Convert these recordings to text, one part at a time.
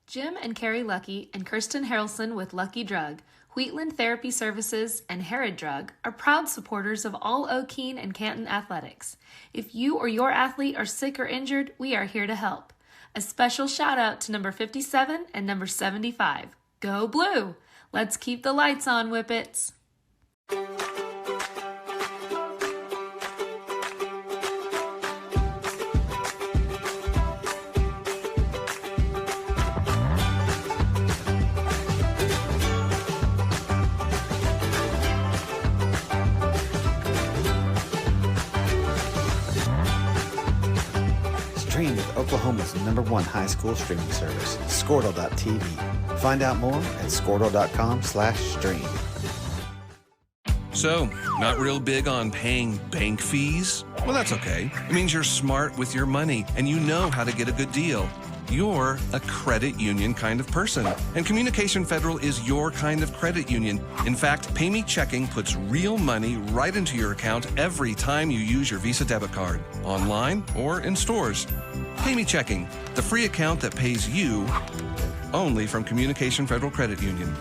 Jim and Carrie Lucky and Kirsten Harrelson with Lucky Drug, Wheatland Therapy Services, and Herod Drug are proud supporters of all Okeene and Canton athletics. If you or your athlete are sick or injured, we are here to help. A special shout out to number 57 and number 75. Go Blue! Let's keep the lights on, Whippets! Stream with Oklahoma's #1 high school streaming service, Squirtle.tv. Find out more at Squirtle.com/stream. So, not real big on paying bank fees? Well, that's okay. It means you're smart with your money and you know how to get a good deal. You're a credit union kind of person, and Communication Federal is your kind of credit union. In fact, PayMe Checking puts real money right into your account every time you use your Visa debit card, online or in stores. PayMe Checking, the free account that pays you only from Communication Federal Credit Union.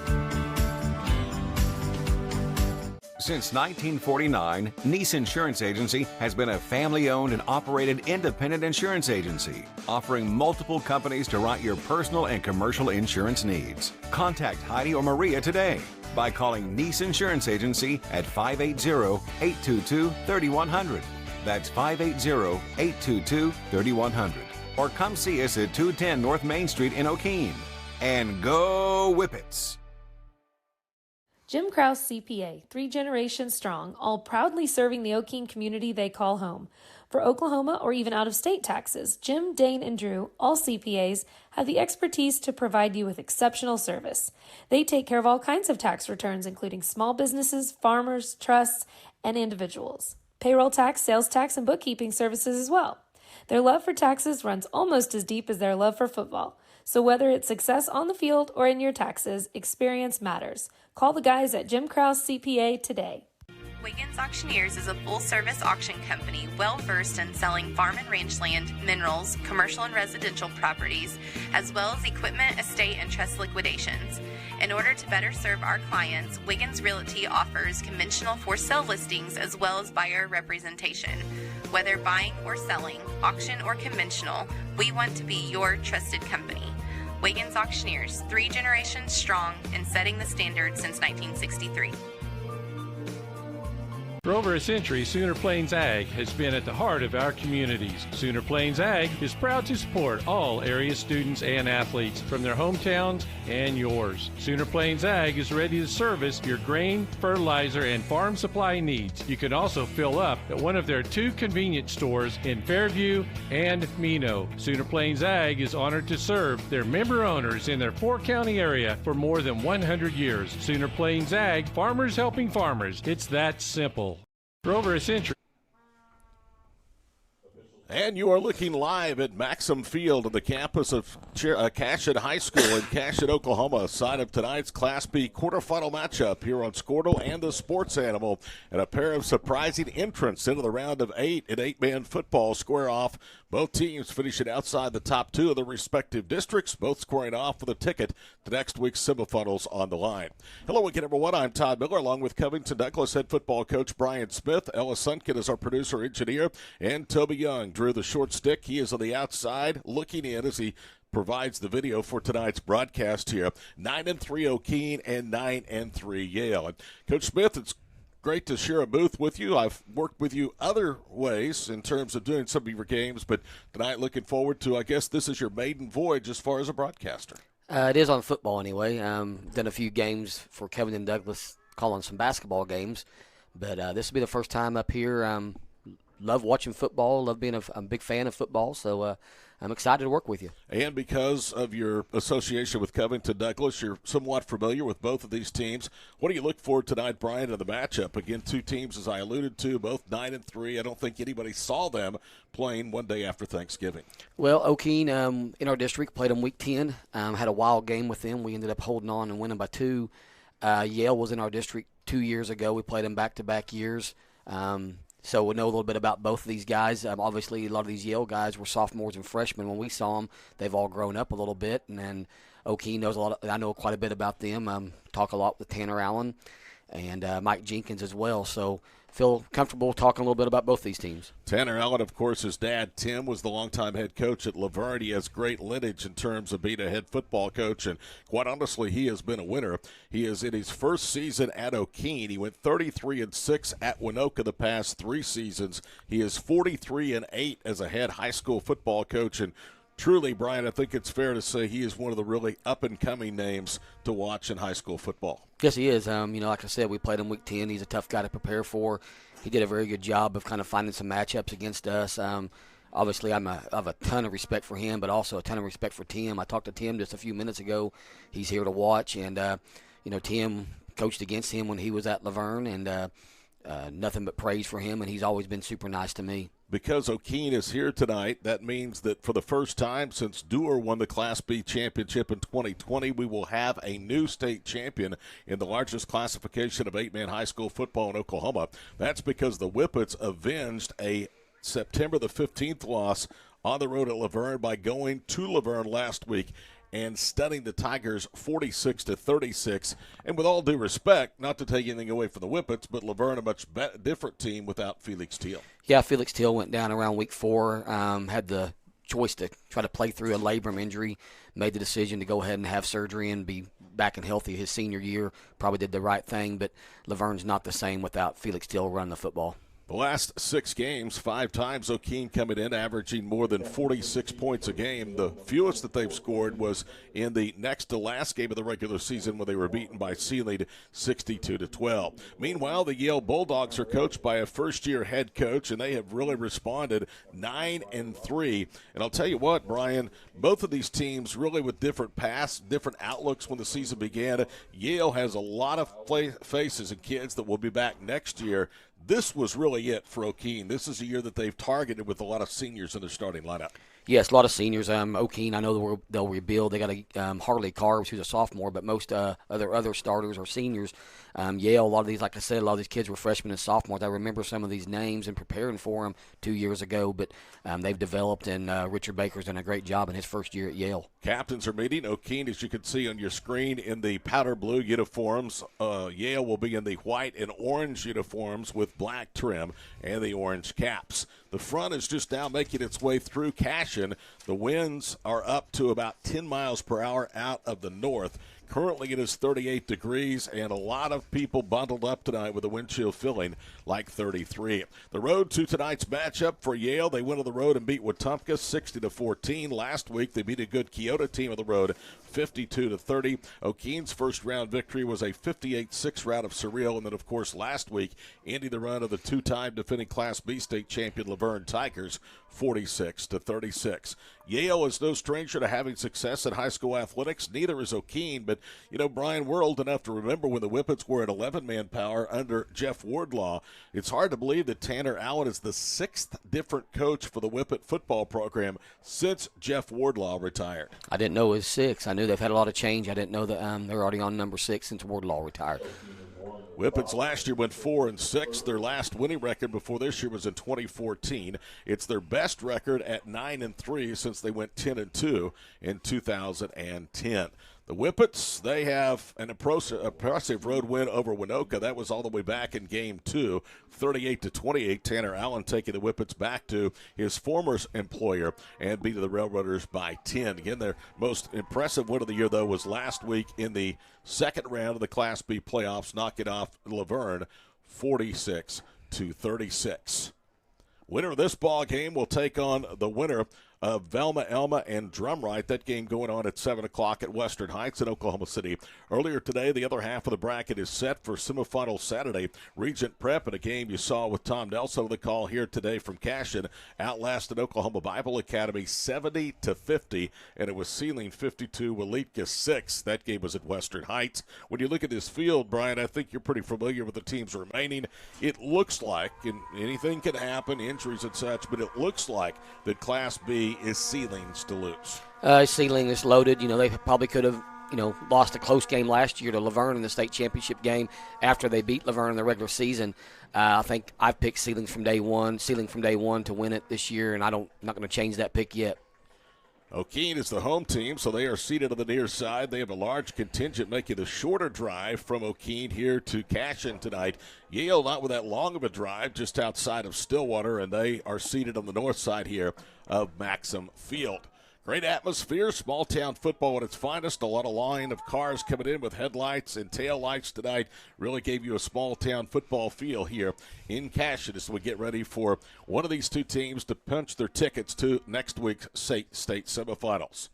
Since 1949, Nice Insurance Agency has been a family-owned and operated independent insurance agency, offering multiple companies to write your personal and commercial insurance needs. Contact Heidi or Maria today by calling Nice Insurance Agency at 580-822-3100. That's 580-822-3100. Or come see us at 210 North Main Street in Okeene. And go Whippets! Jim Krause CPA, 3 generations strong, all proudly serving the Okeene community they call home. For Oklahoma or even out-of-state taxes, Jim, Dane, and Drew, all CPAs, have the expertise to provide you with exceptional service. They take care of all kinds of tax returns, including small businesses, farmers, trusts, and individuals. Payroll tax, sales tax, and bookkeeping services as well. Their love for taxes runs almost as deep as their love for football. So whether it's success on the field or in your taxes, experience matters. Call the guys at Jim Krause CPA today. Wiggins Auctioneers is a full-service auction company well-versed in selling farm and range land, minerals, commercial and residential properties, as well as equipment, estate, and trust liquidations. In order to better serve our clients, Wiggins Realty offers conventional for-sale listings as well as buyer representation. Whether buying or selling, auction or conventional, we want to be your trusted company. Wiggins Auctioneers, 3 generations strong and setting the standard since 1963. For over a century, Sooner Plains Ag has been at the heart of our communities. Sooner Plains Ag is proud to support all area students and athletes from their hometowns and yours. Sooner Plains Ag is ready to service your grain, fertilizer, and farm supply needs. You can also fill up at one of their 2 convenience stores in Fairview and Mino. Sooner Plains Ag is honored to serve their member owners in their 4-county area for more than 100 years. Sooner Plains Ag, farmers helping farmers. It's that simple. For over a century. And you are looking live at Maxim Field on the campus of Cashet High School in Cashet, Oklahoma. Side of tonight's Class B quarterfinal matchup here on Squirtle and the Sports Animal. And a pair of surprising entrants into the round of 8 in 8-man football square off. Both teams finishing outside the top 2 of their respective districts, both squaring off with a ticket to next week's semifinals on the line. Hello again, everyone. I'm Todd Miller, along with Covington Douglas head football coach Brian Smith. Ellis Sunkin is our producer engineer, and Toby Young drew the short stick. He is on the outside looking in as he provides the video for tonight's broadcast here. 9-3 Okeene and 9-3 Yale. And Coach Smith, it's great to share a booth with you. I've worked with you other ways in terms of doing some of your games, but tonight looking forward to, I guess this is your maiden voyage as far as a broadcaster. It is on football anyway. Done a few games for Covington Douglas, calling some basketball games, but this will be the first time up here. Love watching football, love being a big fan of football, so I'm excited to work with you. And because of your association with Covington Douglas, you're somewhat familiar with both of these teams. What do you look for tonight, Brian, in the matchup? Again, 2 teams, as I alluded to, both 9-3. I don't think anybody saw them playing one day after Thanksgiving. Well, Okeene in our district played them week 10, had a wild game with them. We ended up holding on and winning by 2. Yale was in our district 2 years ago. We played them back-to-back years. So we know a little bit about both of these guys. Obviously, a lot of these Yale guys were sophomores and freshmen when we saw them. They've all grown up a little bit, and then Okeene knows a lot. I know quite a bit about them. Talk a lot with Tanner Allen and Mike Jenkins as well. So feel comfortable talking a little bit about both these teams. Tanner Allen, of course, his dad, Tim, was the longtime head coach at Laverne. He has great lineage in terms of being a head football coach, and quite honestly, he has been a winner. He is in his first season at Okeene. He went 33-6 at Winoka the past 3 seasons. He is 43-8 as a head high school football coach, and truly, Brian, I think it's fair to say he is one of the really up-and-coming names to watch in high school football. Yes, he is. Like I said, we played him week 10. He's a tough guy to prepare for. He did a very good job of kind of finding some matchups against us. Obviously, I have a ton of respect for him, but also a ton of respect for Tim. I talked to Tim just a few minutes ago. He's here to watch, and, Tim coached against him when he was at Laverne, and nothing but praise for him, and he's always been super nice to me. Because Okeene is here tonight, that means that for the first time since Dewar won the Class B championship in 2020, we will have a new state champion in the largest classification of 8-man high school football in Oklahoma. That's because the Whippets avenged a September the 15th loss on the road at Laverne by going to Laverne last week and stunning the Tigers 46-36. And with all due respect, not to take anything away from the Whippets, but Laverne a much different team without Felix Teal. Yeah, Felix Teal went down around week 4, had the choice to try to play through a labrum injury, made the decision to go ahead and have surgery and be back and healthy his senior year. Probably did the right thing, but Laverne's not the same without Felix Teal running the football. The last 6 games, 5 times Okeene coming in, averaging more than 46 points a game. The fewest that they've scored was in the next to last game of the regular season when they were beaten by Sealy 62-12. Meanwhile, the Yale Bulldogs are coached by a first-year head coach, and they have really responded 9-3. And I'll tell you what, Brian, both of these teams really with different paths, different outlooks when the season began. Yale has a lot of faces and kids that will be back next year. This was really it for Okeene. This is a year that they've targeted with a lot of seniors in their starting lineup. Yes, a lot of seniors. Okeene, I know they'll rebuild. They got a Harley Carves, who's a sophomore, but most other starters are seniors. Yale, a lot of these, like I said, a lot of these kids were freshmen and sophomores. I remember some of these names and preparing for them 2 years ago, but they've developed, and Richard Baker's done a great job in his first year at Yale. Captains are meeting. Okeene, as you can see on your screen, in the powder blue uniforms. Yale will be in the white and orange uniforms with black trim and the orange caps. The front is just now making its way through Cashion. The winds are up to about 10 miles per hour out of the north. Currently it is 38 degrees, and a lot of people bundled up tonight with a wind chill feeling like 33. The road to tonight's matchup for Yale, they went on the road and beat Wetumpka 60-14. Last week they beat a good Keota team on the road 52-30. Okeene's first round victory was a 58-6 rout of Surreal, and then of course last week ending the run of the 2-time defending Class B state champion Laverne Tigers 46-36. Yale is no stranger to having success in high school athletics. Neither is Okeene, but, Brian, we're old enough to remember when the Whippets were at 11-man power under Jeff Wardlaw. It's hard to believe that Tanner Allen is the 6th different coach for the Whippet football program since Jeff Wardlaw retired. I didn't know it was 6. I knew they've had a lot of change. I didn't know that they're already on number 6 since Wardlaw retired. Whippets last year went 4-6. Their last winning record before this year was in 2014. It's their best record at 9-3 since they went 10-2 in 2010. The Whippets, they have an impressive road win over Winoka. That was all the way back in Game 2, 38-28. Tanner Allen taking the Whippets back to his former employer and beating the Railroaders by 10. Again, their most impressive win of the year, though, was last week in the second round of the Class B playoffs, knocking off Laverne 46-36. Winner of this ball game will take on the winner of Velma, Elma, and Drumright. That game going on at 7 o'clock at Western Heights in Oklahoma City. Earlier today, the other half of the bracket is set for semifinal Saturday. Regent Prep, in a game you saw with Tom Nelson on the call here today from Cashion, outlasted Oklahoma Bible Academy 70-50, and it was Sealing 52, Waletka 6. That game was at Western Heights. When you look at this field, Brian, I think you're pretty familiar with the teams remaining. It looks like, and anything can happen, injuries and such, but it looks like that Class B is Sealing's to lose. Sealing is loaded. They probably could have lost a close game last year to Laverne in the state championship game after they beat Laverne in the regular season. I think I've picked Ceiling from day one to win it this year, and I'm not going to change that pick yet. Okeene is the home team, so they are seated on the near side. They have a large contingent making the shorter drive from Okeene here to Cashin tonight. Yale not with that long of a drive, just outside of Stillwater, and they are seated on the north side here of Maxim Field. Great atmosphere, small town football at its finest. A lot of line of cars coming in with headlights and taillights tonight. Really gave you a small town football feel here in Cashin as we get ready for one of these two teams to punch their tickets to next week's state semifinals.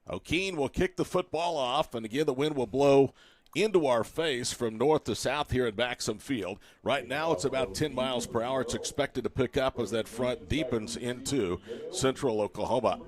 Okeene will kick the football off, and again the wind will blow into our face from north to south here at Maxim Field. Right now it's about 10 miles per hour. It's expected to pick up as that front deepens into central Oklahoma.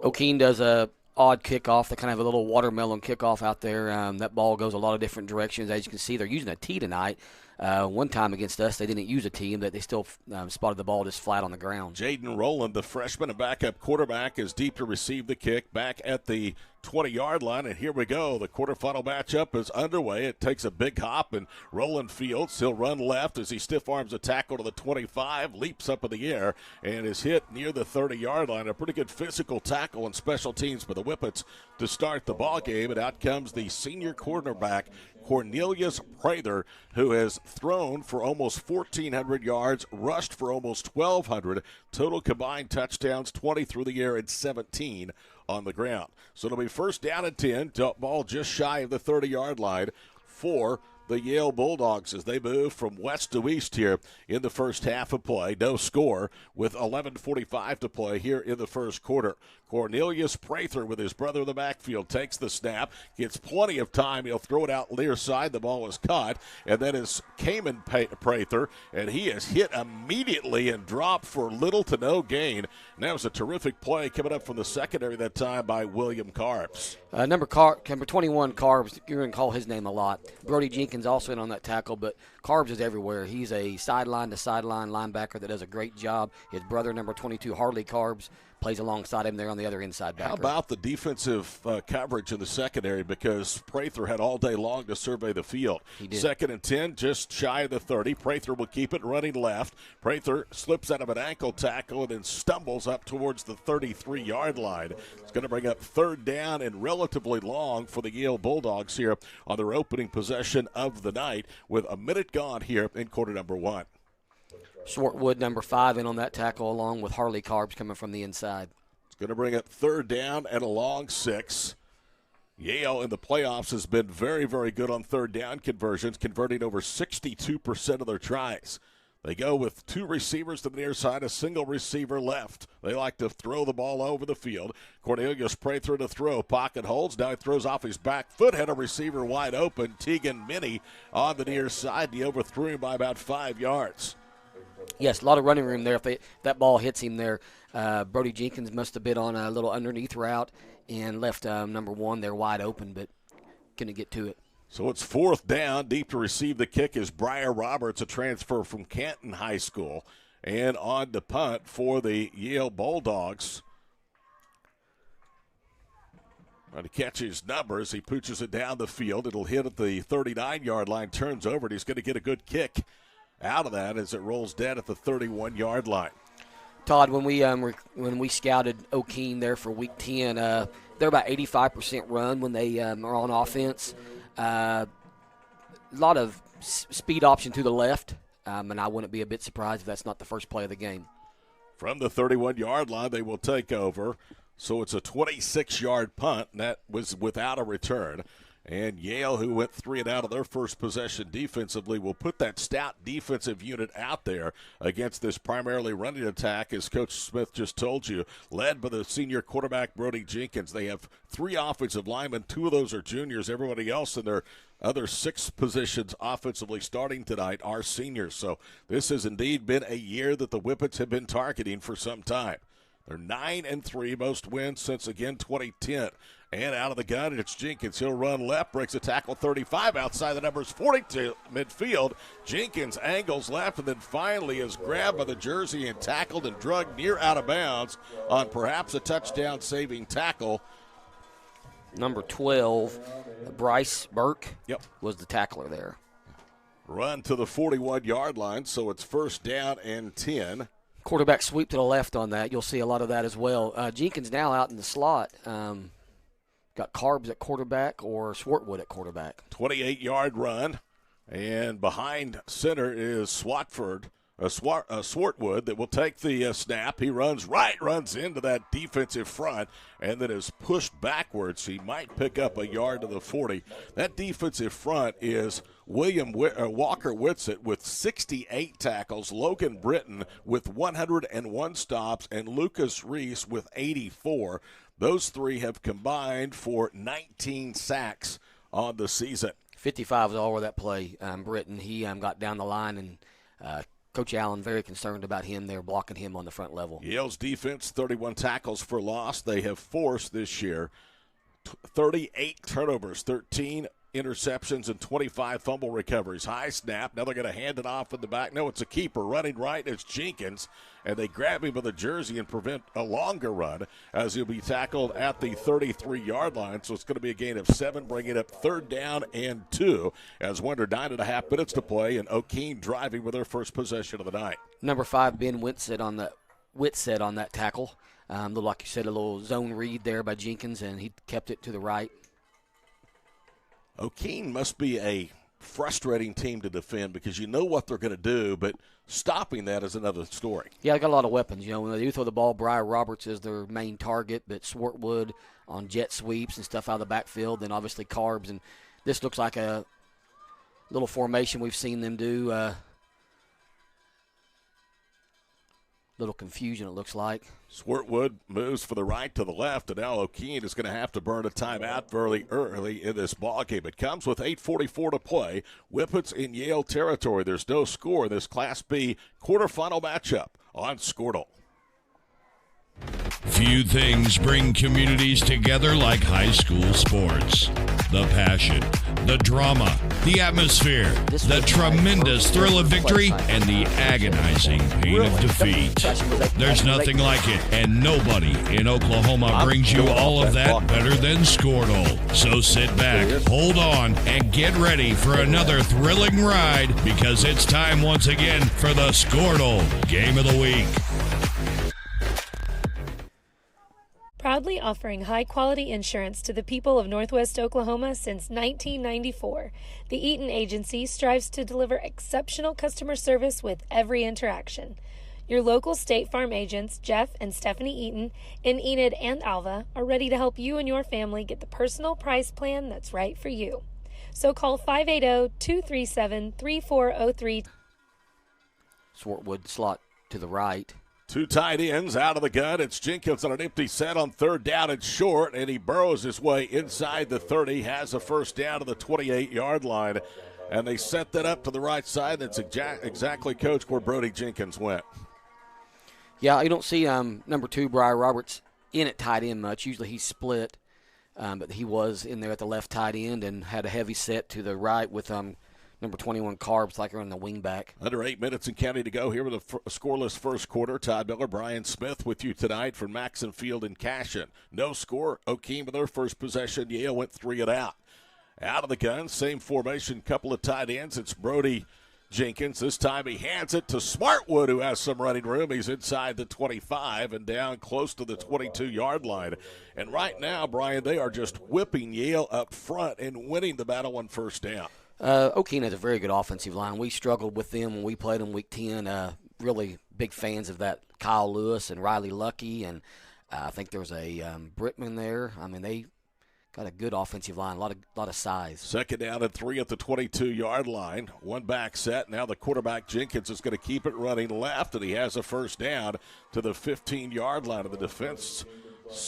Okeene does a odd kickoff. They kind of have a little watermelon kickoff out there. That ball goes a lot of different directions. As you can see, they're using a tee tonight. One time against us, they didn't use a tee, but they still spotted the ball just flat on the ground. Jaden Rowland, the freshman and backup quarterback, is deep to receive the kick back at the 20-yard line, and here we go. The quarterfinal matchup is underway. It takes a big hop, and Rowland fields. He'll run left as he stiff arms a tackle to the 25, leaps up in the air, and is hit near the 30-yard line. A pretty good physical tackle and special teams for the Whippets to start the ball game, and out comes the senior cornerback, Cornelius Prather, who has thrown for almost 1,400 yards, rushed for almost 1,200, total combined touchdowns, 20 through the air and 17 on the ground. So it'll be first down and 10, ball just shy of the 30-yard line for the Yale Bulldogs as they move from west to east here in the first half of play. No score with 11:45 to play here in the first quarter. Cornelius Prather with his brother in the backfield takes the snap, gets plenty of time. He'll throw it out near side. The ball is caught, and then is Cayman Prather, and he is hit immediately and dropped for little to no gain. And that was a terrific play coming up from the secondary that time by William Carbs. Number 21, Carbs, you're going to call his name a lot. Brody Jenkins also in on that tackle, but Carbs is everywhere. He's a sideline-to-sideline linebacker that does a great job. His brother, number 22, Harley Carbs, plays alongside him there on the other inside backer. How about the defensive coverage in the secondary, because Prather had all day long to survey the field. He did. 2nd and 10, just shy of the 30. Prather will keep it running left. Prather slips out of an ankle tackle and then stumbles up towards the 33-yard line. It's going to bring up 3rd down and relatively long for the Yale Bulldogs here on their opening possession of the night with a minute gone here in quarter number 1. Shortwood, number 5, in on that tackle along with Harley Carbs coming from the inside. It's going to bring up 3rd down and a long 6. Yale in the playoffs has been very, very good on 3rd down conversions, converting over 62% of their tries. They go with 2 receivers to the near side, a single receiver left. They like to throw the ball over the field. Cornelius Prather to throw. Pocket holds. Now he throws off his back foot. Had a receiver wide open. Tegan Minnie on the near side. He overthrew him by about 5 yards. Yes, a lot of running room there. If that ball hits him there, Brody Jenkins must have been on a little underneath route and left number 1 there wide open, but couldn't get to it. So it's 4th down. Deep to receive the kick is Briar Roberts, a transfer from Canton High School. And on the punt for the Yale Bulldogs. Trying to catch his numbers. He pooches it down the field. It'll hit at the 39-yard line, turns over, and he's going to get a good kick out of that as it rolls dead at the 31-yard line. Todd, when we scouted Okeene there for Week 10, they're about 85% run when they are on offense. A lot of speed option to the left, and I wouldn't be a bit surprised if that's not the first play of the game. From the 31-yard line, they will take over. So it's a 26-yard punt, and that was without a return. And Yale, who went 3 and out of their first possession defensively, will put that stout defensive unit out there against this primarily running attack, as Coach Smith just told you, led by the senior quarterback Brody Jenkins. They have 3 offensive linemen. 2 of those are juniors. Everybody else in their other 6 positions offensively starting tonight are seniors. So this has indeed been a year that the Whippets have been targeting for some time. They're 9-3, most wins since, again, 2010. And out of the gun, it's Jenkins. He'll run left, breaks a tackle 35 outside the numbers 42 midfield. Jenkins angles left and then finally is grabbed by the jersey and tackled and drugged near out of bounds on perhaps a touchdown-saving tackle Number 12, Bryce Burke, Yep. was the tackler there. Run to the 41-yard line, so it's first down and 10. Quarterback sweep to the left on that. You'll see a lot of that as well. Jenkins now out in the slot. Got Carbs at quarterback or Swartwood at quarterback. 28-yard run, and behind center is Swartwood that will take the snap. He runs into that defensive front, and then is pushed backwards. He might pick up a yard to the 40. That defensive front is Walker Whitsitt with 68 tackles, Logan Britton with 101 stops, and Lucas Reese with 84. Those three have combined for 19 sacks on the season. 55 was all over that play. Britton, he got down the line, and Coach Allen very concerned about him there, blocking him on the front level. Yale's defense, 31 tackles for loss. They have forced this year 38 turnovers, 13 interceptions, and 25 fumble recoveries. High snap. Now they're going to hand it off in the back. No, it's a keeper running right. It's Jenkins, and they grab him by the jersey and prevent a longer run as he'll be tackled at the 33-yard line. So it's going to be a gain of 7, bringing up third down and 2 as we're under 9.5 minutes to play, and Okeene driving with their first possession of the night. Number 5, Ben Whitsitt on that tackle. Like you said, a little zone read there by Jenkins, and he kept it to the right. Okeene must be a frustrating team to defend because you know what they're going to do, but stopping that is another story. Yeah, they got a lot of weapons. When they do throw the ball, Briar Roberts is their main target, but Swartwood on jet sweeps and stuff out of the backfield, then obviously Carbs. And this looks like a little formation we've seen them do. Little confusion, it looks like. Swartwood moves from the right to the left, and now Okeene is going to have to burn a timeout very early in this ballgame. It comes with 8:44 to play. Whippets in Yale territory. There's no score in this Class B quarterfinal matchup on Squirtle. Few things bring communities together like high school sports. The passion, the drama, the atmosphere, the tremendous thrill of victory, and the agonizing pain of defeat. There's nothing like it, and nobody in Oklahoma brings you all of that better than Squirtle. So sit back, hold on, and get ready for another thrilling ride, because it's time once again for the Squirtle Game of the Week. Proudly offering high-quality insurance to the people of Northwest Oklahoma since 1994, the Eaton Agency strives to deliver exceptional customer service with every interaction. Your local State Farm agents, Jeff and Stephanie Eaton, in Enid and Alva, are ready to help you and your family get the personal price plan that's right for you. So call 580-237-3403. Swartwood slot to the right. Two tight ends out of the gun. It's Jenkins on an empty set on third down and short, and he burrows his way inside the 30, has a first down to the 28-yard line, and they set that up to the right side. That's exactly, Coach, where Brody Jenkins went. Yeah, you don't see number 2, Briar Roberts, in at tight end much. Usually he's split, but he was in there at the left tight end and had a heavy set to the right with number 21, Carbs, like on the wing back. Under 8 minutes and counting to go here with a scoreless first quarter. Todd Miller, Brian Smith with you tonight from Maxon Field in Cashion. No score. Okeene with their first possession. Yale went 3 and out. Out of the gun, same formation, couple of tight ends. It's Brody Jenkins. This time he hands it to Smartwood, who has some running room. He's inside the 25 and down close to the 22-yard line. And right now, Brian, they are just whipping Yale up front and winning the battle on first down. Okeene has a very good offensive line. We struggled with them when we played them week 10. Really big fans of that Kyle Lewis and Riley Lucky, and I think there's a Brittman there. I mean, they got a good offensive line, a lot of size. Second down and 3 at the 22-yard line. One back set. Now the quarterback, Jenkins, is going to keep it running left, and he has a first down to the 15-yard line. And the defense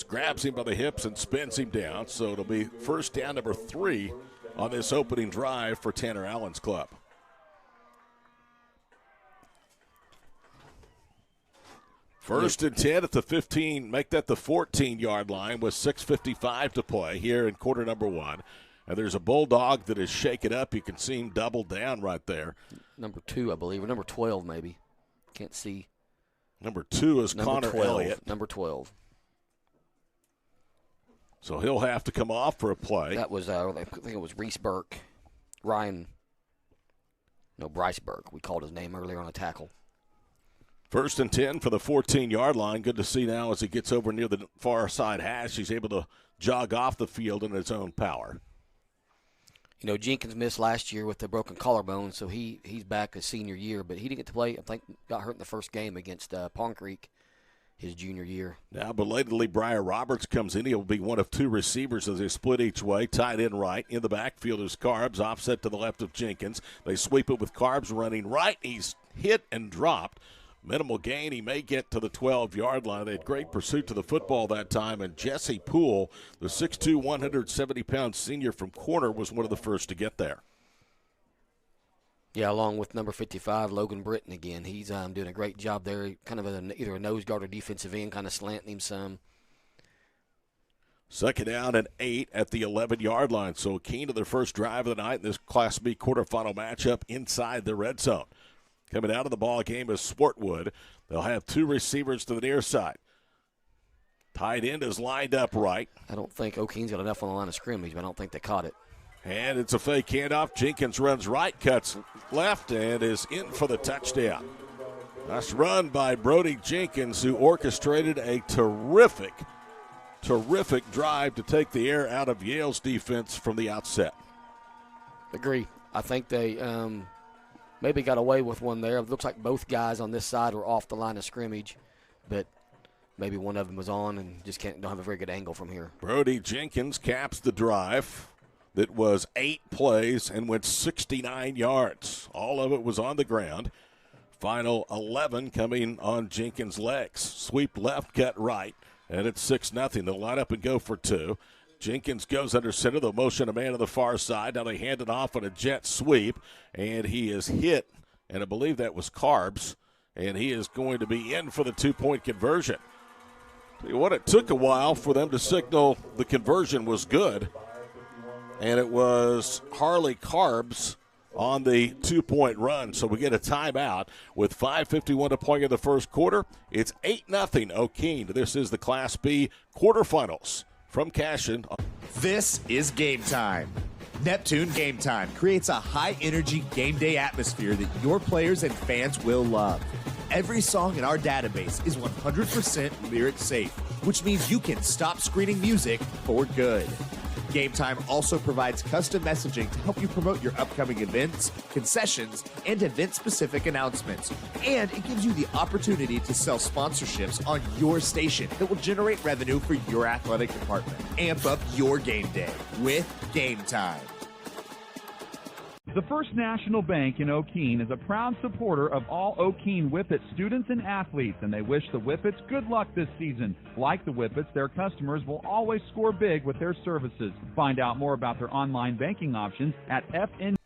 grabs him by the hips and spins him down. So it'll be first down number 3 on this opening drive for Tanner Allen's club. First and 10 at the 15, make that the 14-yard line with 6:55 to play here in quarter number 1. And there's a Bulldog that is shaken up. You can see him doubled down right there. Number 2, I believe, or number 12 maybe. Can't see. Number 2 is number Connor 12, Elliott. Number 12. So he'll have to come off for a play. That was, I think it was Reese Burke. Bryce Burke. We called his name earlier on a tackle. 1st and 10 for the 14-yard line. Good to see now as he gets over near the far side hash, he's able to jog off the field in his own power. You know, Jenkins missed last year with the broken collarbone, so he's back his senior year, but he didn't get to play. I think got hurt in the first game against Pond Creek his junior year. Now, belatedly, Briar Roberts comes in. He'll be one of 2 receivers as they split each way. Tight end right. In the backfield is Carbs, offset to the left of Jenkins. They sweep it with Carbs running right. He's hit and dropped. Minimal gain. He may get to the 12-yard line. They had great pursuit to the football that time, and Jesse Poole, the 6'2", 170-pound senior from corner, was one of the first to get there. Yeah, along with number 55, Logan Britton again. He's doing a great job there, kind of either a nose guard or defensive end, kind of slanting him some. 2nd down and 8 at the 11-yard line. So Okeene to their first drive of the night in this Class B quarterfinal matchup inside the red zone. Coming out of the ball game is Swartwood. They'll have 2 receivers to the near side. Tight end is lined up right. I don't think Okeene's got enough on the line of scrimmage, but I don't think they caught it. And it's a fake handoff. Jenkins runs right, cuts left, and is in for the touchdown. Nice run by Brody Jenkins, who orchestrated a terrific drive to take the air out of Yale's defense from the outset. Agree. I think they maybe got away with one there. It looks like both guys on this side were off the line of scrimmage, but maybe one of them was on and just don't have a very good angle from here. Brody Jenkins caps the drive. That was 8 plays and went 69 yards. All of it was on the ground. Final 11 coming on Jenkins' legs. Sweep left, cut right, and it's 6-0. They'll line up and go for 2. Jenkins goes under center. They'll motion a man on the far side. Now they hand it off on a jet sweep, and he is hit, and I believe that was Carbs, and he is going to be in for the 2-point conversion. Tell you what, it took a while for them to signal the conversion was good. And it was Harley Carbs on the 2-point run. So we get a timeout with 5:51 to play in the first quarter. It's 8-0 Okeene. This is the Class B quarterfinals from Cashin. This is Game Time. Neptune Game Time creates a high-energy game day atmosphere that your players and fans will love. Every song in our database is 100% lyric safe, which means you can stop screening music for good. Game Time also provides custom messaging to help you promote your upcoming events, concessions, and event-specific announcements. And it gives you the opportunity to sell sponsorships on your station that will generate revenue for your athletic department. Amp up your game day with Game Time. The First National Bank in Okeene is a proud supporter of all Okeene Whippets students and athletes, and they wish the Whippets good luck this season. Like the Whippets, their customers will always score big with their services. Find out more about their online banking options at FN.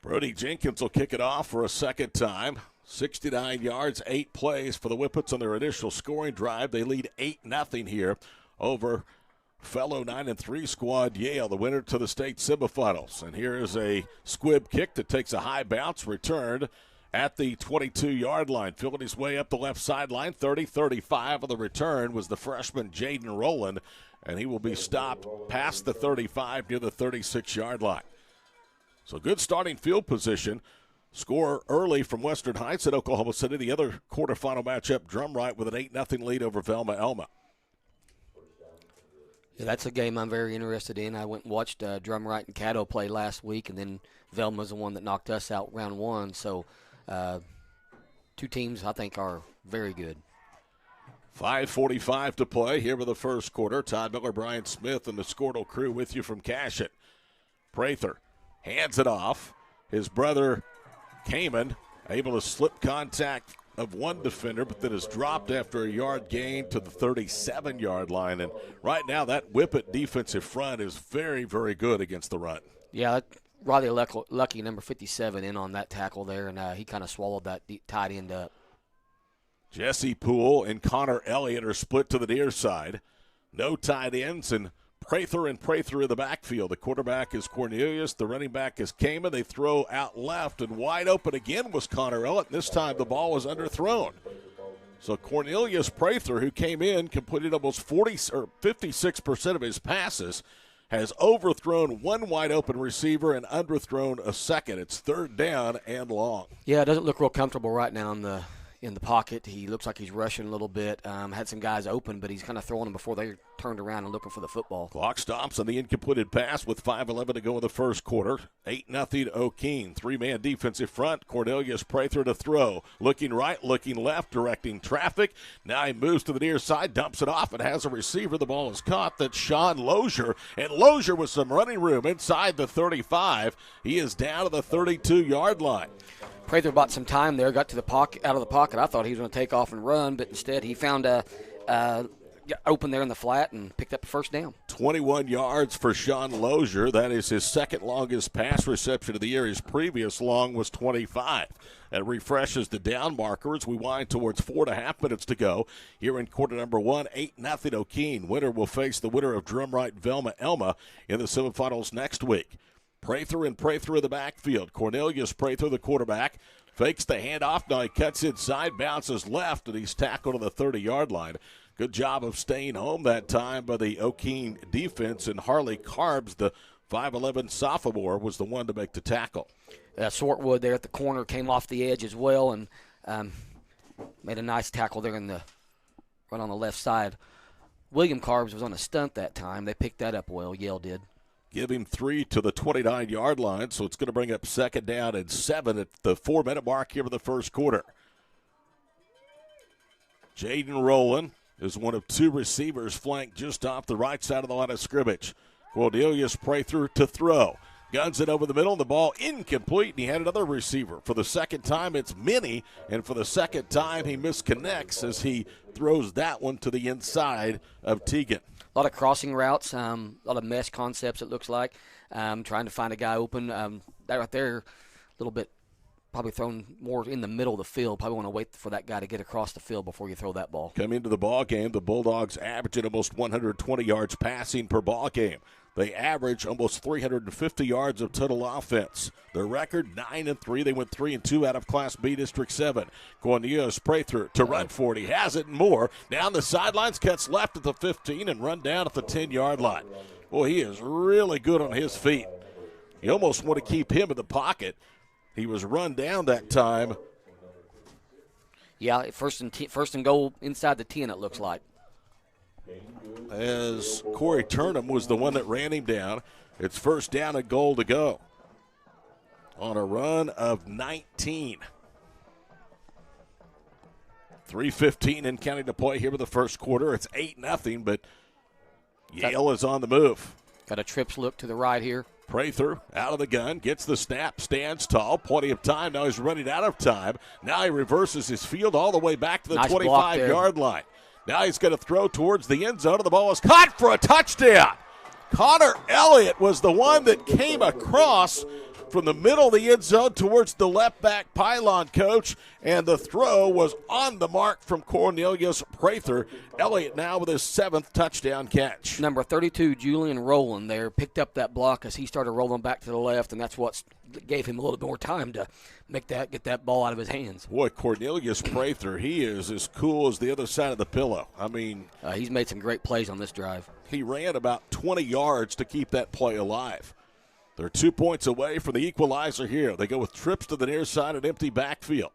Brody Jenkins will kick it off for a second time. 69 yards, 8 plays for the Whippets on their initial scoring drive. They lead 8-0 here over fellow 9-3 squad Yale, the winner to the state semifinals. And here is a squib kick that takes a high bounce, returned at the 22-yard line. Filling his way up the left sideline, 30-35 of the return was the freshman Jaden Rowland, and he will be stopped past the 35 near the 36-yard line. So good starting field position. Score early from Western Heights at Oklahoma City. The other quarterfinal matchup, Drumright with an 8-0 lead over Velma Elma. Yeah, that's a game I'm very interested in. I went and watched Drumright and Caddo play last week, and then Velma's the one that knocked us out round 1. So 2 teams I think are very good. 5:45 to play here with the first quarter. Todd Miller, Brian Smith, and the Squirtle crew with you from Cashin. Prather hands it off. His brother Kamen able to slip contact of one defender, but then is dropped after a yard gain to the 37-yard line. And right now that Whippet defensive front is very, very good against the run. Yeah, Riley Lucky, number 57, in on that tackle there, and he kind of swallowed that tight end up. Jesse Poole and Connor Elliott are split to the near side. No tight ends, and Prather in the backfield. The quarterback is Cornelius. The running back is Kamen. They throw out left, and wide open again was Connor Elliott. This time the ball was underthrown. So Cornelius Prather, who came in, completed almost 56% of his passes, has overthrown one wide-open receiver and underthrown a second. It's third down and long. Yeah, it doesn't look real comfortable right now in the pocket. He looks like he's rushing a little bit. Had some guys open, but he's kind of throwing them before they turned around and looking for the football. Clock stops on the incompleted pass with 5:11 to go in the first quarter. 8-0 Okeene. Three-man defensive front. Cornelius Prather to throw. Looking right, looking left, directing traffic. Now he moves to the near side, dumps it off, and has a receiver. The ball is caught. That's Sean Lozier. And Lozier with some running room inside the 35. He is down to the 32-yard line. Prather bought some time there, got to the pocket, out of the pocket. I thought he was going to take off and run, but instead he found open there in the flat and picked up the first down. 21 yards for Sean Lozier. That is his second longest pass reception of the year. His previous long was 25. That refreshes the down markers. We wind towards 4.5 minutes to go here in quarter number one. 8-0 Okeene. Winner will face the winner of Drumright Velma Elma in the semifinals next week. Prather in the backfield. Cornelius Prather, the quarterback, fakes the handoff. Now he cuts inside, bounces left, and he's tackled on the 30-yard line. Good job of staying home that time by the Okeene defense, and Harley Carbs, the 5'11 sophomore, was the one to make the tackle. Swartwood there at the corner came off the edge as well and made a nice tackle there right on the left side. William Carbs was on a stunt that time. They picked that up well, Yale did. Give him 3 to the 29-yard line, so it's going to bring up second down and 7 at the 4-minute mark here of the first quarter. Jaden Rowland is one of two receivers flanked just off the right side of the line of scrimmage. Cornelius Prather to throw. Guns it over the middle, and the ball incomplete, and he had another receiver. For the second time, it's Minnie, and for the second time, he misconnects as he throws that one to the inside of Teagan. A lot of crossing routes, a lot of mesh concepts, it looks like. Trying to find a guy open. That right there, a little bit probably thrown more in the middle of the field. Probably want to wait for that guy to get across the field before you throw that ball. Come into the ball game, the Bulldogs averaging almost 120 yards passing per ball game. They average almost 350 yards of total offense. Their record, 9-3. They went 3-2 out of Class B District 7. Cornelius Prather to run for it. He has it and more. Down the sidelines, cuts left at the 15 and run down at the 10-yard line. Boy, he is really good on his feet. You almost want to keep him in the pocket. He was run down that time. Yeah, first and goal inside the 10, it looks like. As Corey Turnham was the one that ran him down. It's first down and goal to go on a run of 19. 3:15 and counting to play here with the first quarter. It's 8-0, but Yale is on the move. Got a trips look to the right here. Prather out of the gun, gets the snap, stands tall, plenty of time. Now he's running out of time. Now he reverses his field all the way back to the 25-yard line. Now he's going to throw towards the end zone, and the ball is caught for a touchdown. Connor Elliott was the one that came across from the middle of the end zone towards the left back pylon, coach, and the throw was on the mark from Cornelius Prather. Elliott now with his 7th touchdown catch. Number 32, Julian Rowland there, picked up that block as he started rolling back to the left, and that's what gave him a little bit more time to get that ball out of his hands. Boy, Cornelius Prather, he is as cool as the other side of the pillow. I mean, he's made some great plays on this drive. He ran about 20 yards to keep that play alive. They're 2 points away from the equalizer here. They go with trips to the near side and empty backfield.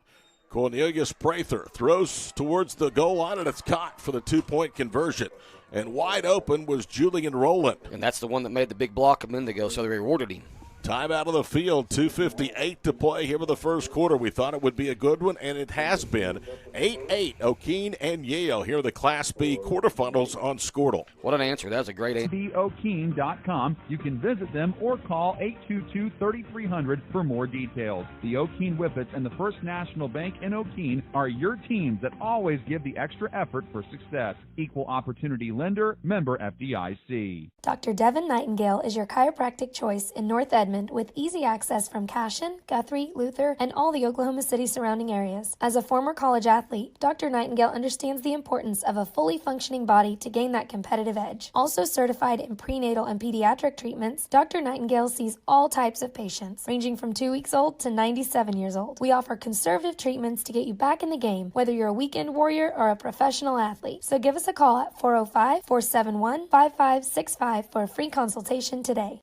Cornelius Prather throws towards the goal line, and it's caught for the 2-point conversion. And wide open was Julian Rowland. And that's the one that made the big block a minute ago, so they rewarded him. Time out of the field, 2:58 to play here in the first quarter. We thought it would be a good one, and it has been. 8-8, Okeene and Yale here in the Class B quarterfinals on Squirtle. What an answer. That was a great answer. Okeene.com. You can visit them or call 822-3300 for more details. The Okeene Whippets and the First National Bank in Okeene are your teams that always give the extra effort for success. Equal Opportunity Lender, member FDIC. Dr. Devin Nightingale is your chiropractic choice in North Edmond Edmond with easy access from Cashion, Guthrie, Luther, and all the Oklahoma City surrounding areas. As a former college athlete, Dr. Nightingale understands the importance of a fully functioning body to gain that competitive edge. Also certified in prenatal and pediatric treatments, Dr. Nightingale sees all types of patients, ranging from 2 weeks old to 97 years old. We offer conservative treatments to get you back in the game, whether you're a weekend warrior or a professional athlete. So give us a call at 405-471-5565 for a free consultation today.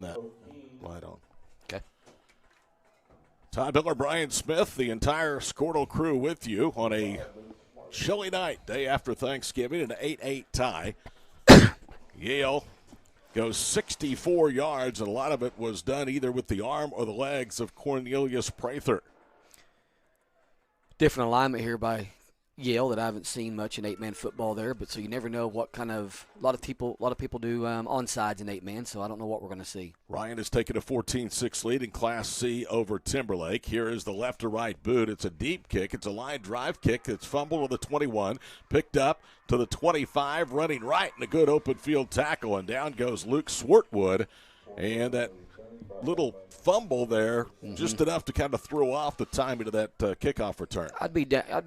Right on. Okay. Todd Miller, Brian Smith, the entire Squirtle crew with you on a chilly night, day after Thanksgiving, an 8-8 tie. Yale goes 64 yards, and a lot of it was done either with the arm or the legs of Cornelius Prather. Different alignment here by Yale that I haven't seen much in 8-man football there, but so you never know what kind of a lot of people do onsides in 8-man, so I don't know what we're going to see. Ryan has taken a 14-6 lead in Class C over Timberlake. Here is the left to right boot. It's a deep kick. It's a line drive kick. It's fumbled to the 21, picked up to the 25, running right, and a good open field tackle, and down goes Luke Swartwood, and that little fumble there, just enough to kind of throw off the timing of that kickoff return. I'd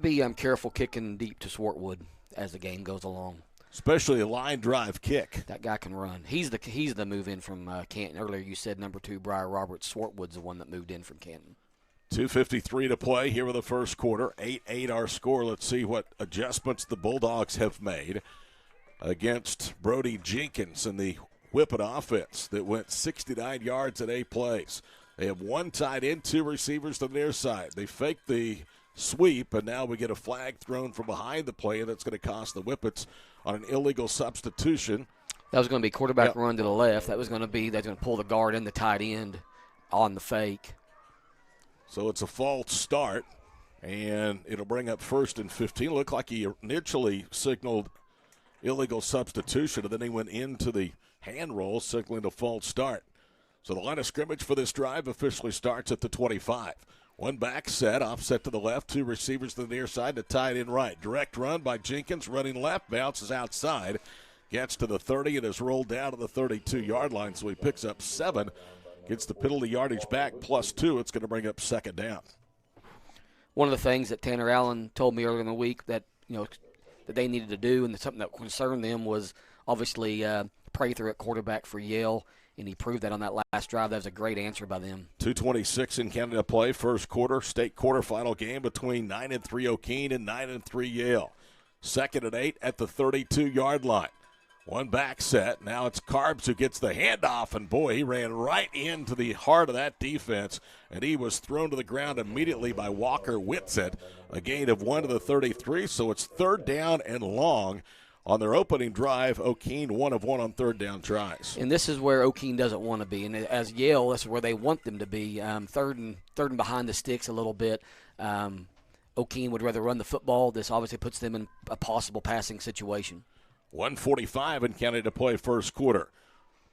be careful kicking deep to Swartwood as the game goes along. Especially a line drive kick. That guy can run. He's the move in from Canton. Earlier you said number 2, Briar Roberts. Swartwood's the one that moved in from Canton. 2:53 to play here in the first quarter. 8-8 our score. Let's see what adjustments the Bulldogs have made against Brody Jenkins and the Whippet offense that went 69 yards in 8 plays. They have one tight end, 2 receivers to the near side. They faked the sweep, and now we get a flag thrown from behind the play, and that's going to cost the Whippets on an illegal substitution. That was going to be quarterback run to the left. They're going to pull the guard and the tight end on the fake. So it's a false start, and it'll bring up 1st and 15. It looked like he initially signaled illegal substitution, and then he went into the hand roll, signaling a false start. So the line of scrimmage for this drive officially starts at the 25. One back set, offset to the left, 2 receivers to the near side, to tight end right. Direct run by Jenkins, running left, bounces outside, gets to the 30 and is rolled down to the 32-yard line. So he picks up 7, gets the penalty yardage back +2. It's going to bring up 2nd down. One of the things that Tanner Allen told me earlier in the week that that they needed to do, and something that concerned them, was obviously Prather at quarterback for Yale, and he proved that on that last drive. That was a great answer by them. 2:26 in Canada play, first quarter, state quarterfinal game between 9-3 Okeene and 9-3 Yale. 2nd and 8 at the 32-yard line. One back set. Now it's Carbs who gets the handoff, and boy, he ran right into the heart of that defense, and he was thrown to the ground immediately by Walker Whitsett. A gain of 1 to the 33, so it's 3rd down and long. On their opening drive, Okeene 1 of 1 on 3rd down tries. And this is where Okeene doesn't want to be. And as Yale, this is where they want them to be. Third and behind the sticks a little bit. Okeene would rather run the football. This obviously puts them in a possible passing situation. 1:45 in Canada play, first quarter.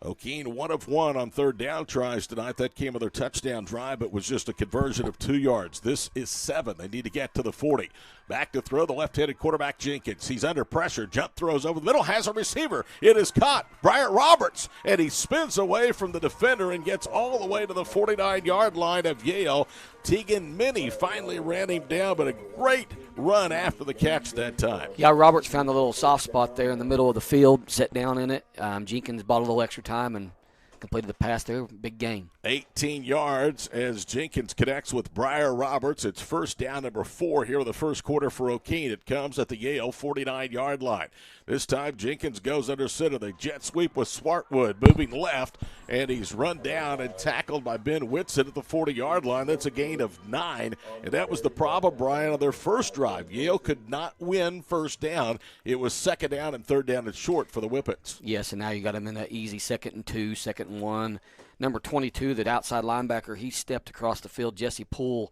Okeene 1 of 1 on 3rd down tries tonight. That came with their touchdown drive, but was just a conversion of 2 yards. This is 7. They need to get to the 40. Back to throw, the left-handed quarterback Jenkins. He's under pressure. Jump throws over the middle, has a receiver. It is caught. Briar Roberts, and he spins away from the defender and gets all the way to the 49-yard line of Yale. Tegan Minnie finally ran him down, but a great run after the catch that time. Yeah, Roberts found a little soft spot there in the middle of the field, sat down in it. Jenkins bought a little extra time and completed the pass there. Big gain. 18 yards as Jenkins connects with Briar Roberts. It's 1st down, number 4 here in the first quarter for Okeene. It comes at the Yale 49-yard line. This time Jenkins goes under center. The jet sweep with Swartwood moving left, and he's run down and tackled by Ben Whitsett at the 40-yard line. That's a gain of 9, and that was the problem, Brian, on their first drive. Yale could not win 1st down. It was 2nd down and 3rd down and short for the Whippets. Yes, and now you got them in that easy 2nd and 2, 2nd and 1. Number 22, that outside linebacker, he stepped across the field, Jesse Poole,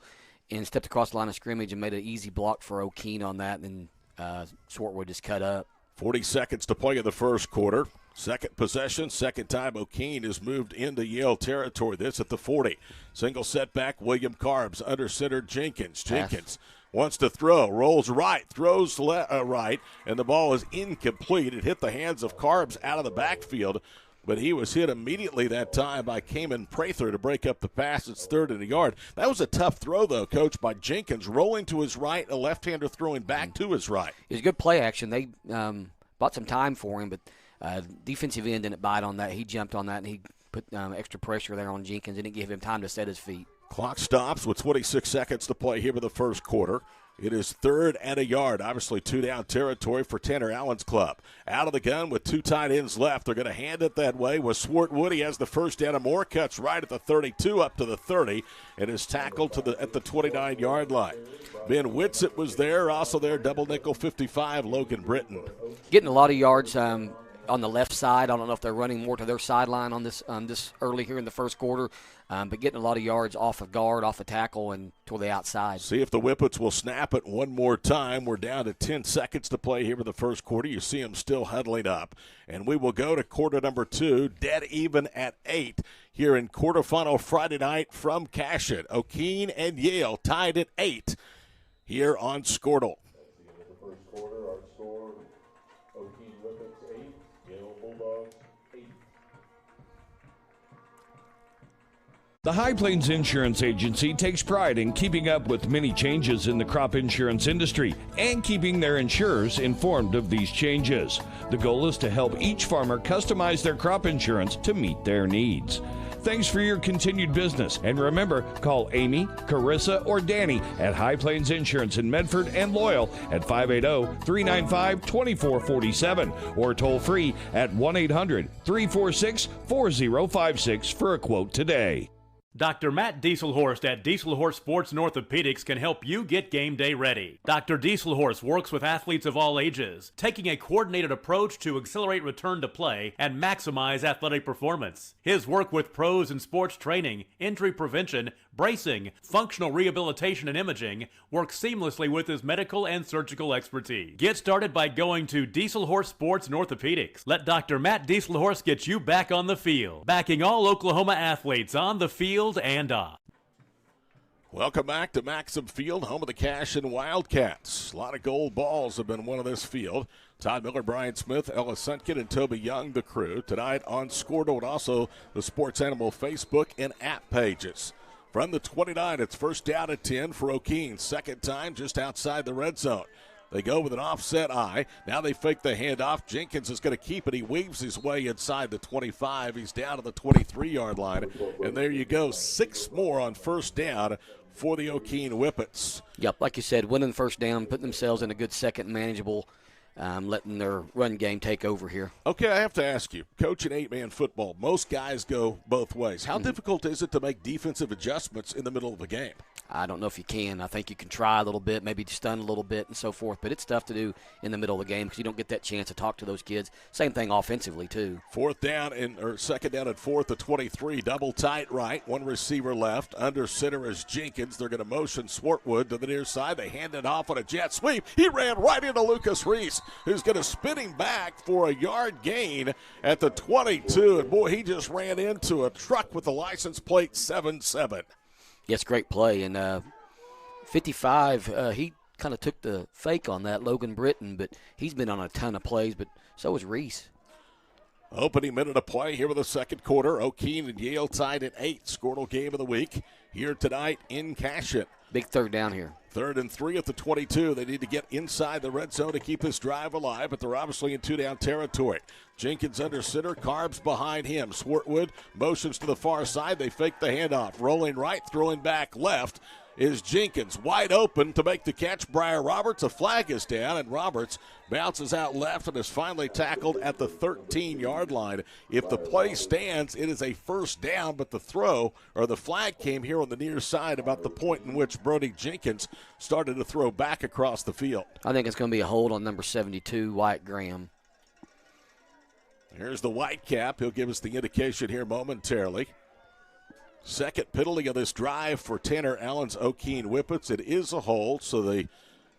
and stepped across the line of scrimmage and made an easy block for Okeene on that, and Swartwood just cut up. 40 seconds to play in the first quarter. Second possession, second time Okeene has moved into Yale territory. This at the 40. Single setback, William Carbs, under center Jenkins. Jenkins wants to throw, rolls right, throws right, and the ball is incomplete. It hit the hands of Carbs out of the backfield. but he was hit immediately that time by Cayman Prather to break up the pass. It's 3rd and a yard. That was a tough throw, though, Coach, by Jenkins, rolling to his right, a left-hander throwing back to his right. It was good play action. They bought some time for him, but defensive end didn't bite on that. He jumped on that, and he put extra pressure there on Jenkins and didn't give him time to set his feet. Clock stops with 26 seconds to play here in the first quarter. It is 3rd and a yard. Obviously, 2-down territory for Tanner Allen's club. Out of the gun with 2 tight ends left. They're going to hand it that way with Swartwood. He has the first down and more. Cuts right at the 32 up to the 30 and is tackled at the 29-yard line. Ben Whitsitt was there. Also there, double nickel 55, Logan Britton. Getting a lot of yards on the left side. I don't know if they're running more to their sideline on this early here in the first quarter, but getting a lot of yards off of guard, off of tackle, and toward the outside. See if the Whippets will snap it one more time. We're down to 10 seconds to play here in the first quarter. You see them still huddling up. And we will go to quarter number 2, dead even at 8 here in quarterfinal Friday night from Cashet. Okeene and Yale tied at 8 here on Squirtle. The High Plains Insurance Agency takes pride in keeping up with many changes in the crop insurance industry and keeping their insurers informed of these changes. The goal is to help each farmer customize their crop insurance to meet their needs. Thanks for your continued business. And remember, call Amy, Carissa, or Danny at High Plains Insurance in Medford and Loyal at 580-395-2447 or toll free at 1-800-346-4056 for a quote today. Dr. Matt Dieselhorst at Dieselhorst Sports and Orthopedics can help you get game day ready. Dr. Dieselhorst works with athletes of all ages, taking a coordinated approach to accelerate return to play and maximize athletic performance. His work with pros in sports training, injury prevention, bracing, functional rehabilitation, and imaging works seamlessly with his medical and surgical expertise. Get started by going to Dieselhorst Sports and Orthopedics. Let Dr. Matt Dieselhorst get you back on the field, backing all Oklahoma athletes on the field and off. Welcome back to Maxim Field, home of the Cashet Wildcats. A lot of gold balls have been won of this field. Todd Miller, Brian Smith, Ellis Sutkin, and Toby Young, the crew. Tonight on Squirtle and also the Sports Animal Facebook and app pages. From the 29, it's first down at 10 for Okeene. Second time just outside the red zone. They go with an offset eye. Now they fake the handoff. Jenkins is going to keep it. He weaves his way inside the 25. He's down to the 23-yard line. And there you go. 6 more on first down for the Okeene Whippets. Yep, like you said, winning first down, putting themselves in a good second, manageable, letting their run game take over here. Okay, I have to ask you, coaching 8-man football, most guys go both ways. How difficult is it to make defensive adjustments in the middle of a game? I don't know if you can. I think you can try a little bit, maybe stun a little bit and so forth, but it's tough to do in the middle of the game because you don't get that chance to talk to those kids. Same thing offensively, too. Second down at 4th at 23, double tight right, one receiver left. Under center is Jenkins. They're going to motion Swartwood to the near side. They hand it off on a jet sweep. He ran right into Lucas Reese, who's going to spin him back for a yard gain at the 22. And, boy, he just ran into a truck with the license plate 77. Yes, great play. And 55, he kind of took the fake on that, Logan Britton, but he's been on a ton of plays, but so is Reese. Opening minute of play here with the second quarter. Okeene and Yale tied at 8. Squirtle game of the week here tonight in Cashet. Big third down here. 3rd and 3 at the 22. They need to get inside the red zone to keep this drive alive, but they're obviously in 2-down territory. Jenkins under center, Carbs behind him. Swartwood motions to the far side. They fake the handoff. Rolling right, throwing back left is Jenkins. Wide open to make the catch. Briar Roberts, a flag is down, and Roberts bounces out left and is finally tackled at the 13-yard line. If the play stands, it is a first down, but the flag came here on the near side about the point in which Brody Jenkins started to throw back across the field. I think it's going to be a hold on number 72, Wyatt Graham. Here's the white cap. He'll give us the indication here momentarily. Second penalty of this drive for Tanner Allen's Okeene Whippets. It is a hold, so the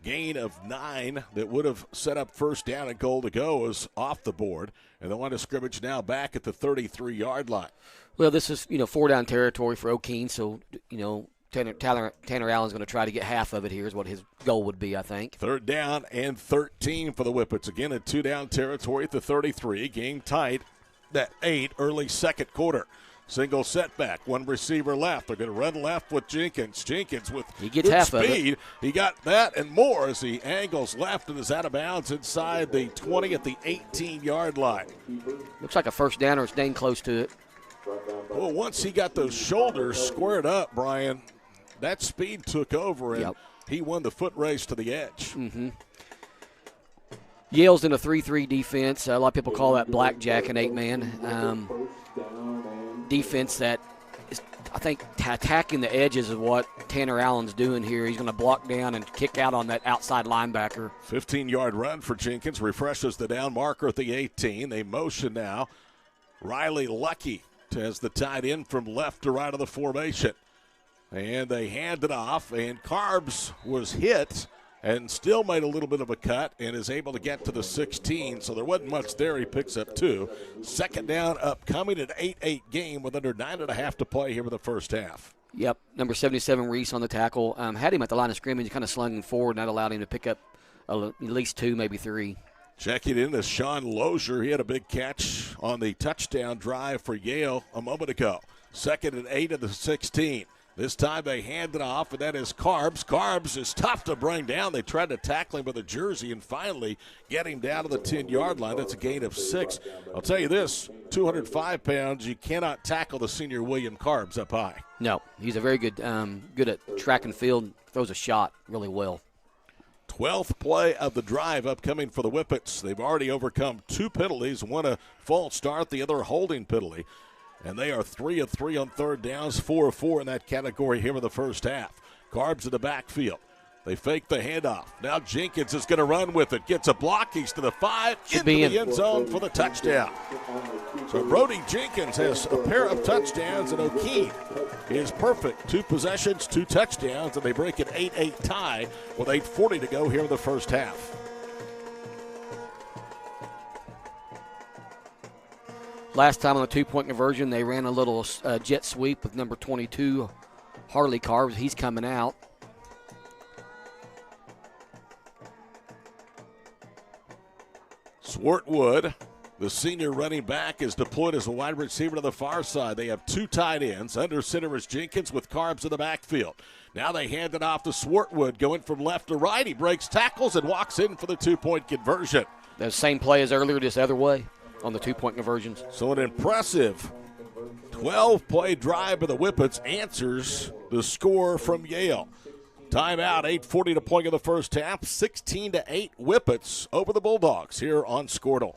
gain of 9 that would have set up first down and goal to go is off the board. And the line of scrimmage now back at the 33-yard line. Well, this is, 4-down territory for Okeene, so, Tanner Allen's going to try to get half of it here is what his goal would be, I think. 3rd down and 13 for the Whippets. Again, in 2-down territory at the 33. Game tight that 8 early second quarter. Single setback, one receiver left. They're going to run left with Jenkins. Jenkins with he gets good half speed. Of it. He got that and more as he angles left and is out of bounds inside the 20 at the 18-yard line. Looks like a first down or staying close to it. Well, once he got those shoulders squared up, Brian, that speed took over, and he won the foot race to the edge. Mm-hmm. Yale's in a 3-3 defense. A lot of people call that blackjack and 8-man. Defense that is, I think, attacking the edges is what Tanner Allen's doing here. He's going to block down and kick out on that outside linebacker. 15-yard run for Jenkins. Refreshes the down marker at the 18. They motion now. Riley Lucky as the tight end from left to right of the formation. And they hand it off, and Carbs was hit and still made a little bit of a cut and is able to get to the 16. So there wasn't much there. He picks up 2. Second down upcoming, an 8-8 game with under 9.5 to play here in the first half. Yep, number 77, Reese on the tackle. Had him at the line of scrimmage, kind of slung him forward, and that allowed him to pick up at least 2, maybe 3. Checking in is Sean Lozier. He had a big catch on the touchdown drive for Yale a moment ago. Second and 8 of the 16. This time they hand it off, and that is Carbs. Carbs is tough to bring down. They tried to tackle him with a jersey and finally get him down to the 10-yard line. That's a gain of 6. I'll tell you this, 205 pounds, you cannot tackle the senior William Carbs up high. No, he's a very good good at track and field, throws a shot really well. 12th play of the drive upcoming for the Whippets. They've already overcome 2 penalties, one a false start, the other a holding penalty. And they are 3 of 3 on third downs, 4 of 4 in that category here in the first half. Carbs in the backfield. They fake the handoff. Now Jenkins is going to run with it. Gets a block. He's to the 5. Into the end zone for the touchdown. So Brody Jenkins has a pair of touchdowns, and Okeene is perfect. 2 possessions, 2 touchdowns, and they break an 8-8 tie with 8:40 to go here in the first half. Last time on the 2-point conversion, they ran a little jet sweep with number 22, Harley Carbs. He's coming out. Swartwood, the senior running back, is deployed as a wide receiver to the far side. They have 2 tight ends. Under center is Jenkins with Carbs in the backfield. Now they hand it off to Swartwood, going from left to right. He breaks tackles and walks in for the 2-point conversion. The same play as earlier, just the other way on the 2-point conversions. So an impressive 12-play drive of the Whippets answers the score from Yale. Timeout, 8:40 to play in the first half. 16-8 Whippets over the Bulldogs here on Squirtle.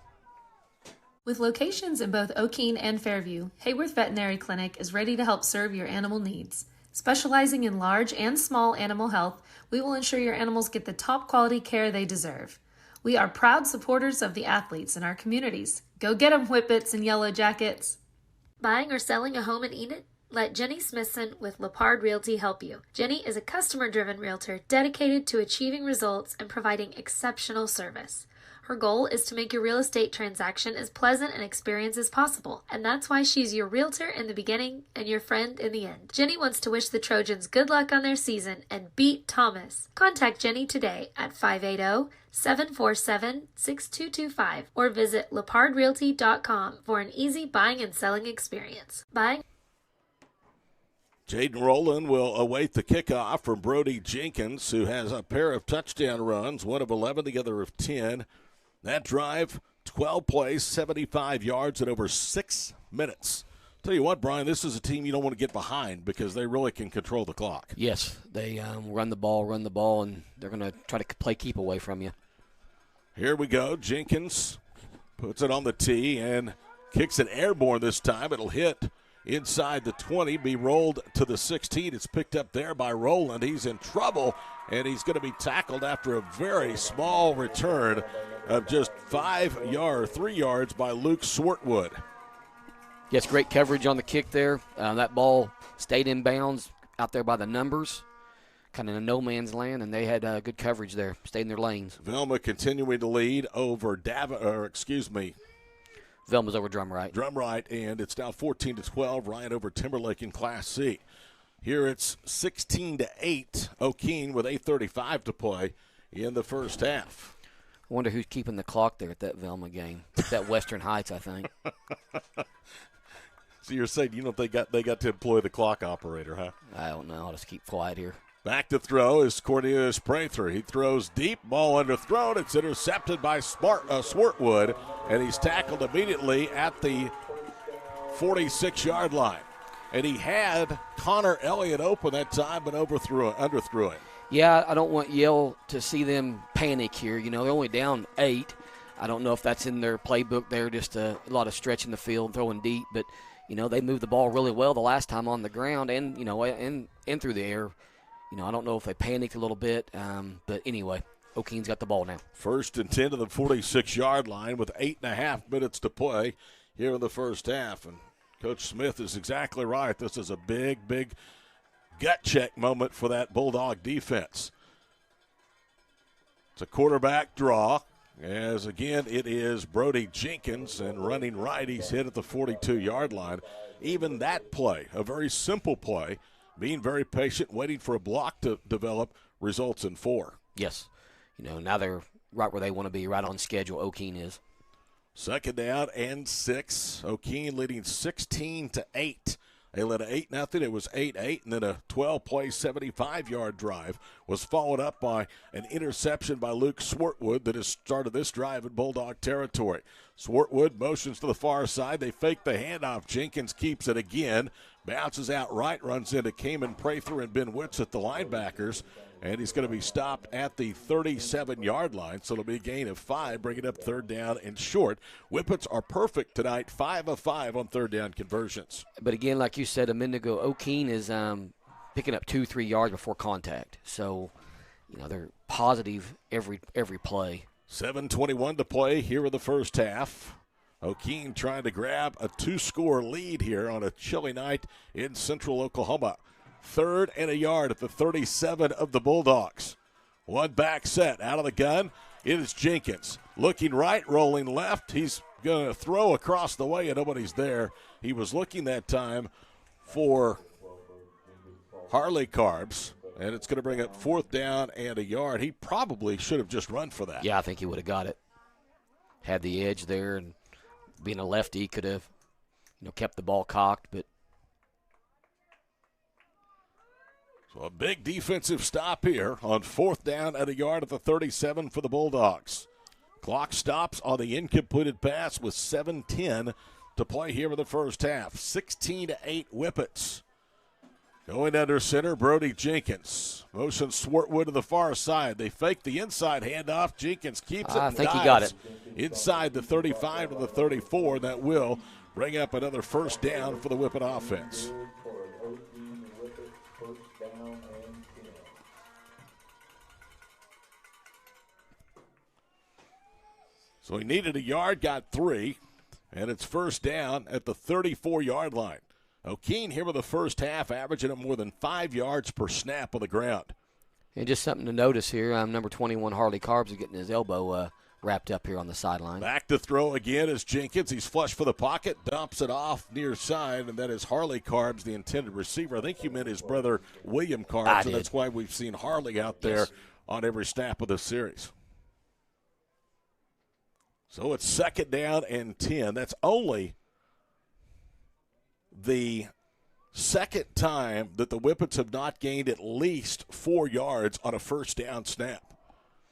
With locations in both Okeene and Fairview, Hayworth Veterinary Clinic is ready to help serve your animal needs. Specializing in large and small animal health, we will ensure your animals get the top quality care they deserve. We are proud supporters of the athletes in our communities. Go get 'em, Whippets and Yellow Jackets. Buying or selling a home in Enid? Let Jenny Smithson with Lepard Realty help you. Jenny is a customer-driven realtor dedicated to achieving results and providing exceptional service. Her goal is to make your real estate transaction as pleasant an experience as possible, and that's why she's your realtor in the beginning and your friend in the end. Jenny wants to wish the Trojans good luck on their season and beat Thomas. Contact Jenny today at 580-747-6225 or visit lepardrealty.com for an easy buying and selling experience. Buying. Jaden Rowland will await the kickoff from Brody Jenkins, who has a pair of touchdown runs, one of 11, the other of 10. That drive, 12 plays, 75 yards in over 6 minutes. Tell you what, Brian, this is a team you don't want to get behind because they really can control the clock. Yes, they run the ball, and they're going to try to play keep away from you. Here we go. Jenkins puts it on the tee and kicks it airborne this time. It'll hit inside the 20, be rolled to the 16. It's picked up there by Rowland. He's in trouble, and he's going to be tackled after a very small return of just 3 yards by Luke Swartwood. Yes, great coverage on the kick there. That ball stayed in bounds out there by the numbers, kind of in no man's land, and they had good coverage there, stayed in their lanes. Velma continuing to lead over Velma's over Drumright. And it's now 14-12. Ryan over Timberlake in Class C. Here it's 16-8. Okeene with 8:35 to play in the first half. I wonder who's keeping the clock there at that Velma game. That Western Heights, I think. So you're saying you don't think they got to employ the clock operator, huh? I don't know. I'll just keep quiet here. Back to throw is Cornelius Prather. He throws deep, ball underthrown. It's intercepted by Swartwood, and he's tackled immediately at the 46-yard line. And he had Connor Elliott open that time, but underthrew him. Yeah, I don't want Yale to see them panic here. You know, they're only down 8. I don't know if that's in their playbook there, just a lot of stretching the field, throwing deep. But, you know, they moved the ball really well the last time on the ground and, you know, and through the air. You know, I don't know if they panicked a little bit. But anyway, Okeene's got the ball now. 1st and 10 to the 46-yard line with 8.5 minutes to play here in the first half. And Coach Smith is exactly right. This is a big gut check moment for that Bulldog defense. It's a quarterback draw, as again it is Brody Jenkins, and running right, he's hit at the 42-yard line. Even that play, a very simple play, being very patient, waiting for a block to develop, results in 4. Yes. You know, now they're right where they want to be, right on schedule, Okeene is. 2nd down and 6. Okeene leading 16-8. They led 8-0. It was 8-8, and then a 12-play, 75-yard drive was followed up by an interception by Luke Swartwood that has started this drive in Bulldog territory. Swartwood motions to the far side. They fake the handoff. Jenkins keeps it again, bounces out right, runs into Cayman Prather and Ben Witz at the linebackers, and he's going to be stopped at the 37-yard line, so it'll be a gain of 5, bringing up 3rd down and short. Whippets are perfect tonight, 5 of 5 on 3rd down conversions. But again, like you said a minute ago, Okeene is picking up 2-3 yards before contact. So, you know, they're positive every play. 7:21 to play here in the first half. Okeene trying to grab a 2-score lead here on a chilly night in central Oklahoma. 3rd and a yard at the 37 of the Bulldogs. One back set out of the gun. It is Jenkins. Looking right, rolling left. He's going to throw across the way, and nobody's there. He was looking that time for Harley Carbs, and it's going to bring up 4th down and a yard. He probably should have just run for that. Yeah, I think he would have got it. Had the edge there, and being a lefty, could have, you know, kept the ball cocked, but so a big defensive stop here on 4th down and a yard at the 37 for the Bulldogs. Clock stops on the incompleted pass with 7:10 to play here in the first half. 16-8 Whippets. Going under center, Brody Jenkins. Motion Swartwood to the far side. They fake the inside handoff. Jenkins keeps it. I think he got it. Inside the 35 to the 34. That will bring up another 1st down for the Whippet offense. So he needed a yard, got 3, and it's 1st down at the 34-yard line. Okeene here with the first half, averaging at more than 5 yards per snap on the ground. And just something to notice here, number 21, Harley Carbs, is getting his elbow wrapped up here on the sideline. Back to throw again is Jenkins. He's flush for the pocket, dumps it off near side, and that is Harley Carbs, the intended receiver. I think you meant his brother William Carbs, and that's why we've seen Harley out there on every snap of this series. So it's 2nd down and 10. That's only the 2nd time that the Whippets have not gained at least 4 yards on a 1st down snap.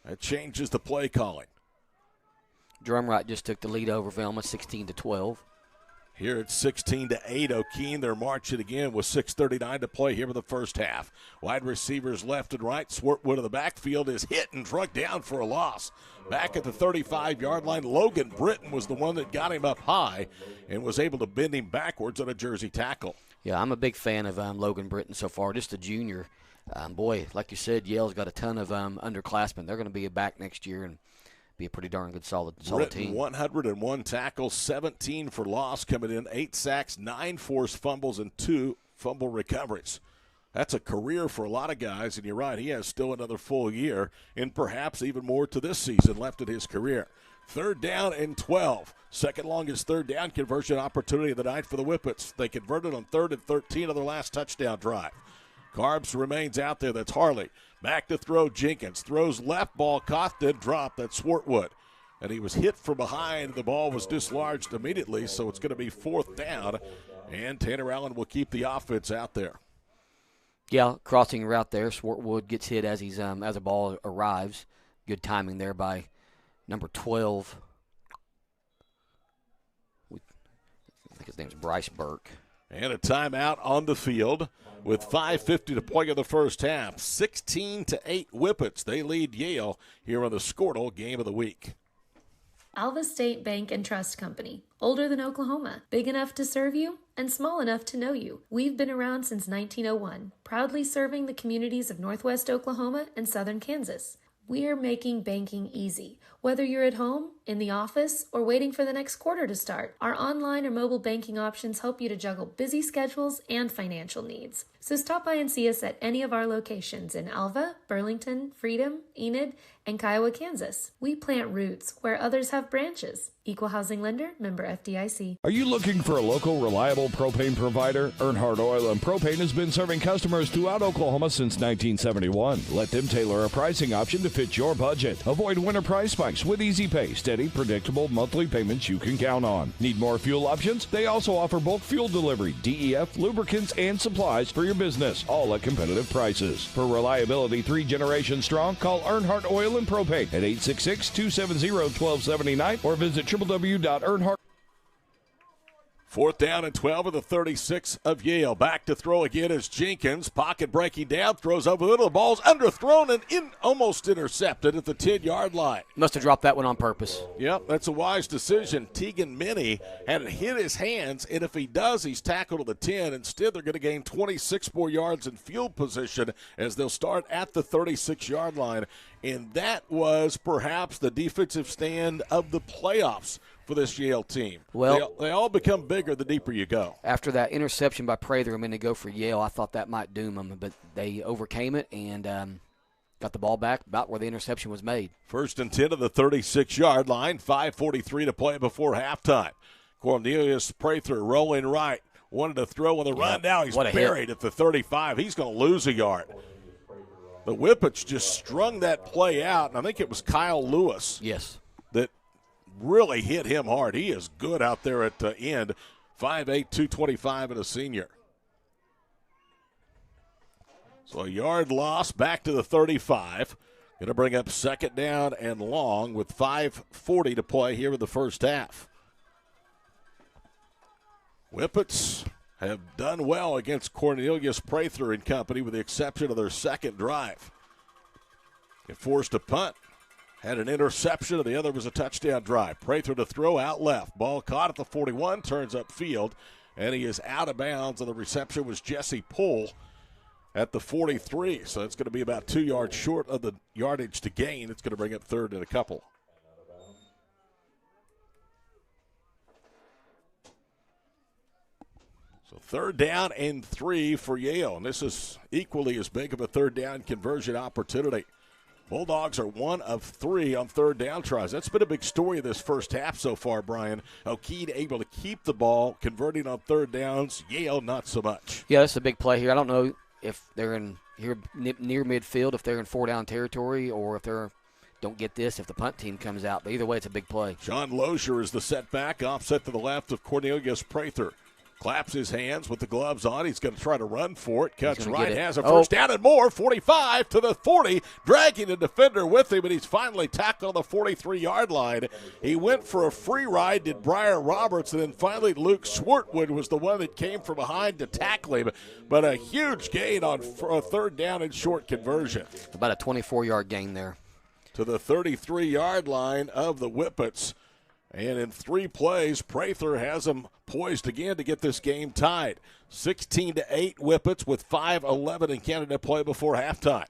That changes the play calling. Drumright just took the lead over Velma, 16-12. Here it's 16-8. Okeene, they're marching again with 6:39 to play here in the first half. Wide receivers left and right. Swartwood of the backfield is hit and drugged down for a loss. Back at the 35-yard line, Logan Britton was the one that got him up high and was able to bend him backwards on a jersey tackle. Yeah, I'm a big fan of Logan Britton so far, just a junior. Boy, like you said, Yale's got a ton of underclassmen. They're going to be back next year and be a pretty darn good solid team. 101 tackles, 17 for loss coming in, 8 sacks, 9 forced fumbles, and 2 fumble recoveries. That's a career for a lot of guys, and you're right, he has still another full year and perhaps even more to this season left in his career. 3rd down and 12. Second longest 3rd down conversion opportunity of the night for the Whippets. They converted on 3rd and 13 of their last touchdown drive. Carbs remains out there. That's Harley. Back to throw Jenkins. Throws left, ball caught, then dropped. That's Swartwood. And he was hit from behind. The ball was dislodged immediately, so it's going to be 4th down. And Tanner Allen will keep the offense out there. Yeah, crossing route there. Swartwood gets hit as he's as the ball arrives. Good timing there by number 12. I think his name's Bryce Burke. And a timeout on the field with 5:50 to play in the first half. 16-8 Whippets. They lead Yale here on the Squirtle Game of the Week. Alva State Bank and Trust Company. Older than Oklahoma. Big enough to serve you and small enough to know you. We've been around since 1901, proudly serving the communities of Northwest Oklahoma and Southern Kansas. We're making banking easy. Whether you're at home, in the office, or waiting for the next quarter to start, our online or mobile banking options help you to juggle busy schedules and financial needs. So stop by and see us at any of our locations in Alva, Burlington, Freedom, Enid, and Kiowa, Kansas. We plant roots where others have branches. Equal housing lender, member FDIC. Are you looking for a local, reliable propane provider? Earnhardt Oil and Propane has been serving customers throughout Oklahoma since 1971. Let them tailor a pricing option to fit your budget. Avoid winter price spikes with easy pay, steady, predictable monthly payments you can count on. Need more fuel options? They also offer bulk fuel delivery, DEF, lubricants, and supplies for your business, all at competitive prices. For reliability 3 generations strong, call Earnhardt Oil and Propane at 866-270-1279 or visit www.earnhardt. 4th down and 12 of the 36 of Yale. Back to throw again is Jenkins. Pocket breaking down, throws over the middle. The ball's underthrown and almost intercepted at the 10-yard line. Must have dropped that one on purpose. Yep, that's a wise decision. Tegan Minnie had it hit his hands, and if he does, he's tackled to the 10. Instead, they're going to gain 26 more yards in field position as they'll start at the 36-yard line. And that was perhaps the defensive stand of the playoffs for this Yale team. Well, they all become bigger the deeper you go. After that interception by Prather a minute ago for Yale, I thought that might doom them, but they overcame it and got the ball back about where the interception was made. 1st and 10 of the 36-yard line, 5:43 to play before halftime. Cornelius Prather rolling right, wanted to throw on the run. Now he's buried at the 35. He's going to lose a yard. The Whippets just strung that play out, and I think it was Kyle Lewis. Yes. That really hit him hard. He is good out there at the end. 5'8", 225 and a senior. So a yard loss back to the 35. Going to bring up 2nd down and long with 5:40 to play here in the first half. Whippets have done well against Cornelius Prather and company with the exception of their second drive. They forced a punt. Had an interception, and the other was a touchdown drive. Prather to throw out left. Ball caught at the 41, turns upfield, and he is out of bounds, and the reception was Jesse Poole at the 43. So it's going to be about 2 yards short of the yardage to gain. It's going to bring up 3rd and a couple. So 3rd down and 3 for Yale, and this is equally as big of a 3rd down conversion opportunity. Bulldogs are 1 of 3 on 3rd down tries. That's been a big story of this first half so far, Brian. Okeene able to keep the ball, converting on 3rd downs. Yale, not so much. Yeah, that's a big play here. I don't know if they're in here near midfield, if they're in 4-down territory, or if they're don't get this if the punt team comes out. But either way, it's a big play. Sean Lozier is the setback, offset to the left of Cornelius Prather. Claps his hands with the gloves on. He's going to try to run for it. Cuts right, has a first down and more. 45 to the 40, dragging the defender with him, and he's finally tackled on the 43-yard line. He went for a free ride, did Briar Roberts, and then finally Luke Swartwood was the one that came from behind to tackle him. But a huge gain on a 3rd down and short conversion. About a 24-yard gain there. To the 33-yard line of the Whippets. And in 3 plays, Prather has them poised again to get this game tied. 16-8 Whippets with 5:11 in Canada play before halftime.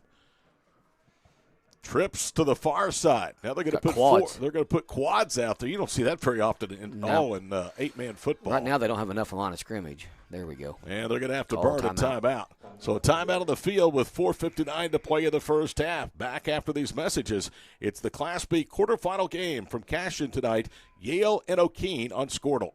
Trips to the far side. Now they're going to put quads. They're going to put quads out there. You don't see that very often in 8-man football. Right now they don't have enough line of scrimmage. There we go. And they're going to have to burn a timeout. So a timeout on the field with 4:59 to play in the first half. Back after these messages, it's the Class B quarterfinal game from Cashion tonight. Yale and Okeene on Squirtle.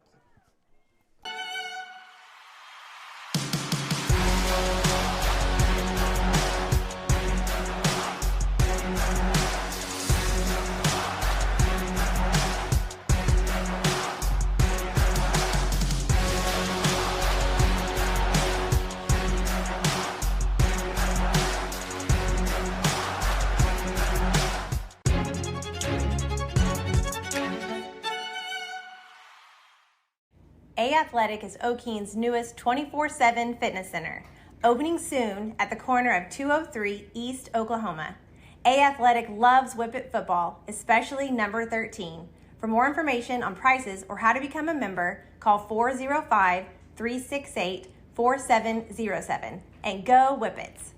A Athletic is Okeene's newest 24/7 fitness center, opening soon at the corner of 203 East Oklahoma. A Athletic loves Whippet football, especially number 13. For more information on prices or how to become a member, call 405-368-4707 and go Whippets.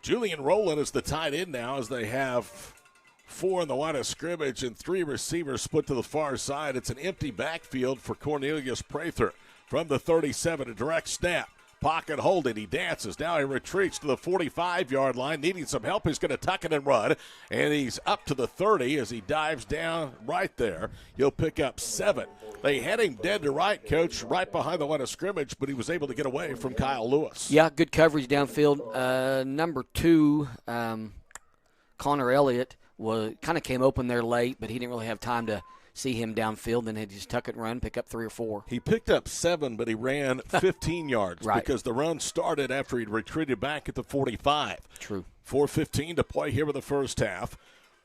Julian Rowland is the tight end now as they have 4 in the line of scrimmage and 3 receivers split to the far side. It's an empty backfield for Cornelius Prather. From the 37, a direct snap. Pocket holding. He dances. Now he retreats to the 45-yard line, needing some help. He's going to tuck it and run, and he's up to the 30 as he dives down right there. He'll pick up 7. They had him dead to right, Coach, right behind the line of scrimmage, but he was able to get away from Kyle Lewis. Yeah, good coverage downfield. Number 2, Connor Elliott, kind of came open there late, but he didn't really have time to see him downfield, and he just tuck it and run, pick up 3 or 4. He picked up 7, but he ran 15 yards right. because the run started after he'd retreated back at the 45. True. 4:15 to play here in the first half.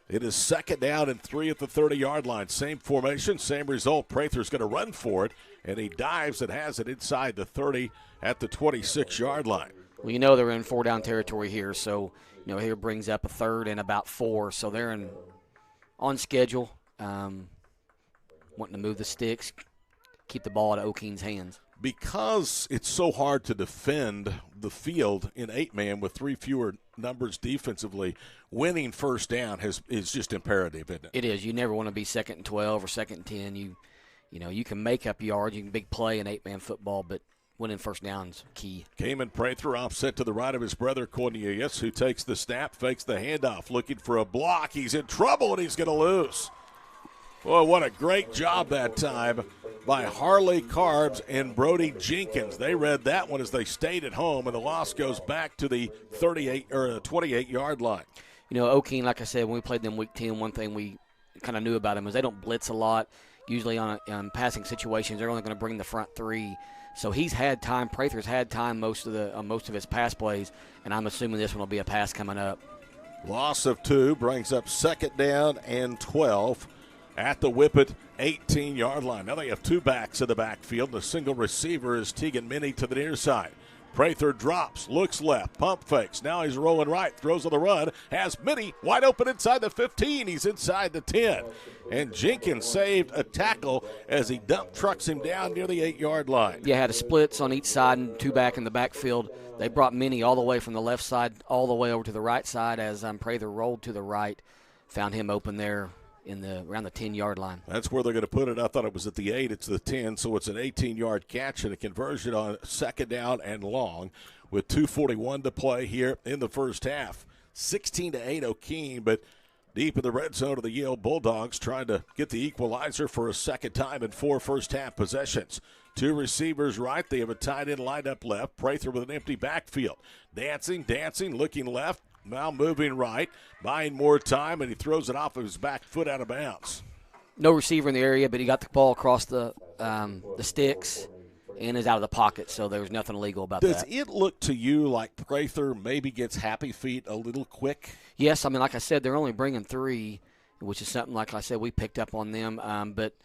It is 2nd down and 3 at the 30-yard line. Same formation, same result. Prather's going to run for it, and he dives and has it inside the 30 at the 26-yard line. Well, you know they're in 4-down territory here, so here brings up a 3rd and about 4, so they're on schedule. Wanting to move the sticks, keep the ball out of Okeene's hands. Because it's so hard to defend the field in 8-man with 3 fewer numbers defensively, winning first down is just imperative, isn't it? It is. You never want to be 2nd and 12 or 2nd and 10. You can make up yards, you can big play in 8-man football, but winning first down's key. Cayman Prather offset to the right of his brother Cornelius, who takes the snap, fakes the handoff, looking for a block. He's in trouble, and he's going to lose. Boy, what a great job that time by Harley Carbs and Brody Jenkins. They read that one as they stayed at home, and the loss goes back to the 28-yard line. Okeene, like I said, when we played them week 10, one thing we kind of knew about them is they don't blitz a lot. Usually on passing situations, they're only going to bring the front 3. So he's had time. Prather's had time most of his pass plays, and I'm assuming this one will be a pass coming up. Loss of 2 brings up 2nd down and 12. At the Whippet 18-yard line. Now they have 2 backs in the backfield. The single receiver is Tegan Minnie to the near side. Prather drops, looks left, pump fakes. Now he's rolling right, throws on the run, has Minnie wide open inside the 15. He's inside the 10. And Jenkins saved a tackle as he dump trucks him down near the 8-yard line. Yeah, had a splits on each side and 2 back in the backfield. They brought Minnie all the way from the left side all the way over to the right side as Prather rolled to the right. Found him open there around the 10-yard line. That's where they're going to put it. I thought it was at the 8. It's the 10, so it's an 18-yard catch and a conversion on 2nd down and long with 2:41 to play here in the first half. 16-8 Okeene, but deep in the red zone of the Yale Bulldogs trying to get the equalizer for a second time in 4 first-half possessions. 2 receivers right. They have a tight end lined up left. Prather with an empty backfield. Dancing, looking left. Now moving right, buying more time, and he throws it off of his back foot out of bounds. No receiver in the area, but he got the ball across the sticks and is out of the pocket, so there was nothing illegal about that. Does it look to you like Prather maybe gets happy feet a little quick? Yes, like I said, they're only bringing 3, which is something, like I said, we picked up on them. But,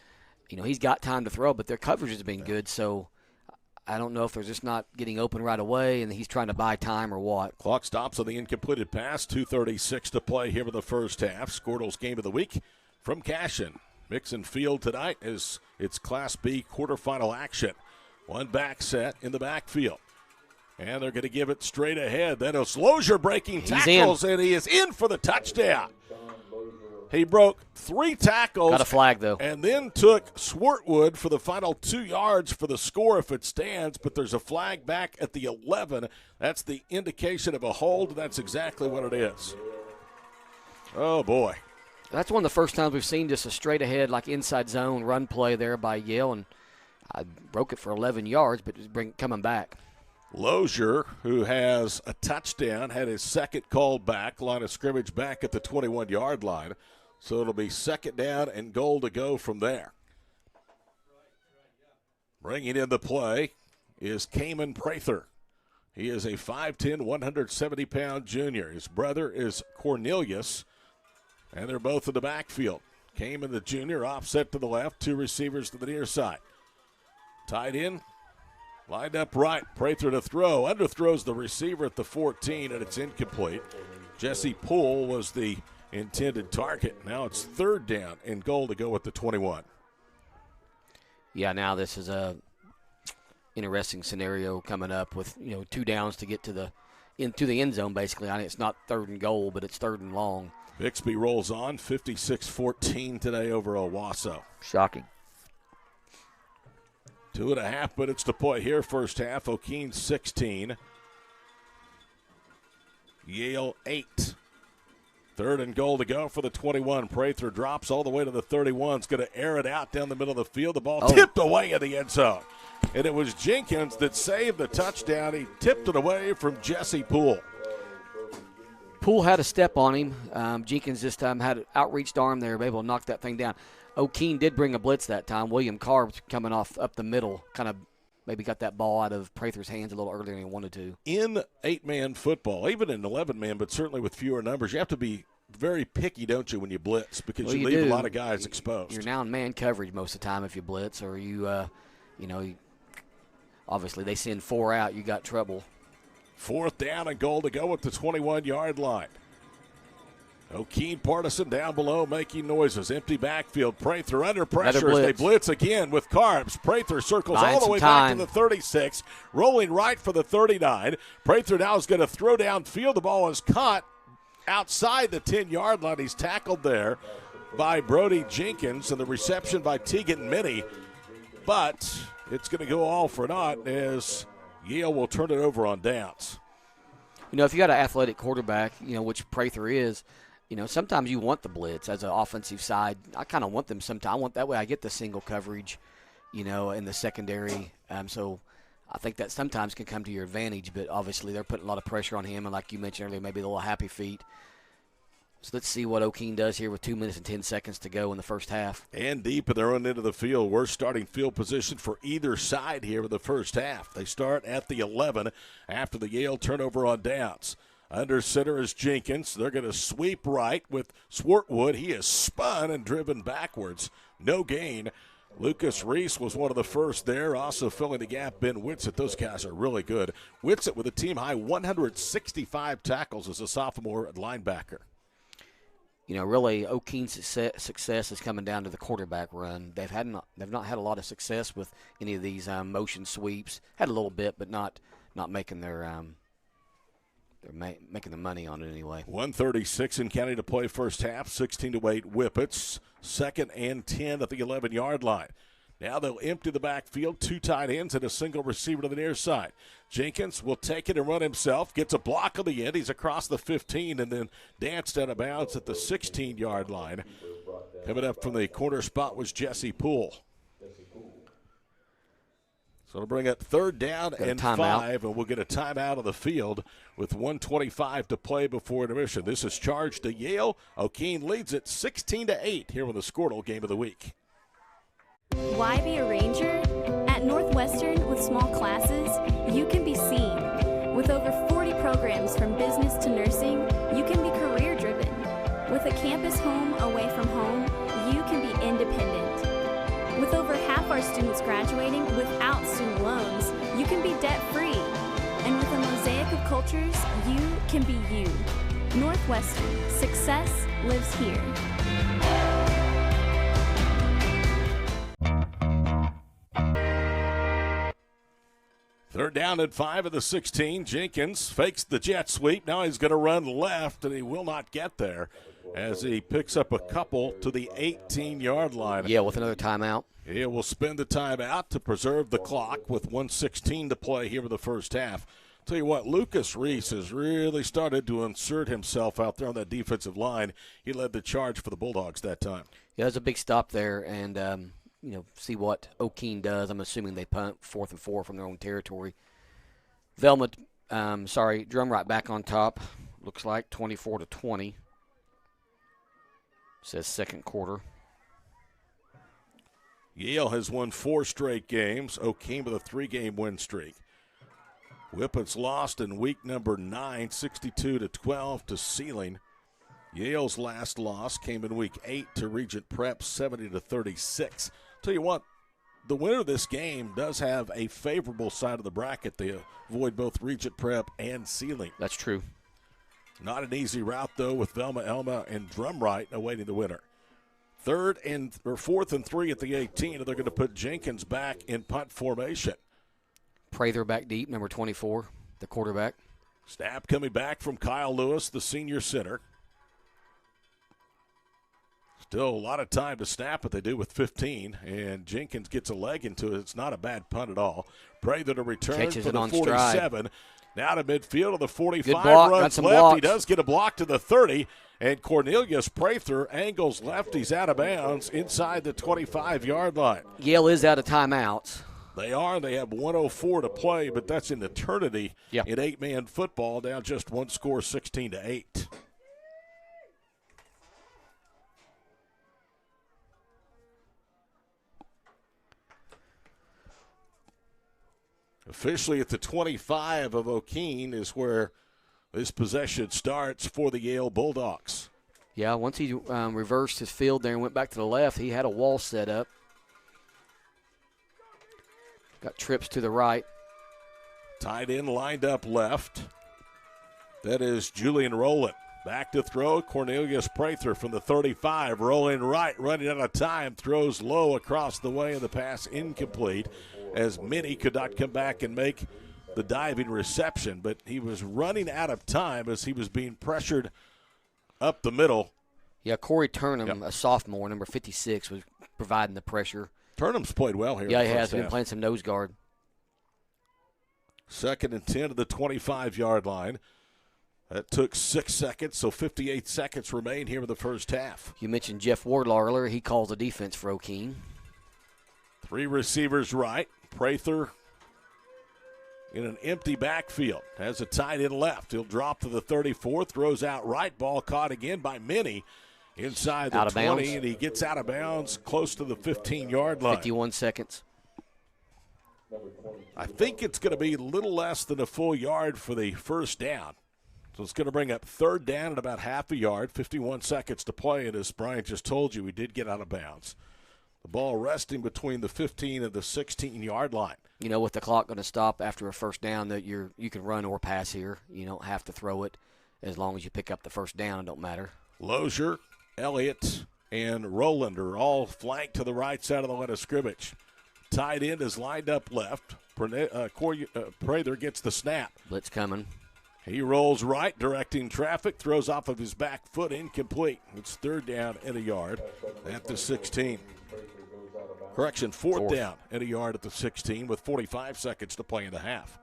he's got time to throw, but their coverage has been good, so I don't know if they're just not getting open right away and he's trying to buy time or what. Clock stops on the incompleted pass. 2:36 to play here in the first half. Squirtle's game of the week from Cashin. Mix and field tonight as it's Class B quarterfinal action. 1 back set in the backfield. And they're going to give it straight ahead. Then it's Lozier breaking tackles, and he is in for the touchdown. He broke 3 tackles. Got a flag, though. And then took Swartwood for the final 2 yards for the score if it stands, but there's a flag back at the 11. That's the indication of a hold, and that's exactly what it is. Oh, boy. That's one of the first times we've seen just a straight-ahead, like inside zone run play there by Yale, and I broke it for 11 yards, but it's coming back. Lozier, who has a touchdown, had his 2nd called back, line of scrimmage back at the 21-yard line. So it'll be 2nd down and goal to go from there. Bringing in the play is Cayman Prather. He is a 5'10", 170-pound junior. His brother is Cornelius, and they're both in the backfield. Cayman, the junior, offset to the left, 2 receivers to the near side. Tied in. Lined up right. Prather to throw. Underthrows the receiver at the 14, and it's incomplete. Jesse Poole was the intended target. Now it's 3rd down and goal to go with the 21. Yeah, now this is a interesting scenario coming up with 2 downs to get to the end zone. Basically, I mean, it's not 3rd and goal, but it's 3rd and long. Bixby rolls on 56-14 today over Owasso. Shocking. 2.5 minutes to play here. First half. Okeene 16. Yale 8. 3rd and goal to go for the 21. Prather drops all the way to the 31. Is going to air it out down the middle of the field. The ball tipped away in the end zone. And it was Jenkins that saved the touchdown. He tipped it away from Jesse Poole. Poole had a step on him. Jenkins this time had an outreached arm there, able to knock that thing down. Okeene did bring a blitz that time. William Carr coming off up the middle, kind of maybe got that ball out of Prather's hands a little earlier than he wanted to. In 8-man football, even in 11-man, but certainly with fewer numbers, you have to be very picky, don't you, when you blitz, because you leave a lot of guys exposed. You're now in man coverage most of the time if you blitz, or obviously they send 4 out, you got trouble. 4th down and goal to go at the 21-yard line. Okeene partisan down below making noises. Empty backfield. Prather under pressure as they blitz again with Carbs. Prather circles all the way back to the 36, rolling right for the 39. Prather now is going to throw downfield. The ball is caught outside the 10-yard line. He's tackled there by Brody Jenkins, and the reception by Tegan Minnie. But it's going to go all for naught as Yale will turn it over on downs. If you got an athletic quarterback, which Prather is, sometimes you want the blitz as an offensive side. I kind of want them sometimes. That way I get the single coverage, in the secondary. So I think that sometimes can come to your advantage, but obviously they're putting a lot of pressure on him. And like you mentioned earlier, maybe a little happy feet. So let's see what Okeene does here with 2 minutes and 10 seconds to go in the first half. And deep in their own end of the field. Worst starting field position for either side here in the first half. They start at the 11 after the Yale turnover on downs. Under center is Jenkins. They're going to sweep right with Swartwood. He is spun and driven backwards. No gain. Lucas Reese was one of the first there. Also filling the gap, Ben Whitsitt. Those guys are really good. Whitsitt with a team-high 165 tackles as a sophomore at linebacker. Really, Okeene's success is coming down to the quarterback run. They've not had a lot of success with any of these motion sweeps. Had a little bit, but not making their making the money on it anyway. 1:36 in county to play first half. 16-8 Whippets. 2nd and 10 at the 11-yard line. Now they'll empty the backfield. 2 tight ends and a single receiver to the near side. Jenkins will take it and run himself. Gets a block on the end. He's across the 15 and then danced out of bounds at the 16-yard line. Coming up from the corner spot was Jesse Poole. So it'll bring it 3rd down and 5, and we'll get a timeout on the field with 1:25 to play before intermission. This is charged to Yale. Okeene leads it 16-8 here on the Squirtle Game of the Week. Why be a ranger? At Northwestern, with small classes, you can be seen. With over 40 programs from business to nursing, you can be career-driven. With a campus home away from home, you can be independent. With over half our students graduating without student loans, you can be debt-free. And with a mosaic of cultures, you can be you. Northwestern, success lives here. 3rd down and 5 of the 16. Jenkins fakes the jet sweep. Now he's going to run left, and he will not get there as he picks up a couple to the 18-yard line. Yeah, with another timeout. He will spend the timeout to preserve the clock with 1:16 to play here in the first half. Tell you what, Lucas Reese has really started to insert himself out there on that defensive line. He led the charge for the Bulldogs that time. Yeah, there's a big stop there, and see what Okeene does. I'm assuming they punt 4th and 4 from their own territory. Velma, drum right back on top. Looks like 24-20. Says second quarter. Yale has won 4 straight games. Okeene with a 3-game win streak. Whippets lost in week number 9, 62-12 to Sealing. Yale's last loss came in week 8 to Regent Prep, 70-36. Tell you what, the winner of this game does have a favorable side of the bracket. They avoid both Regent Prep and Sealing. That's true. Not an easy route, though, with Velma, Elma, and Drumright awaiting the winner. 4th and 3 at the 18, and they're going to put Jenkins back in punt formation. Prather back deep, number 24, the quarterback. Snap coming back from Kyle Lewis, the senior center. Still a lot of time to snap, but they do with 15, and Jenkins gets a leg into it. It's not a bad punt at all. Prather to return Catches for the 47. stride. Now to midfield of the 45. Block, runs left. Blocks. He does get a block to the 30, and Cornelius Prather angles left. He's out of bounds inside the 25-yard line. Yale is out of timeouts. They are. They have 1:04 to play, but that's an eternity in 8-man football. Down just one score, 16-8. Officially at the 25 of Okeene is where this possession starts for the Yale Bulldogs. Yeah, once he reversed his field there and went back to the left, he had a wall set up. Got trips to the right. Tight end lined up left. That is Julian Rowland. Back to throw, Cornelius Prather from the 35. Rolling right, running out of time. Throws low across the way, and the pass incomplete as Minnie could not come back and make the diving reception. But he was running out of time as he was being pressured up the middle. Yeah, Corey Turnham, a sophomore, number 56, was providing the pressure. Turnham's played well here. Yeah, he has been playing some nose guard. 2nd and 10 to the 25-yard line. That took 6 seconds, so 58 seconds remain here in the first half. You mentioned Jeff Wardlaw earlier. He calls the defense for Okeene. 3 receivers right. Prather in an empty backfield. Has a tight end left. He'll drop to the 34, throws out right. Ball caught again by Minnie inside the 20, and he gets out of bounds close to the 15-yard line. 51 seconds. I think it's going to be a little less than a full yard for the first down. So it's going to bring up 3rd down at about half a yard, 51 seconds to play, and as Brian just told you, he did get out of bounds. The ball resting between the 15 and the 16-yard line. You know, with the clock going to stop after a first down, that you can run or pass here. You don't have to throw it as long as you pick up the first down. It don't matter. Lozier, Elliott, and Rowland are all flanked to the right side of the line of scrimmage. Tight end is lined up left. Prather gets the snap. Blitz coming. He rolls right, directing traffic, throws off of his back foot, incomplete. It's 3rd down and a yard at the 16. Correction, 4th down and a yard at the 16 with 45 seconds to play in the half.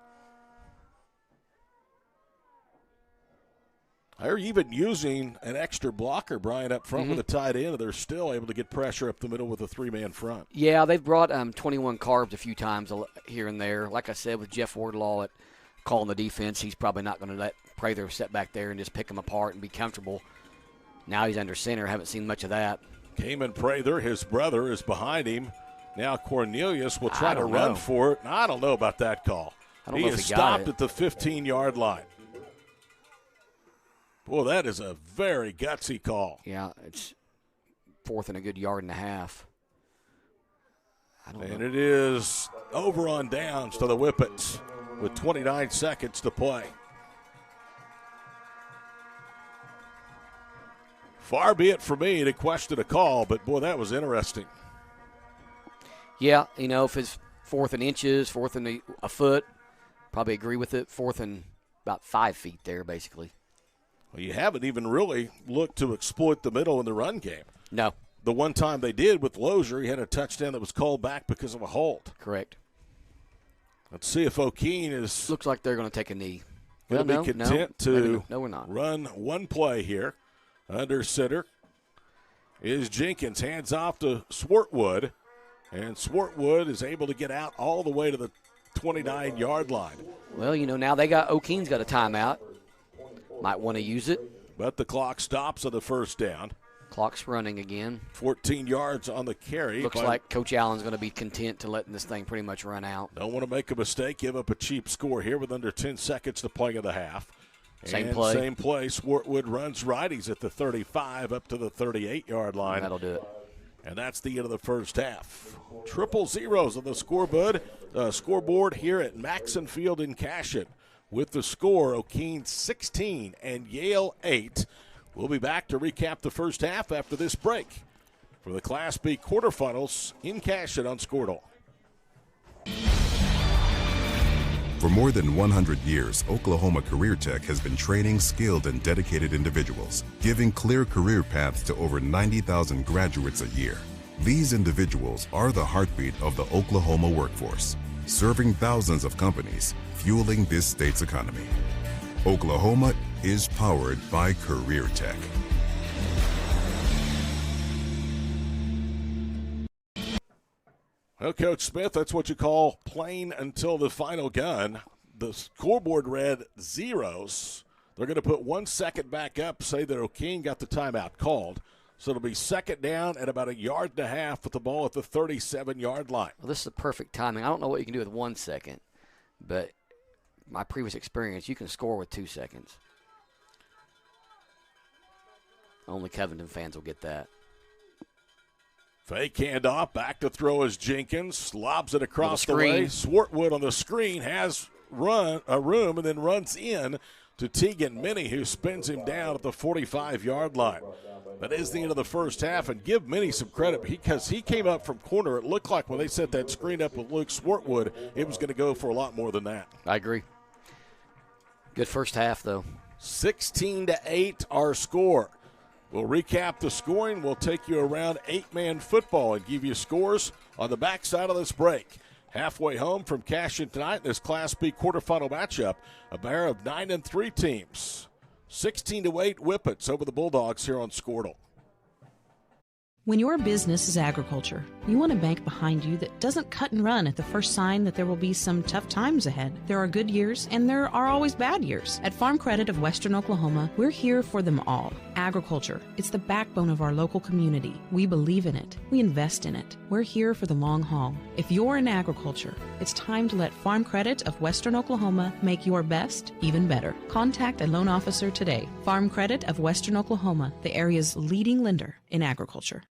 They're even using an extra blocker, Brian, up front with a tight end, and they're still able to get pressure up the middle with a 3-man front. Yeah, they've brought 21 carbs a few times here and there. Like I said, with Jeff Wardlaw at calling the defense, he's probably not going to let Prather sit back there and just pick him apart and be comfortable. Now he's under center. Haven't seen much of that. Cayman Prather, his brother, is behind him. Now Cornelius will try to run for it. I don't know about that call. He is stopped at the 15-yard line. Boy, that is a very gutsy call. Yeah, it's 4th and a good yard and a half. And it is over on downs to the Whippets with 29 seconds to play. Far be it for me to question a call, but, boy, that was interesting. Yeah, you know, if it's 4th and inches, 4th and a foot, probably agree with it. 4th and about 5 feet there, basically. Well, you haven't even really looked to exploit the middle in the run game. No. The one time they did with Lozier, he had a touchdown that was called back because of a hold. Correct. Let's see if Okeene is. Looks like they're going to take a knee. Going to be content to we're not. Run one play here. Under center is Jenkins. Hands off to Swartwood. And Swartwood is able to get out all the way to the 29-yard line. Well, you know, now Okeene's got a timeout. Might want to use it. But the clock stops on the first down. Clock's running again. 14 yards on the carry. Looks like Coach Allen's going to be content to letting this thing pretty much run out. Don't want to make a mistake, give up a cheap score here with under 10 seconds to play in the half. Same and play. Same play. Swartwood runs right. He's at the 35 up to the 38-yard line. That'll do it. And that's the end of the first half. Triple zeros on the scoreboard here at Maxson Field in Cashion. With the score, Okeene 16 and Yale 8. We'll be back to recap the first half after this break for the Class B quarterfinals in Cashion on Squirtle. For more than 100 years, Oklahoma Career Tech has been training skilled and dedicated individuals, giving clear career paths to over 90,000 graduates a year. These individuals are the heartbeat of the Oklahoma workforce, serving thousands of companies, fueling this state's economy. Oklahoma is powered by Career Tech. Well, Coach Smith, that's what you call playing until the final gun. The scoreboard read zeros. They're going to put 1 second back up, say that Okeene got the timeout called. So it'll be second down at about 1.5 yards with the ball at the 37-yard line. Well, this is the perfect timing. I don't know what you can do with 1 second, but my previous experience, you can score with 2 seconds. Only Covington fans will get that. Fake handoff, back to throw is Jenkins, lobs it across the way. Swartwood on the screen has room and then runs in to Tegan Minnie, who spins him down at the 45-yard line. That is the end of the first half, and give Minnie some credit because he came up from corner. It looked like when they set that screen up with Luke Swartwood, it was going to go for a lot more than that. I agree. Good first half, though. 16-8 our score. We'll recap the scoring. We'll take you around 8-man football and give you scores on the backside of this break. Halfway home from Cashion tonight in this Class B quarterfinal matchup, a pair of 9-3 teams. 16-8 Whippets over the Bulldogs here on Squirtle. When your business is agriculture, you want a bank behind you that doesn't cut and run at the first sign that there will be some tough times ahead. There are good years and there are always bad years. At Farm Credit of Western Oklahoma, we're here for them all. Agriculture, it's the backbone of our local community. We believe in it. We invest in it. We're here for the long haul. If you're in agriculture, it's time to let Farm Credit of Western Oklahoma make your best even better. Contact a loan officer today. Farm Credit of Western Oklahoma, the area's leading lender in agriculture.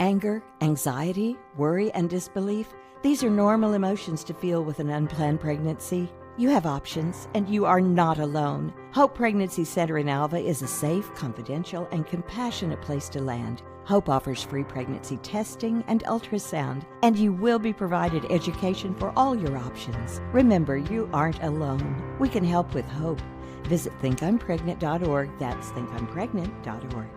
Anger, anxiety, worry, and disbelief, these are normal emotions to feel with an unplanned pregnancy. You have options, and you are not alone. Hope Pregnancy Center in Alva is a safe, confidential, and compassionate place to land. Hope offers free pregnancy testing and ultrasound, and you will be provided education for all your options. Remember, you aren't alone. We can help with hope. Visit thinkimpregnant.org. That's thinkimpregnant.org.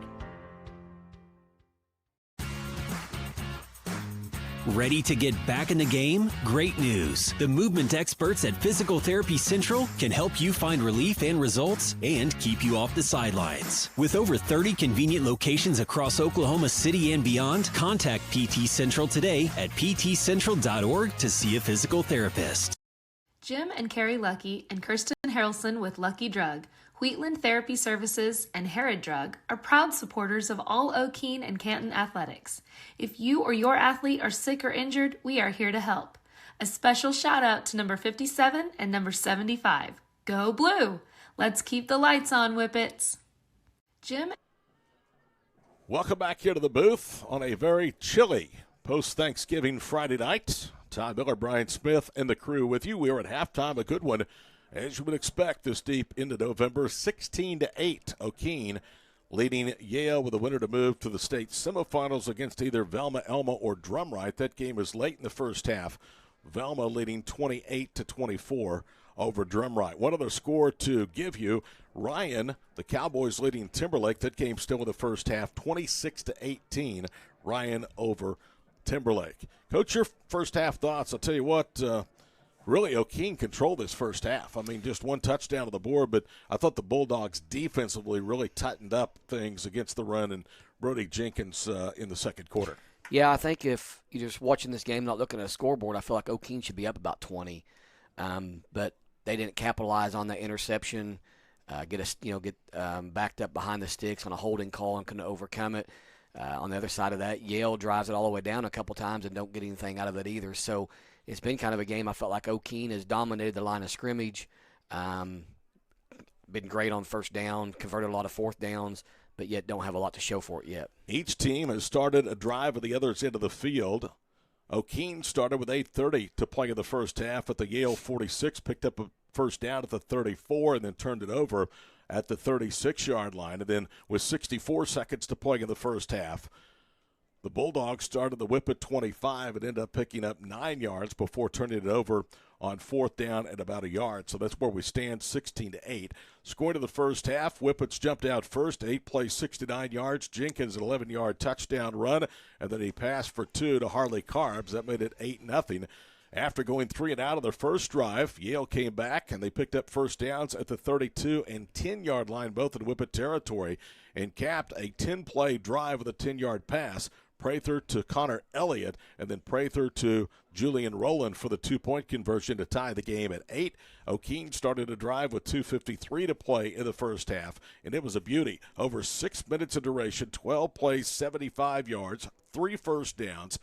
Ready to get back in the game? Great news! The movement experts at Physical Therapy Central can help you find relief and results and keep you off the sidelines. With over 30 convenient locations across Oklahoma City and beyond, contact PT Central today at ptcentral.org to see a physical therapist. Jim and Carrie Lucky and Kirsten Harrelson with Lucky Drug, Wheatland Therapy Services, and Herod Drug are proud supporters of all Okeene and Canton athletics. If you or your athlete are sick or injured, we are here to help. A special shout out to number 57 and number 75. Go Blue! Let's keep the lights on, Whippets. Jim. Welcome back here to the booth on a very chilly post-Thanksgiving Friday night. Ty Miller, Brian Smith, and the crew with you. We are at halftime, a good one, as you would expect this deep into November. 16-8, Okeene leading Yale with a winner to move to the state semifinals against either Velma, Elma, or Drumright. That game is late in the first half. Velma leading 28-24 over Drumright. One other score to give you, Ryan, the Cowboys leading Timberlake. That game still in the first half, 26-18, Ryan over Timberlake. Coach, your first half thoughts. I'll tell you what, really Okeene controlled this first half. I mean, just one touchdown on the board, but I thought the Bulldogs defensively really tightened up things against the run and Brody Jenkins in the second quarter. Yeah, I think if you're just watching this game, not looking at a scoreboard, I feel like Okeene should be up about 20. But they didn't capitalize on the interception, get backed up behind the sticks on a holding call and couldn't overcome it. On the other side of that, Yale drives it all the way down a couple times and don't get anything out of it either. So it's been kind of a game I felt like Okeene has dominated the line of scrimmage, been great on first down, converted a lot of fourth downs, but yet don't have a lot to show for it yet. Each team has started a drive at the other's end of the field. Okeene started with 8:30 to play in the first half at the Yale 46, picked up a first down at the 34, and then turned it over at the 36-yard line. And then with 64 seconds to play in the first half, the Bulldogs started the whip at 25 and ended up picking up 9 yards before turning it over on fourth down at about a yard. So that's where we stand, 16-8. Scoring in the first half, Whippets jumped out first, 8 plays, 69 yards. Jenkins, an 11-yard touchdown run, and then he passed for 2 to Harley Carbs. That made it 8-0. After going 3 and out of their first drive, Yale came back, and they picked up first downs at the 32 and 10-yard line, both in Whippet territory, and capped a 10-play drive with a 10-yard pass. Prather to Connor Elliott, and then Prather to Julian Rowland for the 2-point conversion to tie the game at 8. Okeene started a drive with 2:53 to play in the first half, and it was a beauty. Over 6 minutes of duration, 12 plays, 75 yards, 3 first downs,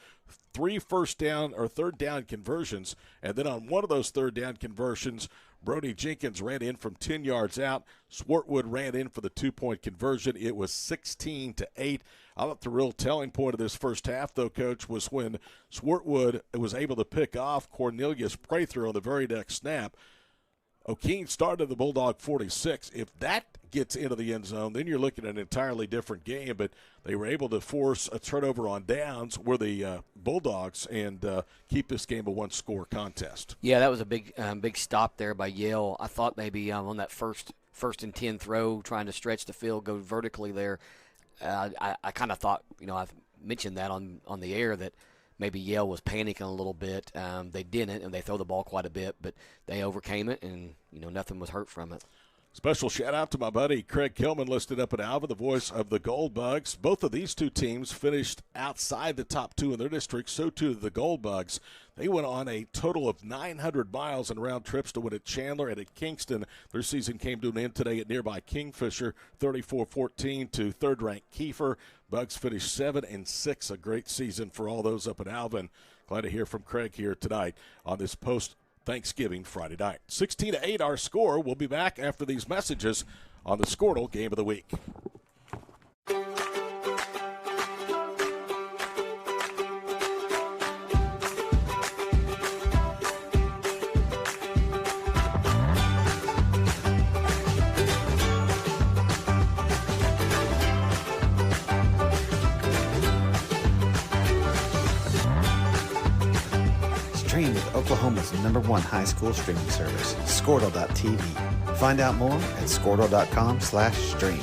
3 third down conversions, and then on one of those third down conversions, Brody Jenkins ran in from 10 yards out. Swartwood ran in for the 2-point conversion. It was 16-8. I thought the real telling point of this first half, though, Coach, was when Swartwood was able to pick off Cornelius Prather on the very next snap. Okeene started the Bulldog 46. If that gets into the end zone, then you're looking at an entirely different game. But they were able to force a turnover on downs where the Bulldogs and keep this game a one-score contest. Yeah, that was a big stop there by Yale. I thought maybe on that first and 10 throw, trying to stretch the field, go vertically there. I kind of thought, I've mentioned that on the air that maybe Yale was panicking a little bit. They didn't, and they throw the ball quite a bit, but they overcame it, and nothing was hurt from it. Special shout-out to my buddy Craig Kilman, listed up at Alva, the voice of the Gold Bugs. Both of these two teams finished outside the top 2 in their district, so too did the Gold Bugs. They went on a total of 900 miles in round trips to win at Chandler and at Kingston. Their season came to an end today at nearby Kingfisher, 34-14 to third-ranked Kiefer. Bugs finished 7-6, a great season for all those up at Alvin. Glad to hear from Craig here tonight on this post-Thanksgiving Friday night. 16-8 our score. We'll be back after these messages on the Squirtle Game of the Week. Stream with Oklahoma's #1 high school streaming service, Squirtle.tv. Find out more at Squirtle.com/stream.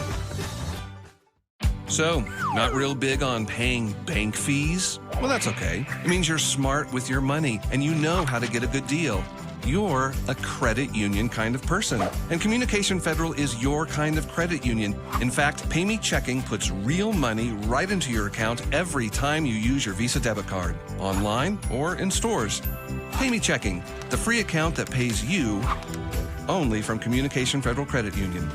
So, not real big on paying bank fees? Well, that's okay. It means you're smart with your money and you know how to get a good deal. You're a credit union kind of person, and Communication Federal is your kind of credit union. In fact, Pay Me Checking puts real money right into your account every time you use your Visa debit card, online or in stores. Pay Me Checking, the free account that pays you, only from Communication Federal Credit Union.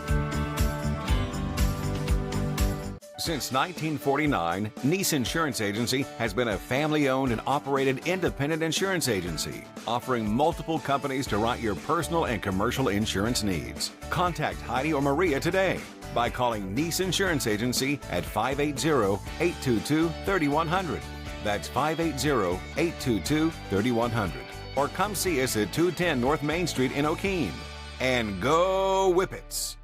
Since 1949, Nice Insurance Agency has been a family-owned and operated independent insurance agency, offering multiple companies to write your personal and commercial insurance needs. Contact Heidi or Maria today by calling Nice Insurance Agency at 580-822-3100. That's 580-822-3100. Or come see us at 210 North Main Street in Okeene. And go Whippets!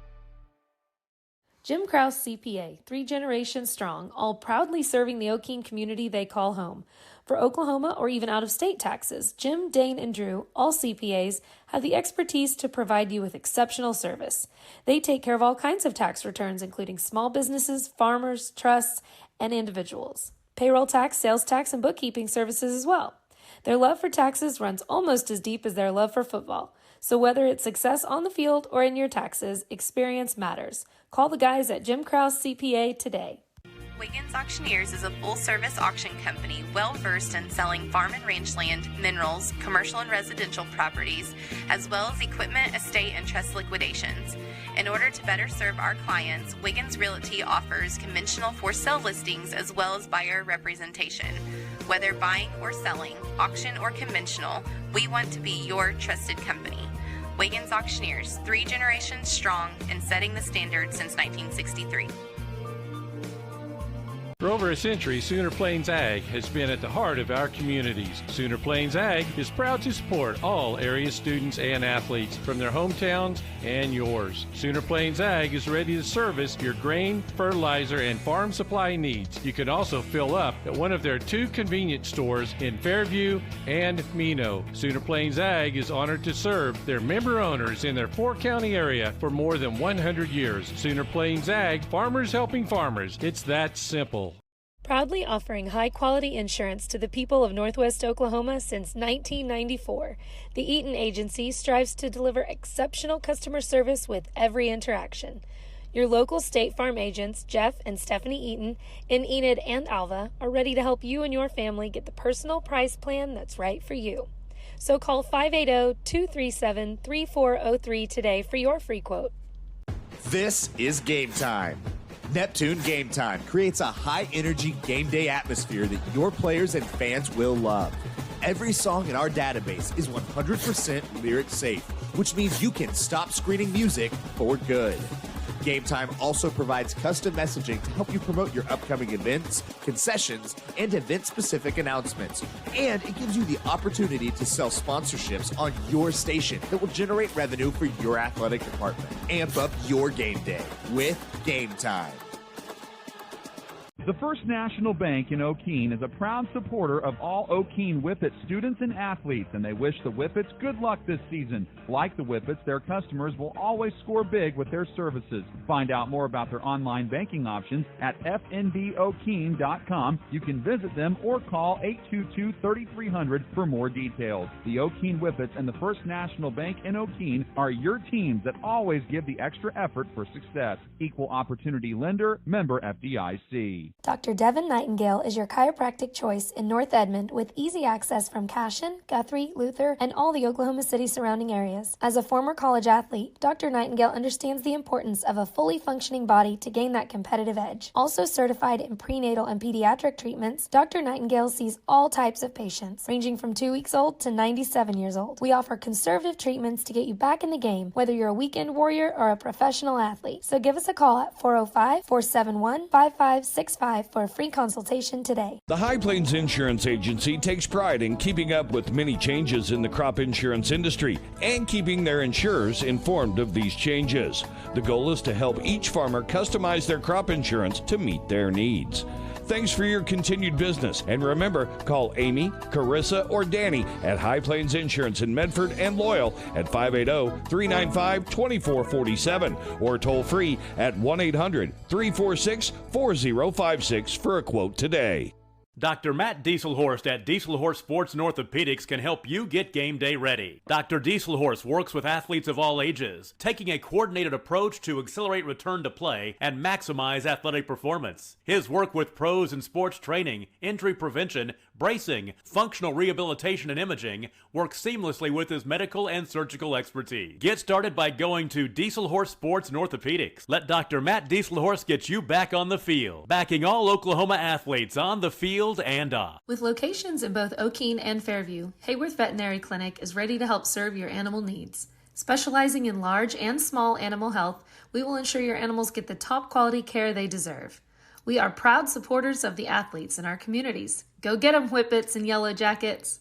Jim Krause CPA, 3 generations strong, all proudly serving the Okeene community they call home. For Oklahoma or even out-of-state taxes, Jim, Dane, and Drew, all CPAs, have the expertise to provide you with exceptional service. They take care of all kinds of tax returns, including small businesses, farmers, trusts, and individuals. Payroll tax, sales tax, and bookkeeping services as well. Their love for taxes runs almost as deep as their love for football. So whether it's success on the field or in your taxes, experience matters. Call the guys at Jim Krause CPA today. Wiggins Auctioneers is a full-service auction company well-versed in selling farm and rangeland, minerals, commercial and residential properties, as well as equipment, estate, and trust liquidations. In order to better serve our clients, Wiggins Realty offers conventional for-sale listings as well as buyer representation. Whether buying or selling, auction or conventional, we want to be your trusted company. Wiggins Auctioneers, 3 generations strong and setting the standard since 1963. For over a century, Sooner Plains Ag has been at the heart of our communities. Sooner Plains Ag is proud to support all area students and athletes from their hometowns and yours. Sooner Plains Ag is ready to service your grain, fertilizer, and farm supply needs. You can also fill up at one of their 2 convenience stores in Fairview and Mino. Sooner Plains Ag is honored to serve their member owners in their 4-county area for more than 100 years. Sooner Plains Ag, farmers helping farmers. It's that simple. Proudly offering high-quality insurance to the people of Northwest Oklahoma since 1994, the Eaton Agency strives to deliver exceptional customer service with every interaction. Your local State Farm agents, Jeff and Stephanie Eaton, in Enid and Alva, are ready to help you and your family get the personal price plan that's right for you. So call 580-237-3403 today for your free quote. This is Game Time. Neptune Game Time creates a high-energy game day atmosphere that your players and fans will love. Every song in our database is 100% lyric safe, which means you can stop screening music for good. Game Time also provides custom messaging to help you promote your upcoming events, concessions, and event-specific announcements. And it gives you the opportunity to sell sponsorships on your station that will generate revenue for your athletic department. Amp up your game day with Game Time. The First National Bank in Okeene is a proud supporter of all Okeene Whippet students and athletes, and they wish the Whippets good luck this season. Like the Whippets, their customers will always score big with their services. Find out more about their online banking options at fnbokeene.com. You can visit them or call 822-3300 for more details. The Okeene Whippets and the First National Bank in Okeene are your teams that always give the extra effort for success. Equal Opportunity Lender, member FDIC. Dr. Devin Nightingale is your chiropractic choice in North Edmond with easy access from Cashion, Guthrie, Luther, and all the Oklahoma City surrounding areas. As a former college athlete, Dr. Nightingale understands the importance of a fully functioning body to gain that competitive edge. Also certified in prenatal and pediatric treatments, Dr. Nightingale sees all types of patients, ranging from 2 weeks old to 97 years old. We offer conservative treatments to get you back in the game, whether you're a weekend warrior or a professional athlete. So give us a call at 405-471-5565 for a free consultation today. The High Plains Insurance Agency takes pride in keeping up with many changes in the crop insurance industry and keeping their insurers informed of these changes. The goal is to help each farmer customize their crop insurance to meet their needs. Thanks for your continued business. And remember, call Amy, Carissa, or Danny at High Plains Insurance in Medford and Loyal at 580-395-2447 or toll free at 1-800-346-4056 for a quote today. Dr. Matt Dieselhorst at Dieselhorst Sports and Orthopedics can help you get game day ready. Dr. Dieselhorst works with athletes of all ages, taking a coordinated approach to accelerate return to play and maximize athletic performance. His work with pros in sports training, injury prevention, bracing, functional rehabilitation, and imaging works seamlessly with his medical and surgical expertise. Get started by going to Dieselhorst Sports and Orthopedics. Let Dr. Matt Dieselhorst get you back on the field, backing all Oklahoma athletes on the field and off. With locations in both Okeene and Fairview, Hayworth Veterinary Clinic is ready to help serve your animal needs. Specializing in large and small animal health, we will ensure your animals get the top quality care they deserve. We are proud supporters of the athletes in our communities. Go get 'em, Whippets and Yellow Jackets!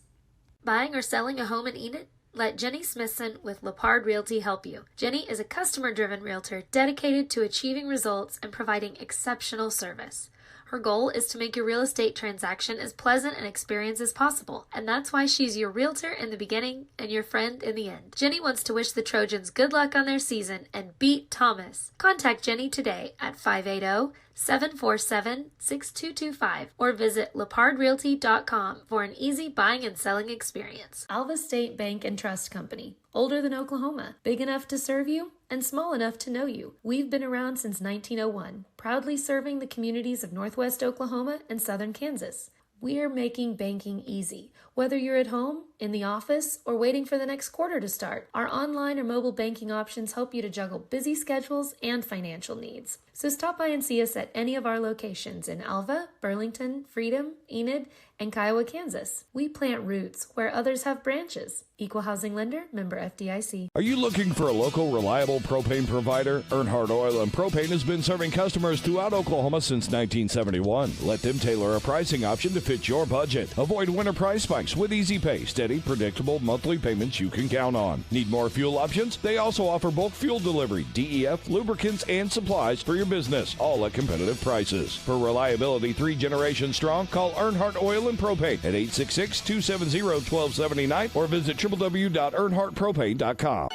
Buying or selling a home in Enid? Let Jenny Smithson with Lepard Realty help you. Jenny is a customer-driven realtor dedicated to achieving results and providing exceptional service. Her goal is to make your real estate transaction as pleasant an experience as possible, and that's why she's your realtor in the beginning and your friend in the end. Jenny wants to wish the Trojans good luck on their season and beat Thomas. Contact Jenny today at 580-747-6225 or visit lepardrealty.com for an easy buying and selling experience. Alva State Bank and Trust Company. Older than Oklahoma, big enough to serve you and small enough to know you. We've been around since 1901, proudly serving the communities of Northwest Oklahoma and Southern Kansas. We're making banking easy. Whether you're at home, in the office, or waiting for the next quarter to start, our online or mobile banking options help you to juggle busy schedules and financial needs. So stop by and see us at any of our locations in Alva, Burlington, Freedom, Enid, and Kiowa, Kansas. We plant roots where others have branches. Equal Housing Lender, member FDIC. Are you looking for a local, reliable propane provider? Earnhardt Oil and Propane has been serving customers throughout Oklahoma since 1971. Let them tailor a pricing option to fit your budget. Avoid winter price spikes with easy pay, steady, predictable monthly payments you can count on. Need more fuel options? They also offer bulk fuel delivery, DEF, lubricants, and supplies for your business, all at competitive prices. For reliability 3 generations strong, call Earnhardt Oil and Propane at 866-270-1279 or visit www.earnhardtpropane.com.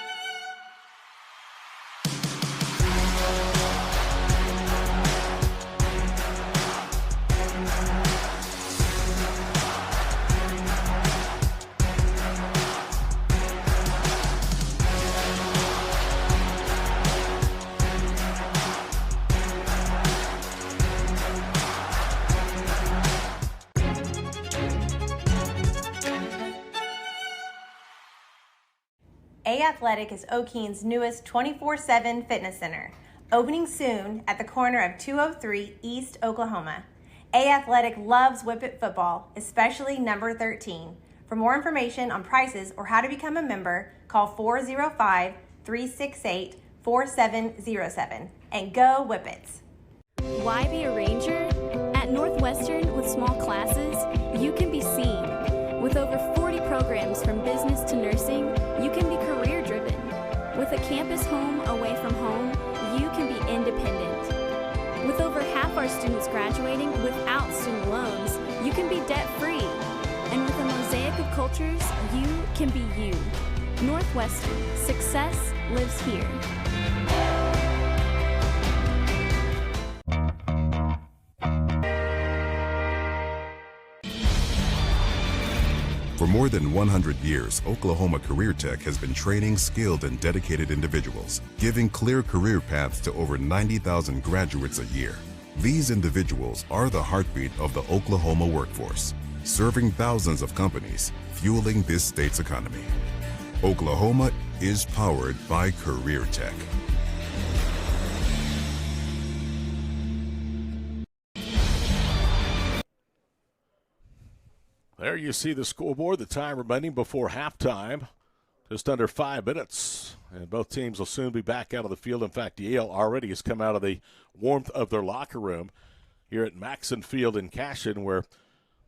A-Athletic is Okeene's newest 24/7 fitness center, opening soon at the corner of 203 East Oklahoma. A-Athletic loves Whippet football, especially number 13. For more information on prices or how to become a member, call 405-368-4707 and go Whippets. Why be a ranger? At Northwestern, with small classes, you can be seen. With over 40 programs from business to nursing, you can be career driven. With a campus home away from home, you can be independent. With over half our students graduating without student loans, you can be debt free. And with a mosaic of cultures, you can be you. Northwestern, success lives here. For more than 100 years, Oklahoma Career Tech has been training skilled and dedicated individuals, giving clear career paths to over 90,000 graduates a year. These individuals are the heartbeat of the Oklahoma workforce, serving thousands of companies, fueling this state's economy. Oklahoma is powered by Career Tech. There you see the scoreboard, the time remaining before halftime. Just under 5 minutes, and both teams will soon be back out of the field. In fact, Yale already has come out of the warmth of their locker room here at Maxson Field in Cashion, where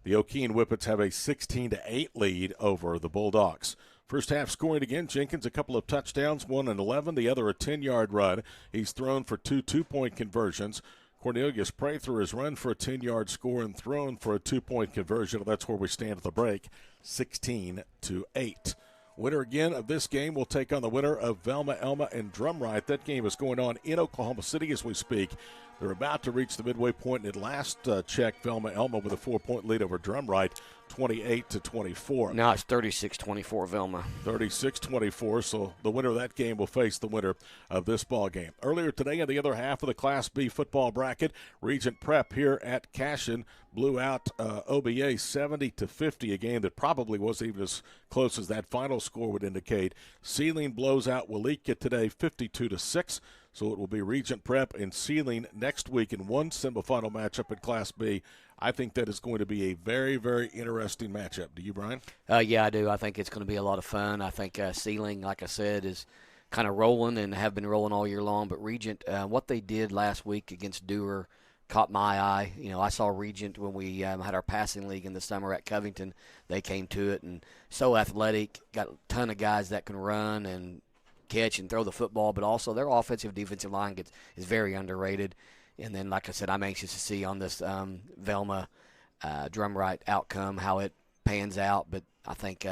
the Okeene Whippets have a 16-8 lead over the Bulldogs. First half scoring again, Jenkins a couple of touchdowns, one an 11, the other a 10-yard run. He's thrown for 2 two-point conversions. Cornelius Prather has run for a 10-yard score and thrown for a 2-point conversion. That's where we stand at the break, 16-8. Winner again of this game will take on the winner of Velma, Elma, and Drumright. That game is going on in Oklahoma City as we speak. They're about to reach the midway point. At last check, Velma, Elma with a 4-point lead over Drumright, 28-24. Now it's 36-24 Velma. 36-24, so the winner of that game will face the winner of this ball game. Earlier today, in the other half of the Class B football bracket, Regent Prep here at Cashion blew out OBA 70-50, a game that probably wasn't even as close as that final score would indicate. Sealing blows out Walika today 52-6. So it will be Regent Prep and Sealing next week in one semifinal matchup in Class B. I think that is going to be a very, very interesting matchup. Do you, Brian? Yeah, I do. I think it's going to be a lot of fun. I think Sealing, like I said, is kind of rolling and have been rolling all year long. But Regent, what they did last week against Dewar caught my eye. You know, I saw Regent when we had our passing league in the summer at Covington. They came to it, and so athletic, got a ton of guys that can run and catch and throw the football, but also their offensive defensive line is very underrated. And then, like I said, I'm anxious to see on this Velma Drumright outcome how it pans out. But I think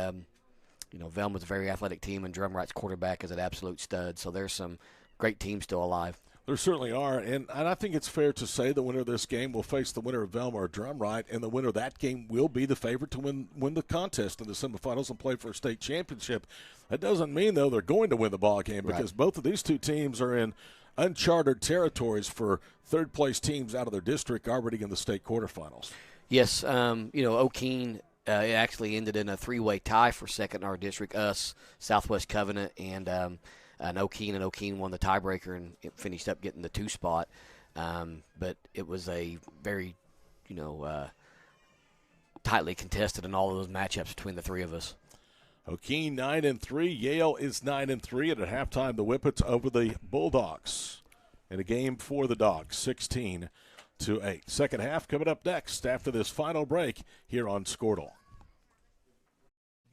Velma's a very athletic team, and Drumright's quarterback is an absolute stud. So there's some great teams still alive. There certainly are, and I think it's fair to say the winner of this game will face the winner of Velma or Drumright, and the winner of that game will be the favorite to win the contest in the semifinals and play for a state championship. That doesn't mean, though, they're going to win the ball game because both of these two teams are in uncharted territories for third-place teams out of their district already in the state quarterfinals. Yes, Okeene it actually ended in a three-way tie for second in our district, us, Southwest Covenant, and Okeene, and Okeene won the tiebreaker and it finished up getting the 2 spot. But it was a very, tightly contested in all of those matchups between the three of us. Okeene 9-3. Yale is 9-3. And at halftime, the Whippets over the Bulldogs in a game for the Dogs, 16-8. Second half coming up next after this final break here on Squirtle.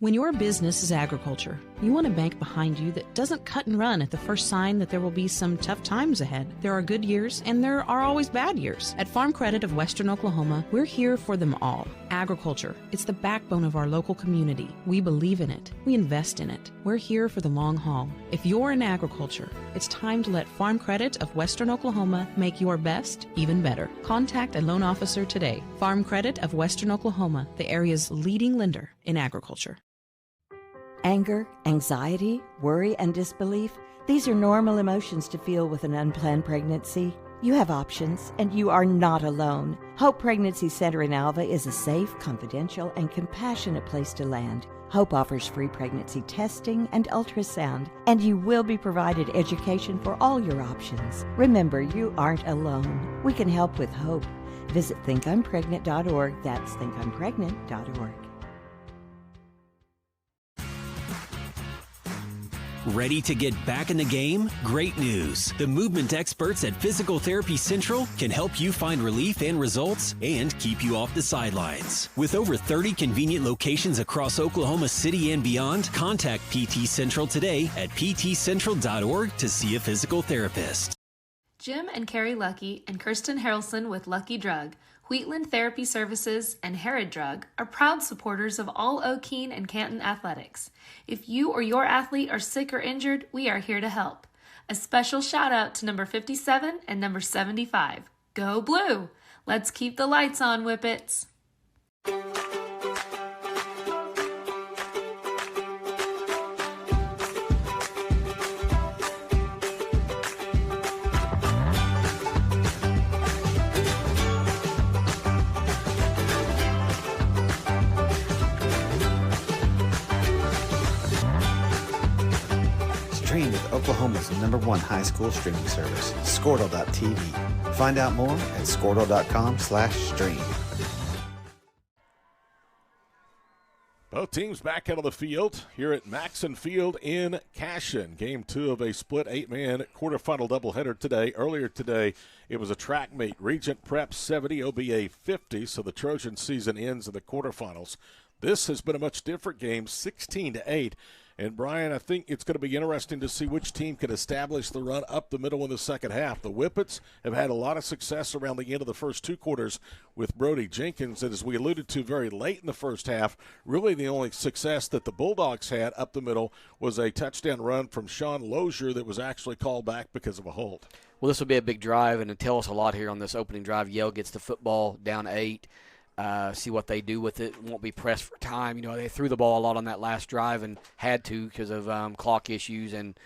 When your business is agriculture, you want a bank behind you that doesn't cut and run at the first sign that there will be some tough times ahead. There are good years and there are always bad years. At Farm Credit of Western Oklahoma, we're here for them all. Agriculture, it's the backbone of our local community. We believe in it. We invest in it. We're here for the long haul. If you're in agriculture, it's time to let Farm Credit of Western Oklahoma make your best even better. Contact a loan officer today. Farm Credit of Western Oklahoma, the area's leading lender in agriculture. Anger, anxiety, worry, and disbelief, these are normal emotions to feel with an unplanned pregnancy. You have options, and you are not alone. Hope Pregnancy Center in Alva is a safe, confidential, and compassionate place to land. Hope offers free pregnancy testing and ultrasound, and you will be provided education for all your options. Remember, you aren't alone. We can help with hope. Visit thinkimpregnant.org. That's thinkimpregnant.org. Ready to get back in the game? Great news! The movement experts at Physical Therapy Central can help you find relief and results and keep you off the sidelines. With over 30 convenient locations across Oklahoma City and beyond, contact PT Central today at ptcentral.org to see a physical therapist. Jim and Carrie Lucky and Kirsten Harrelson with Lucky Drug, Wheatland Therapy Services, and Herod Drug are proud supporters of all Okeene and Canton athletics. If you or your athlete are sick or injured, we are here to help. A special shout out to number 57 and number 75. Go Blue! Let's keep the lights on, Whippets. Stream with Oklahoma's #1 high school streaming service, Squirtle.tv. Find out more at Squirtle.com/stream. Both teams back out of the field here at Maxson Field in Cashion. Game 2 of a split 8-man quarterfinal doubleheader today. Earlier today, it was a track meet. Regent Prep 70, OBA 50, so the Trojan season ends in the quarterfinals. This has been a much different game, 16-8. And, Brian, I think it's going to be interesting to see which team can establish the run up the middle in the second half. The Whippets have had a lot of success around the end of the first two quarters with Brody Jenkins. And as we alluded to very late in the first half, really the only success that the Bulldogs had up the middle was a touchdown run from Sean Lozier that was actually called back because of a hold. Well, this will be a big drive, and it'll tell us a lot here on this opening drive. Yale gets the football down 8. See what they do with it. Won't be pressed for time. You know, they threw the ball a lot on that last drive and had to because of clock issues and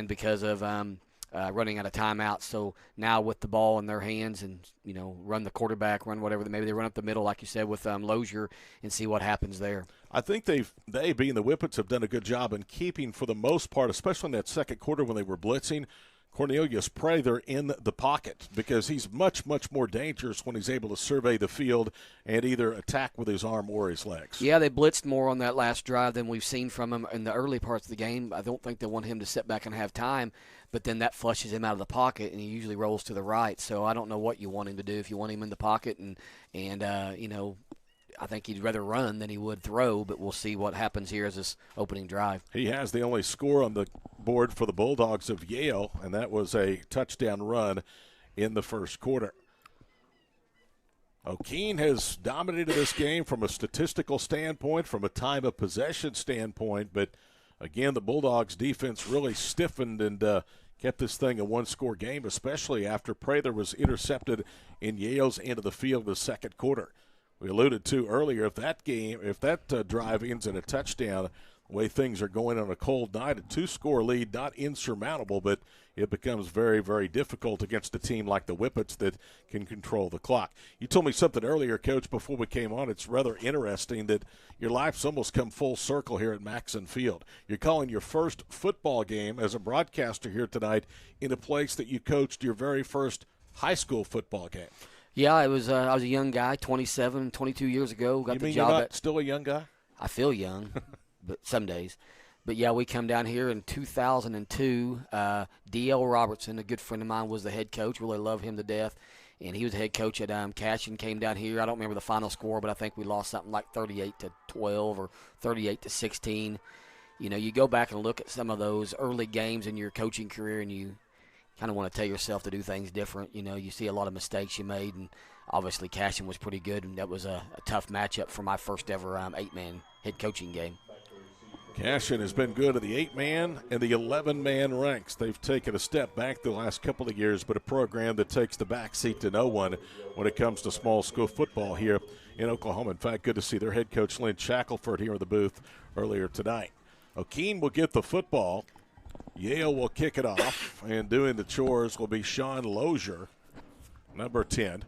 because of running out of timeouts. So now with the ball in their hands and, you know, run the quarterback, run whatever. Maybe they run up the middle, like you said, with Lozier and see what happens there. I think they being the Whippets, have done a good job in keeping, for the most part, especially in that second quarter when they were blitzing, Cornelius Prather in the pocket, because he's much, much more dangerous when he's able to survey the field and either attack with his arm or his legs. Yeah, they blitzed more on that last drive than we've seen from him in the early parts of the game. I don't think they want him to sit back and have time, but then that flushes him out of the pocket, and he usually rolls to the right. So I don't know what you want him to do. If you want him in the pocket and you know, I think he'd rather run than he would throw, but we'll see what happens here as this opening drive. He has the only score on the board for the Bulldogs of Yale, and that was a touchdown run in the first quarter. Okeene has dominated this game from a statistical standpoint, from a time of possession standpoint, but again, the Bulldogs' defense really stiffened and kept this thing a one-score game, especially after Prather was intercepted in Yale's end of the field in the second quarter. We alluded to earlier, if that drive ends in a touchdown, the way things are going on a cold night, a 2-score lead, not insurmountable, but it becomes very, very difficult against a team like the Whippets that can control the clock. You told me something earlier, Coach, before we came on. It's rather interesting that your life's almost come full circle here at Maxson Field. You're calling your first football game as a broadcaster here tonight in a place that you coached your very first high school football game. Yeah, I was a young guy, 27, 22 years ago. Got You the mean job you're not still a young guy? I feel young, but some days. But, yeah, we come down here in 2002. D.L. Robertson, a good friend of mine, was the head coach. Really love him to death. And he was the head coach at Cashin, came down here. I don't remember the final score, but I think we lost something like 38-12 or 38-16. You know, you go back and look at some of those early games in your coaching career, and you kind of want to tell yourself to do things different. You know, you see a lot of mistakes you made, and obviously Cashin was pretty good, and that was a tough matchup for my first ever 8-man head coaching game. Cashin has been good at the 8-man and the 11-man ranks. They've taken a step back the last couple of years, but a program that takes the backseat to no one when it comes to small school football here in Oklahoma. In fact, good to see their head coach, Lynn Shackelford, here in the booth earlier tonight. Okeene will get the football. Yale will kick it off, and doing the chores will be Sean Lozier, number 10.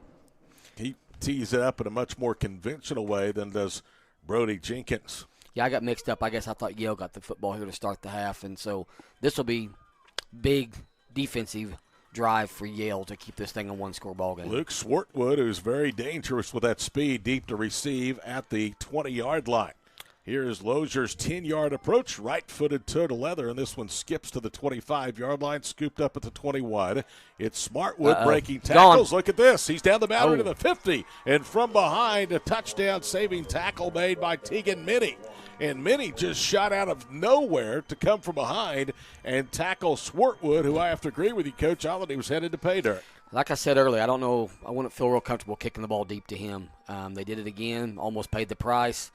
He tees it up in a much more conventional way than does Brody Jenkins. Yeah, I got mixed up. I guess I thought Yale got the football here to start the half, and so this will be big defensive drive for Yale to keep this thing a one-score ball game. Luke Swartwood, who's very dangerous with that speed, deep to receive at the 20-yard line. Here's Lozier's 10-yard approach, right-footed toe to leather, and this one skips to the 25-yard line, scooped up at the 21. It's Smartwood breaking tackles. Look at this. He's down the boundary to the 50, and from behind, a touchdown-saving tackle made by Tegan Minnie. And Minnie just shot out of nowhere to come from behind and tackle Swartwood, who I have to agree with you, Coach. I thought he was headed to pay dirt. Like I said earlier, I don't know. I wouldn't feel real comfortable kicking the ball deep to him. They did it again, almost paid the price.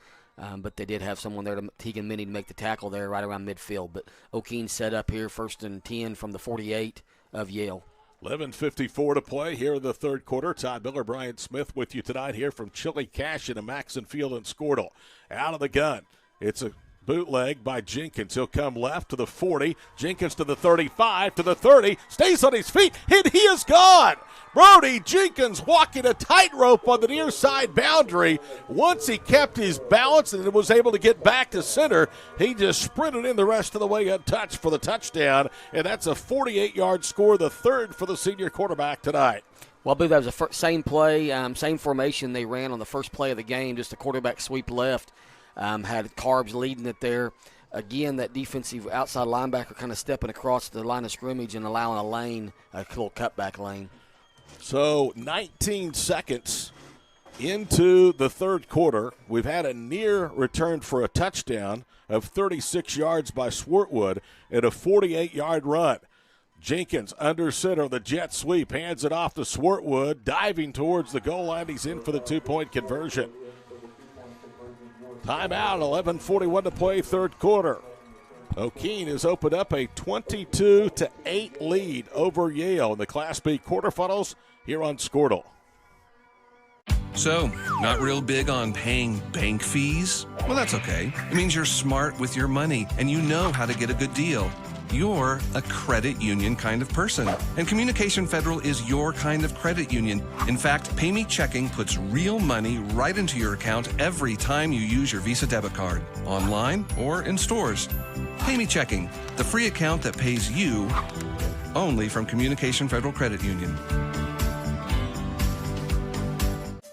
But they did have someone there, Tegan Minnie, to make the tackle there right around midfield. But Okeene set up here 1st and 10 from the 48 of Yale. 11:54 to play here in the third quarter. Todd Miller, Brian Smith with you tonight here from Chili Cashin and Maxon Field in Squirtle. Out of the gun. It's a bootleg by Jenkins. He'll come left to the 40. Jenkins to the 35, to the 30. Stays on his feet, and he is gone. Brody Jenkins walking a tightrope on the near side boundary. Once he kept his balance and was able to get back to center, he just sprinted in the rest of the way untouched for the touchdown, and that's a 48-yard score, the third for the senior quarterback tonight. Well, I believe that was the same play, same formation they ran on the first play of the game, just a quarterback sweep left. Had Carbs leading it there. Again, that defensive outside linebacker kind of stepping across the line of scrimmage and allowing a lane, a little cutback lane. So 19 seconds into the third quarter. We've had a near return for a touchdown of 36 yards by Swartwood and a 48-yard run. Jenkins under center, the jet sweep, hands it off to Swartwood, diving towards the goal line. He's in for the two-point conversion. Timeout, 11:41 to play, third quarter. Okeene has opened up a 22-8 lead over Yale in the Class B quarterfinals here on Squirtle. So, not real big on paying bank fees? Well, that's okay. It means you're smart with your money and you know how to get a good deal. You're a credit union kind of person, and Communication Federal is your kind of credit union. In fact, Pay Me Checking puts real money right into your account every time you use your Visa debit card, online or in stores. Pay Me Checking, the free account that pays you, only from Communication Federal Credit Union.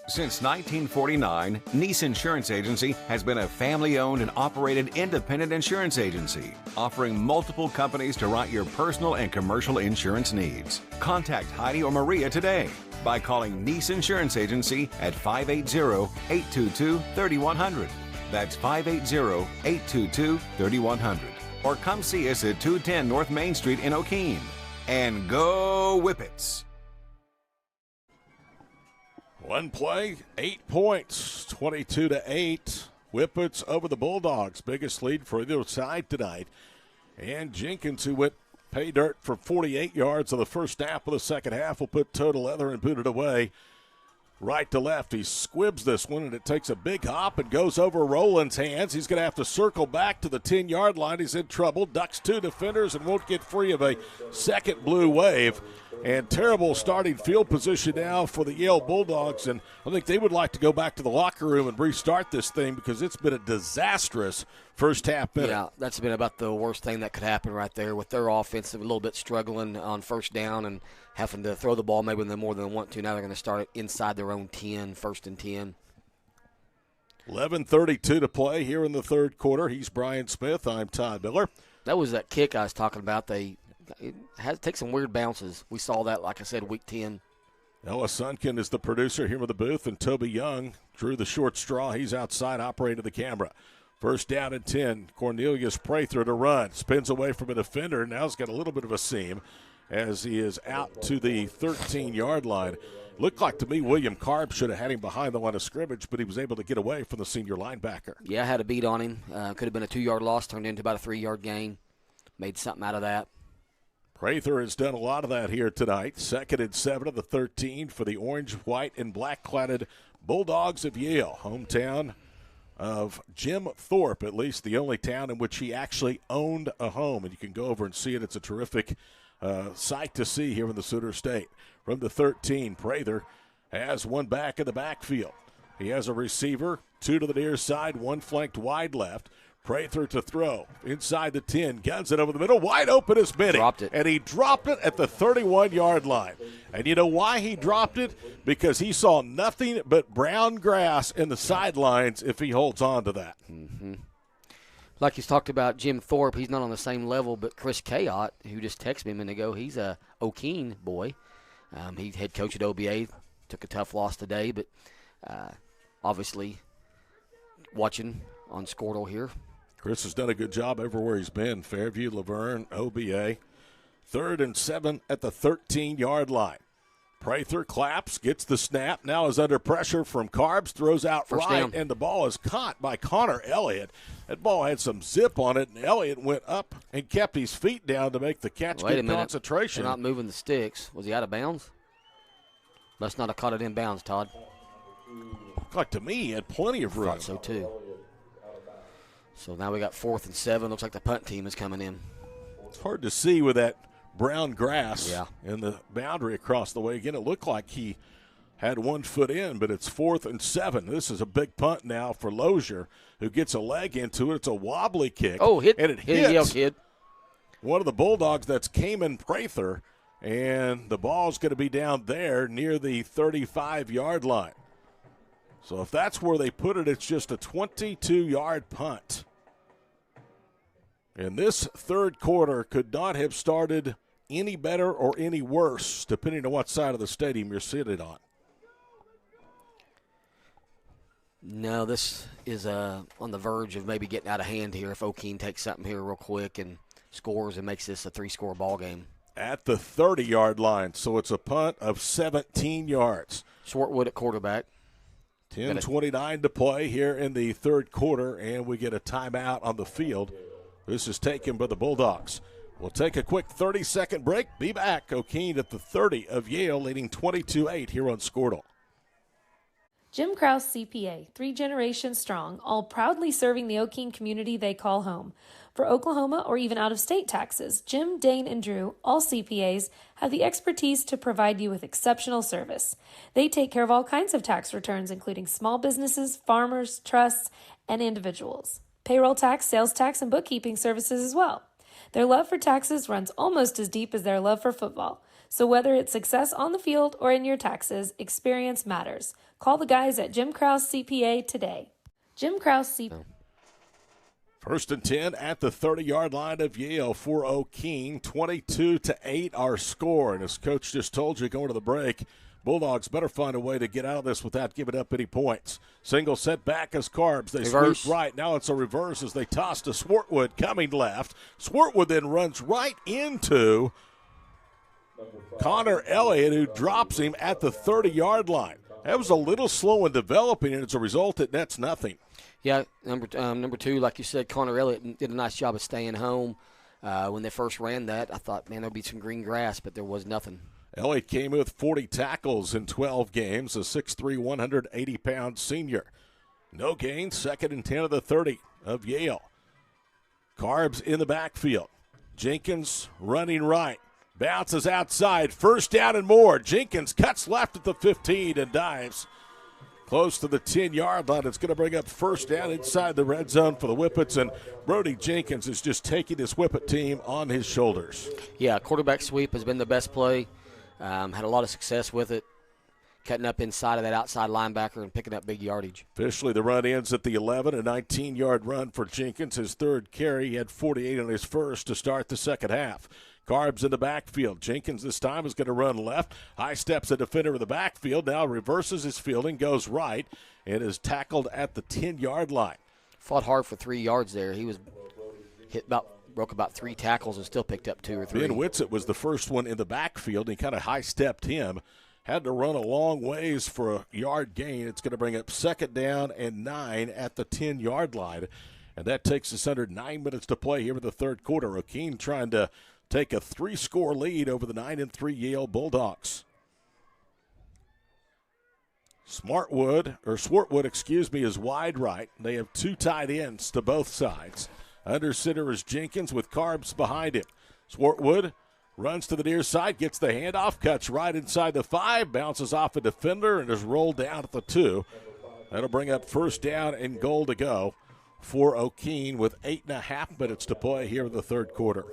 Since 1949, Nice Insurance Agency has been a family-owned and operated independent insurance agency, offering multiple companies to write your personal and commercial insurance needs. Contact Heidi or Maria today by calling Nice Insurance Agency at 580-822-3100. That's 580-822-3100. Or come see us at 210 North Main Street in Okeene. And go Whippets! One play, 8 points, 22-8. Whippets over the Bulldogs. Biggest lead for either side tonight. And Jenkins, who went pay dirt for 48 yards on the first half of the second half, will put toe to leather and boot it away. Right to left, he squibs this one, and it takes a big hop and goes over Rowland's hands. He's going to have to circle back to the 10-yard line. He's in trouble, ducks two defenders, and won't get free of a second blue wave. And terrible starting field position now for the Yale Bulldogs. And I think they would like to go back to the locker room and restart this thing because it's been a disastrous first half minute. Yeah, that's been about the worst thing that could happen right there with their offense a little bit struggling on first down and having to throw the ball maybe more than they want to. Now they're going to start it inside their own 10, first and 10. 11:32 to play here in the third quarter. He's Brian Smith. I'm Todd Miller. That was that kick I was talking about. It has to take some weird bounces. We saw that, like I said, week 10. Noah Sunkin is the producer here with the booth, and Toby Young drew the short straw. He's outside operating the camera. First down and 10. Cornelius Prather to run. Spins away from a defender. Now he's got a little bit of a seam as he is out to the 13-yard line. Looked like to me William Karp should have had him behind the line of scrimmage, but he was able to get away from the senior linebacker. Yeah, I had a beat on him. Could have been a 2-yard loss, turned into about a 3-yard gain. Made something out of that. Prather has done a lot of that here tonight. 2nd and 7 of the 13 for the orange, white, and black-cladded Bulldogs of Yale, hometown of Jim Thorpe, at least the only town in which he actually owned a home. And you can go over and see it. It's a terrific sight to see here in the Sooner State. From the 13, Prather has one back in the backfield. He has a receiver, 2 to the near side, 1 flanked wide left. Prather to throw inside the 10, guns it over the middle, wide open is Benny. Dropped it. And he dropped it at the 31-yard line. And you know why he dropped it? Because he saw nothing but brown grass in the sidelines if he holds on to that. Mm-hmm. Like he's talked about Jim Thorpe, he's not on the same level, but Chris Kayott, who just texted me a minute ago, he's a Okeene boy. He head coach at OBA, took a tough loss today, but obviously watching on Squirtle here. Chris has done a good job everywhere he's been. Fairview, Laverne, OBA. 3rd and 7 at the 13-yard line. Prather claps, gets the snap, now is under pressure from Carbs, throws out First right, down. and the ball is caught by Connor Elliott. That ball had some zip on it, and Elliott went up and kept his feet down to make the catch. Wait a Good minute. concentration. They're not moving the sticks. Was he out of bounds? Must not have caught it in bounds, Todd. Looked like to me he had plenty of room. Thought so too. So now we got 4th and 7. Looks like the punt team is coming in. It's hard to see with that brown grass Yeah. and the boundary across the way. Again, it looked like he had 1 foot in, but it's 4th and 7. This is a big punt now for Lozier, who gets a leg into it. It's a wobbly kick. Oh, and it hits Yale kid. one of the Bulldogs. That's Kamen Prather, and the ball's going to be down there near the 35-yard line. So if that's where they put it, it's just a 22-yard punt. And this third quarter could not have started any better or any worse, depending on what side of the stadium you're sitting on. No, this is on the verge of maybe getting out of hand here if Okeene takes something here real quick and scores and makes this a 3-score ball game. At the 30-yard line, so it's a punt of 17 yards. Swartwood at quarterback. 10:29 to play here in the third quarter, and we get a timeout on the field. This is taken by the Bulldogs. We'll take a quick 30-second break. Be back. Okeene at the 30 of Yale, leading 22-8 here on Squirtle. Jim Krause CPA, 3 generations strong, all proudly serving the Okeene community they call home. For Oklahoma or even out-of-state taxes, Jim, Dane, and Drew, all CPAs, have the expertise to provide you with exceptional service. They take care of all kinds of tax returns, including small businesses, farmers, trusts, and individuals. Payroll tax, sales tax, and bookkeeping services as well. Their love for taxes runs almost as deep as their love for football. So whether it's success on the field or in your taxes, experience matters. Call the guys at Jim Krause CPA today. Jim Krause CPA. 1st and 10 at the 30-yard line of Yale for Okeene. 22-8 our score. And as Coach just told you going to the break, Bulldogs better find a way to get out of this without giving up any points. Single set back as Carbs. They Reverse. sweep right. Now it's a reverse as they toss to Swartwood coming left. Swartwood then runs right into Connor Elliott, who drops him at the 30-yard line. That was a little slow in developing, and as a result, it nets nothing. Yeah, number 2, like you said, Connor Elliott did a nice job of staying home. When they first ran that, I thought, man, there'll be some green grass, but there was nothing. Elliott came with 40 tackles in 12 games, a 6'3", 180-pound senior. No gain, 2nd and 10 of the 30 of Yale. Carbs in the backfield. Jenkins running right. Bounces outside. First down and more. Jenkins cuts left at the 15 and dives close to the 10-yard line. It's going to bring up first down inside the red zone for the Whippets, and Brody Jenkins is just taking this Whippet team on his shoulders. Yeah, quarterback sweep has been the best play. Had a lot of success with it, cutting up inside of that outside linebacker and picking up big yardage. Officially, the run ends at the 11, a 19-yard run for Jenkins. His third carry, he had 48 on his first to start the second half. Carbs in the backfield. Jenkins this time is going to run left. High steps a defender in the backfield. Now reverses his fielding, goes right, and is tackled at the 10-yard line. Fought hard for 3 yards there. He was broke about 3 tackles and still picked up 2 or 3. Ben Whitsitt was the first one in the backfield. He kind of high-stepped him. Had to run a long ways for a yard gain. It's going to bring up second down and 9 at the 10-yard line. And that takes us under 9 minutes to play here in the third quarter. Okeene trying to take a 3-score lead over the 9-3 Yale Bulldogs. Swartwood is wide right. They have 2 tight ends to both sides. Under center is Jenkins with Carbs behind him. Swartwood runs to the near side, gets the handoff, cuts right inside the 5, bounces off a defender, and is rolled down at the 2. That'll bring up first down and goal to go for Okeene with 8.5 minutes to play here in the third quarter.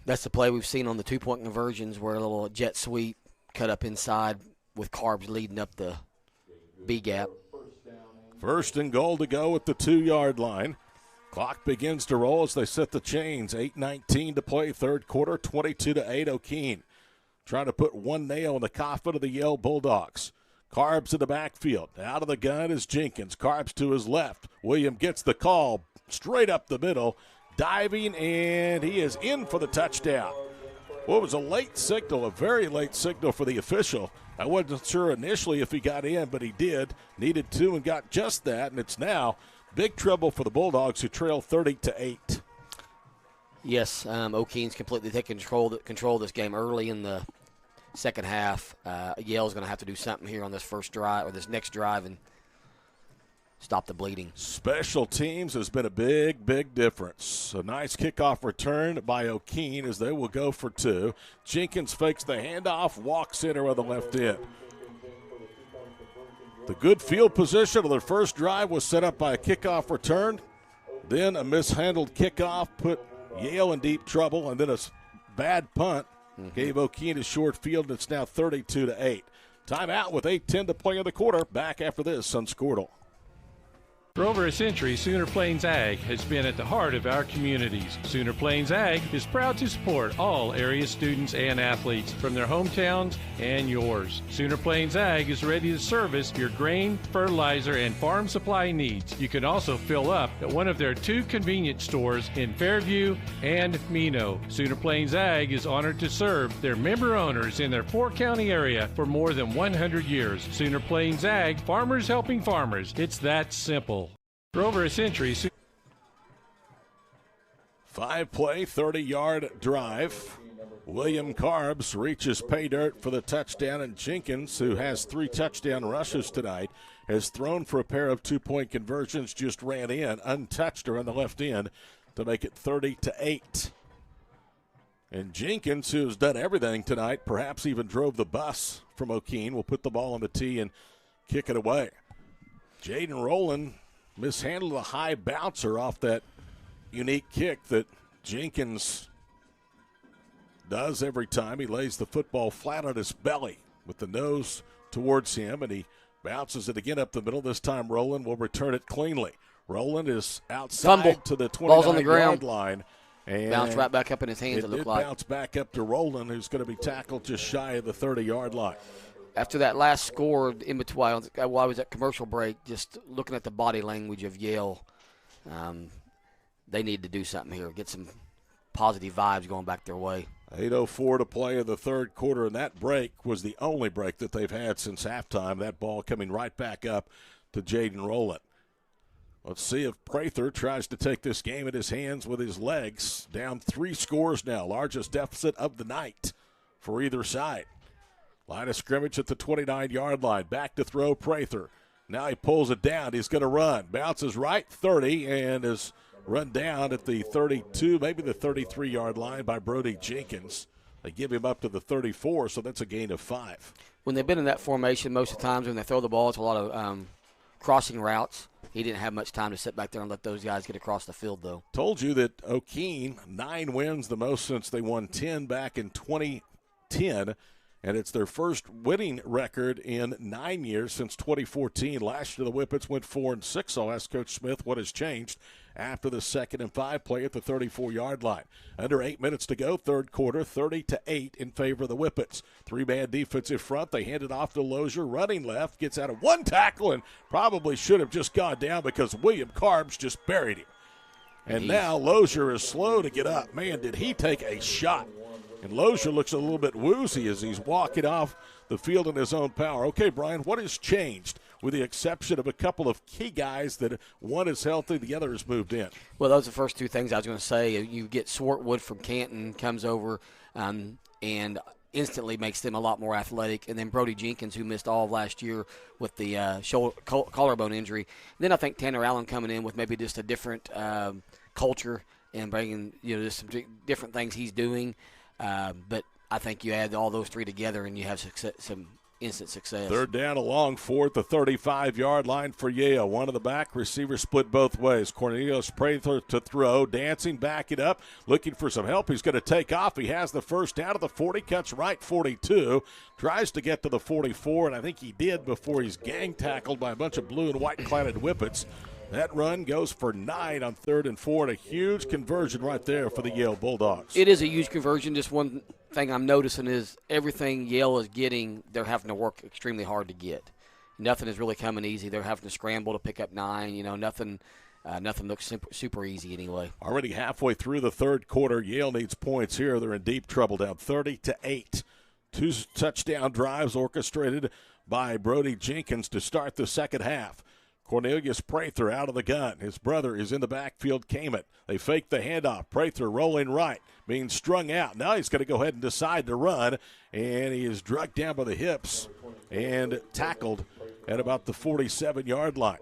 That's the play we've seen on the 2-point conversions where a little jet sweep cut up inside with Carbs leading up the B gap. First and goal to go at the 2-yard line. Clock begins to roll as they set the chains. 8:19 to play third quarter, 22-8 Okeene. Trying to put one nail in the coffin of the Yale Bulldogs. Carbs in the backfield. Out of the gun is Jenkins. Carbs to his left. William gets the call straight up the middle. Diving, and he is in for the touchdown. Well, it was a late signal, a very late signal for the official. I wasn't sure initially if he got in, but he did. Needed 2 and got just that, and it's now big trouble for the Bulldogs, who trail 30-8. Yes, Okeene's completely taken control of this game early in the second half. Yale's going to have to do something here on this first drive or this next drive and stop the bleeding. Special teams has been a big, big difference. A nice kickoff return by Okeene as they will go for 2. Jenkins fakes the handoff, walks in on the left end. The good field position of their first drive was set up by a kickoff return. Then a mishandled kickoff put Yale in deep trouble, and then a bad punt gave Okeene a short field, and it's now 32-8. Timeout with 8:10 to play in the quarter. Back after this on Squirtle. For over a century, Sooner Plains Ag has been at the heart of our communities. Sooner Plains Ag is proud to support all area students and athletes from their hometowns and yours. Sooner Plains Ag is ready to service your grain, fertilizer, and farm supply needs. You can also fill up at one of their 2 convenience stores in Fairview and Mino. Sooner Plains Ag is honored to serve their member owners in their 4-county area for more than 100 years. Sooner Plains Ag, farmers helping farmers. It's that simple. For over a century. 5-play, 30-yard drive. William Carbs reaches pay dirt for the touchdown, and Jenkins, who has 3 touchdown rushes tonight, has thrown for a pair of 2-point conversions, just ran in, untouched her on the left end to make it 30-8. And Jenkins, who's done everything tonight, perhaps even drove the bus from Okeene, will put the ball on the tee and kick it away. Jaden Rowland mishandled a high bouncer off that unique kick that Jenkins does every time. He lays the football flat on his belly with the nose towards him, and he bounces it again up the middle. This time Rowland will return it cleanly. Rowland is outside Fumble. To the Ball's on the 29-yard ground. line. And bounce right back up in his hands, it looked like. Bounce back up to Rowland, who's going to be tackled just shy of the 30-yard line. After that last score in between, while I was at commercial break, just looking at the body language of Yale, they need to do something here, get some positive vibes going back their way. 8:04 to play in the third quarter, and that break was the only break that they've had since halftime. That ball coming right back up to Jaden Rowland. Let's see if Prather tries to take this game in his hands with his legs. Down 3 scores now, largest deficit of the night for either side. Line of scrimmage at the 29-yard line. Back to throw Prather. Now he pulls it down. He's going to run. Bounces right, 30, and is run down at the 32, maybe the 33-yard line by Brody Jenkins. They give him up to the 34, so that's a gain of 5. When they've been in that formation, most of the times when they throw the ball, it's a lot of crossing routes. He didn't have much time to sit back there and let those guys get across the field, though. Told you that Okeene, 9 wins, the most since they won 10 back in 2010. And it's their first winning record in 9 years since 2014. Last year, the Whippets went 4-6. I'll ask Coach Smith what has changed after the 2nd and 5 play at the 34-yard line. Under 8 minutes to go, third quarter, 30-8 in favor of the Whippets. 3-man defensive front. They hand it off to Lozier, running left, gets out of one tackle and probably should have just gone down because William Carbs just buried him. And now Lozier is slow to get up. Man, did he take a shot. And Lozier looks a little bit woozy as he's walking off the field in his own power. Okay, Brian, what has changed with the exception of a couple of key guys that one is healthy, the other has moved in? Well, those are the first two things I was going to say. You get Swartwood from Canton, comes over and instantly makes them a lot more athletic. And then Brody Jenkins, who missed all of last year with the collarbone injury. And then I think Tanner Allen coming in with maybe just a different culture and bringing just some different things he's doing. But I think you add all those three together and you have some instant success. Third down along fourth, the 35-yard line for Yale. One of the back receivers split both ways. Cornelius Prather to throw, dancing, back it up, looking for some help. He's going to take off. He has the first down at the 40, cuts right 42, tries to get to the 44, and I think he did before he's gang tackled by a bunch of blue and white cladded Whippets. That run goes for 9 on 3rd and 4, and a huge conversion right there for the Yale Bulldogs. It is a huge conversion. Just one thing I'm noticing is everything Yale is getting, they're having to work extremely hard to get. Nothing is really coming easy. They're having to scramble to pick up 9. Nothing looks super easy anyway. Already halfway through the third quarter, Yale needs points here. They're in deep trouble, down 30-8. 2 touchdown drives orchestrated by Brody Jenkins to start the second half. Cornelius Prather out of the gun. His brother is in the backfield, Kamen. They fake the handoff. Prather rolling right, being strung out. Now he's going to go ahead and decide to run, and he is drugged down by the hips and tackled at about the 47-yard line.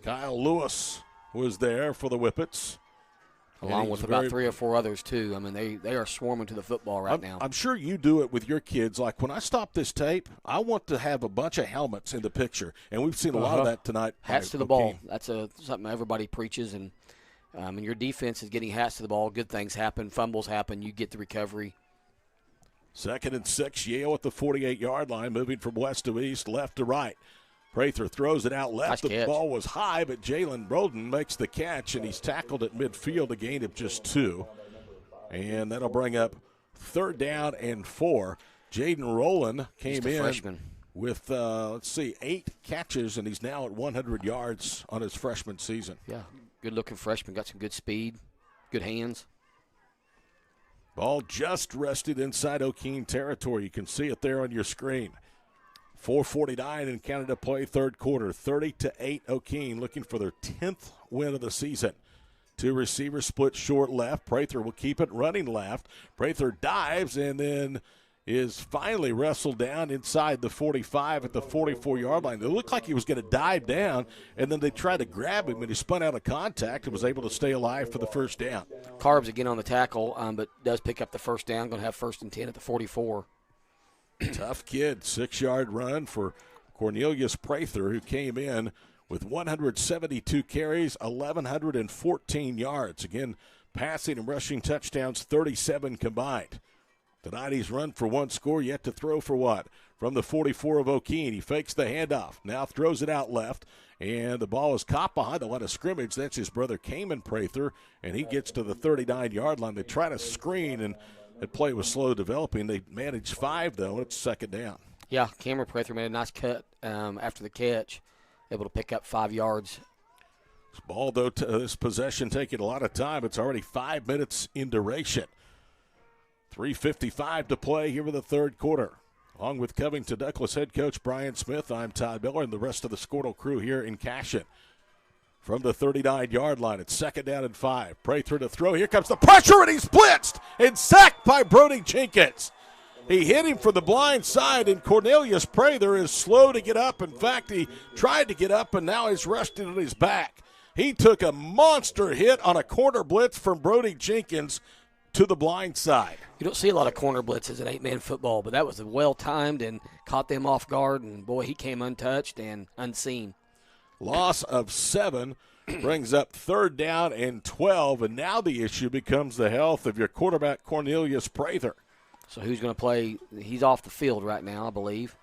Kyle Lewis was there for the Whippets. Along with about 3 or 4 others, too. I mean, they are swarming to the football right now. I'm sure you do it with your kids. Like, when I stop this tape, I want to have a bunch of helmets in the picture. And we've seen a lot of that tonight. Hats to the ball. That's something everybody preaches. And your defense is getting hats to the ball. Good things happen. Fumbles happen. You get the recovery. 2nd and 6, Yale at the 48-yard line, moving from west to east, left to right. Prather throws it out left. Nice the ball was high, but Jalen Broden makes the catch, and he's tackled at midfield, a gain of just 2. And that'll bring up 3rd down and 4. Jaden Rowland came in freshman with, 8 catches, and he's now at 100 yards on his freshman season. Yeah, good-looking freshman. Got some good speed, good hands. Ball just rested inside Okeene territory. You can see it there on your screen. 4:49 in Canada play, third quarter, 30-8 Okeene, looking for their 10th win of the season. 2 receivers split short left. Prather will keep it running left. Prather dives and then is finally wrestled down inside the 45 at the 44-yard line. It looked like he was going to dive down, and then they tried to grab him, and he spun out of contact and was able to stay alive for the first down. Carbs again on the tackle, but does pick up the first down. Going to have 1st and 10 at the 44. Tough kid, 6-yard run for Cornelius Prather, who came in with 172 carries, 1,114 yards. Again, passing and rushing touchdowns, 37 combined. Tonight he's run for 1 score, yet to throw for what? From the 44 of Okeene. He fakes the handoff, now throws it out left, and the ball is caught behind the line of scrimmage. That's his brother, Kamen Prather, and he gets to the 39-yard line. They try to screen, and that play was slow developing. They managed 5, though, and it's 2nd down. Yeah, Cameron Prather made a nice cut after the catch, able to pick up 5 yards. This ball, though, this possession taking a lot of time. It's already 5 minutes in duration. 3:55 to play here in the third quarter. Along with Covington Douglas head coach Brian Smith, I'm Todd Miller and the rest of the Squirtle crew here in Cashion. From the 39-yard line, it's 2nd down and 5. Prather to throw. Here comes the pressure, and he's blitzed and sacked by Brody Jenkins. He hit him from the blind side, and Cornelius Prather is slow to get up. In fact, he tried to get up, and now he's rushed on his back. He took a monster hit on a corner blitz from Brody Jenkins to the blind side. You don't see a lot of corner blitzes in 8-man football, but that was well-timed and caught them off guard, and, boy, he came untouched and unseen. Loss of 7 brings up 3rd down and 12, and now the issue becomes the health of your quarterback, Cornelius Prather. So who's going to play? He's off the field right now, I believe.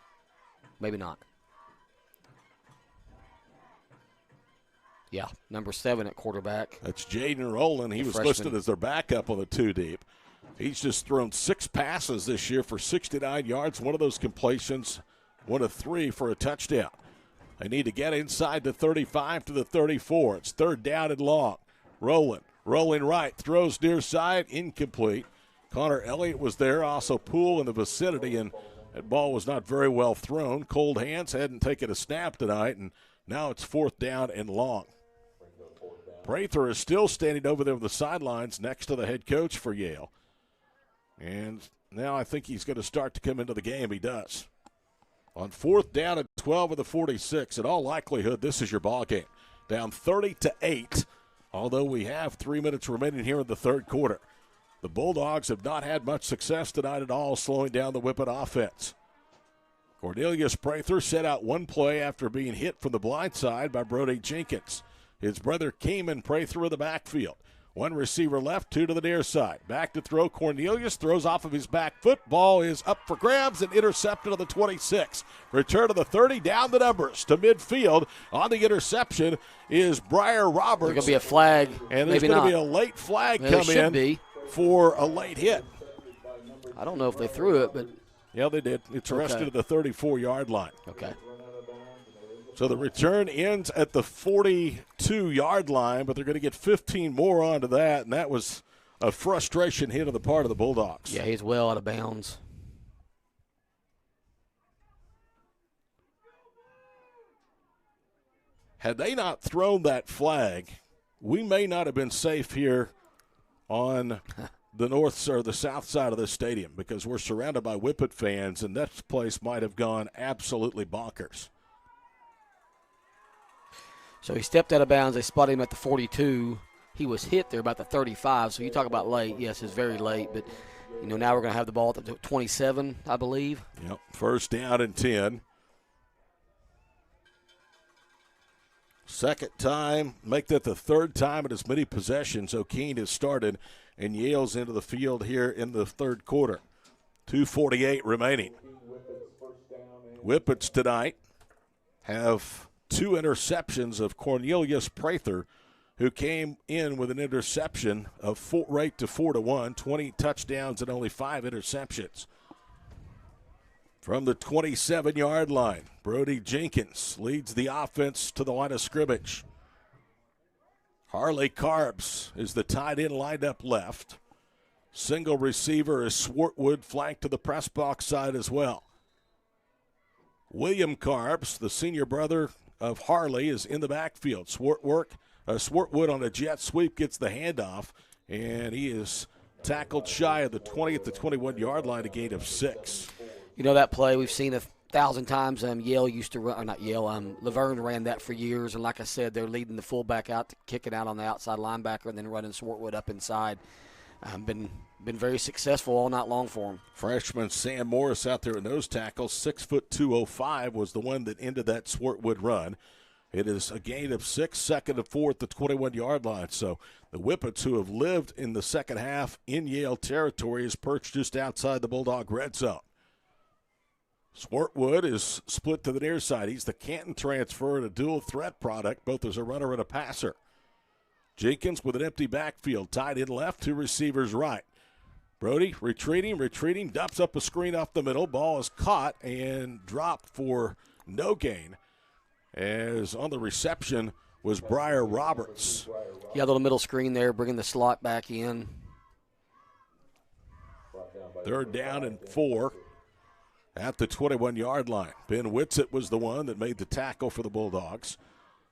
Maybe not. Yeah, number 7 at quarterback. That's Jaden Rowland. He was listed as their backup on the 2-deep. He's just thrown 6 passes this year for 69 yards. One of those completions, 1 of 3 for a touchdown. They need to get inside the 35 to the 34. It's 3rd down and long. Rowland rolling right, throws near side, incomplete. Connor Elliott was there, also Poole in the vicinity, and that ball was not very well thrown. Cold hands, hadn't taken a snap tonight, and now it's 4th down and long. Prather is still standing over there on the sidelines next to the head coach for Yale. And now I think he's going to start to come into the game. He does. On 4th down and 12 of the 46, in all likelihood, this is your ball game. Down 30-8, although we have 3 minutes remaining here in the 3rd quarter. The Bulldogs have not had much success tonight at all, slowing down the Whippet offense. Cornelius Prather set out one play after being hit from the blind side by Brody Jenkins. His brother Cayman Prather in the backfield. 1 receiver left, 2 to the near side. Back to throw. Cornelius throws off of his back foot. Ball is up for grabs and intercepted on the 26. Return to the 30, down the numbers to midfield. On the interception is Briar Roberts. There's going to be a flag. And there's going to be a late flag come in for a late hit. I don't know if they threw it, but. Yeah, they did. It's arrested at the 34-yard line. Okay. So the return ends at the 42-yard line, but they're going to get 15 more onto that, and that was a frustration hit on the part of the Bulldogs. Yeah, he's well out of bounds. Had they not thrown that flag, we may not have been safe here on the north or the south side of the stadium because we're surrounded by Whippet fans, and that place might have gone absolutely bonkers. So he stepped out of bounds. They spotted him at the 42. He was hit there about the 35. So you talk about late. Yes, it's very late. But, now we're going to have the ball at the 27, I believe. Yep, 1st down and 10. Second time, make that the 3rd time in as many possessions Okeene has started, and Yale's into the field here in the 3rd quarter. 2:48 remaining. Whippets tonight have 2 interceptions of Cornelius Prather, who came in with an interception of rate to 4-1, 20 touchdowns and only 5 interceptions. From the 27-yard line, Brody Jenkins leads the offense to the line of scrimmage. Harley Carbs is the tight end lined up left. Single receiver is Swartwood, flanked to the press box side as well. William Carbs, the senior brother of Harley, is in the backfield. Swartwood on a jet sweep gets the handoff, and he is tackled shy of the 20 at the 21-yard line, a gain of 6. That play we've seen 1,000 times. Yale used to run, or not Yale, Laverne ran that for years, and like I said, they're leading the fullback out, kicking out on the outside linebacker, and then running Swartwood up inside. Been very successful all night long for him. Freshman Sam Morris out there in nose tackle, 6'2", 205 was the one that ended that Swartwood run. It is a gain of 6, 2nd and 4 at the 21-yard line. So the Whippets, who have lived in the second half in Yale territory, is perched just outside the Bulldog red zone. Swartwood is split to the near side. He's the Canton transfer and a dual threat product, both as a runner and a passer. Jenkins with an empty backfield, tied in left, 2 receivers right. Brody retreating, dumps up a screen off the middle. Ball is caught and dropped for no gain. As on the reception was Briar Roberts. Yeah, little middle screen there, bringing the slot back in. 3rd down and 4 at the 21-yard line. Ben Whitsitt was the one that made the tackle for the Bulldogs.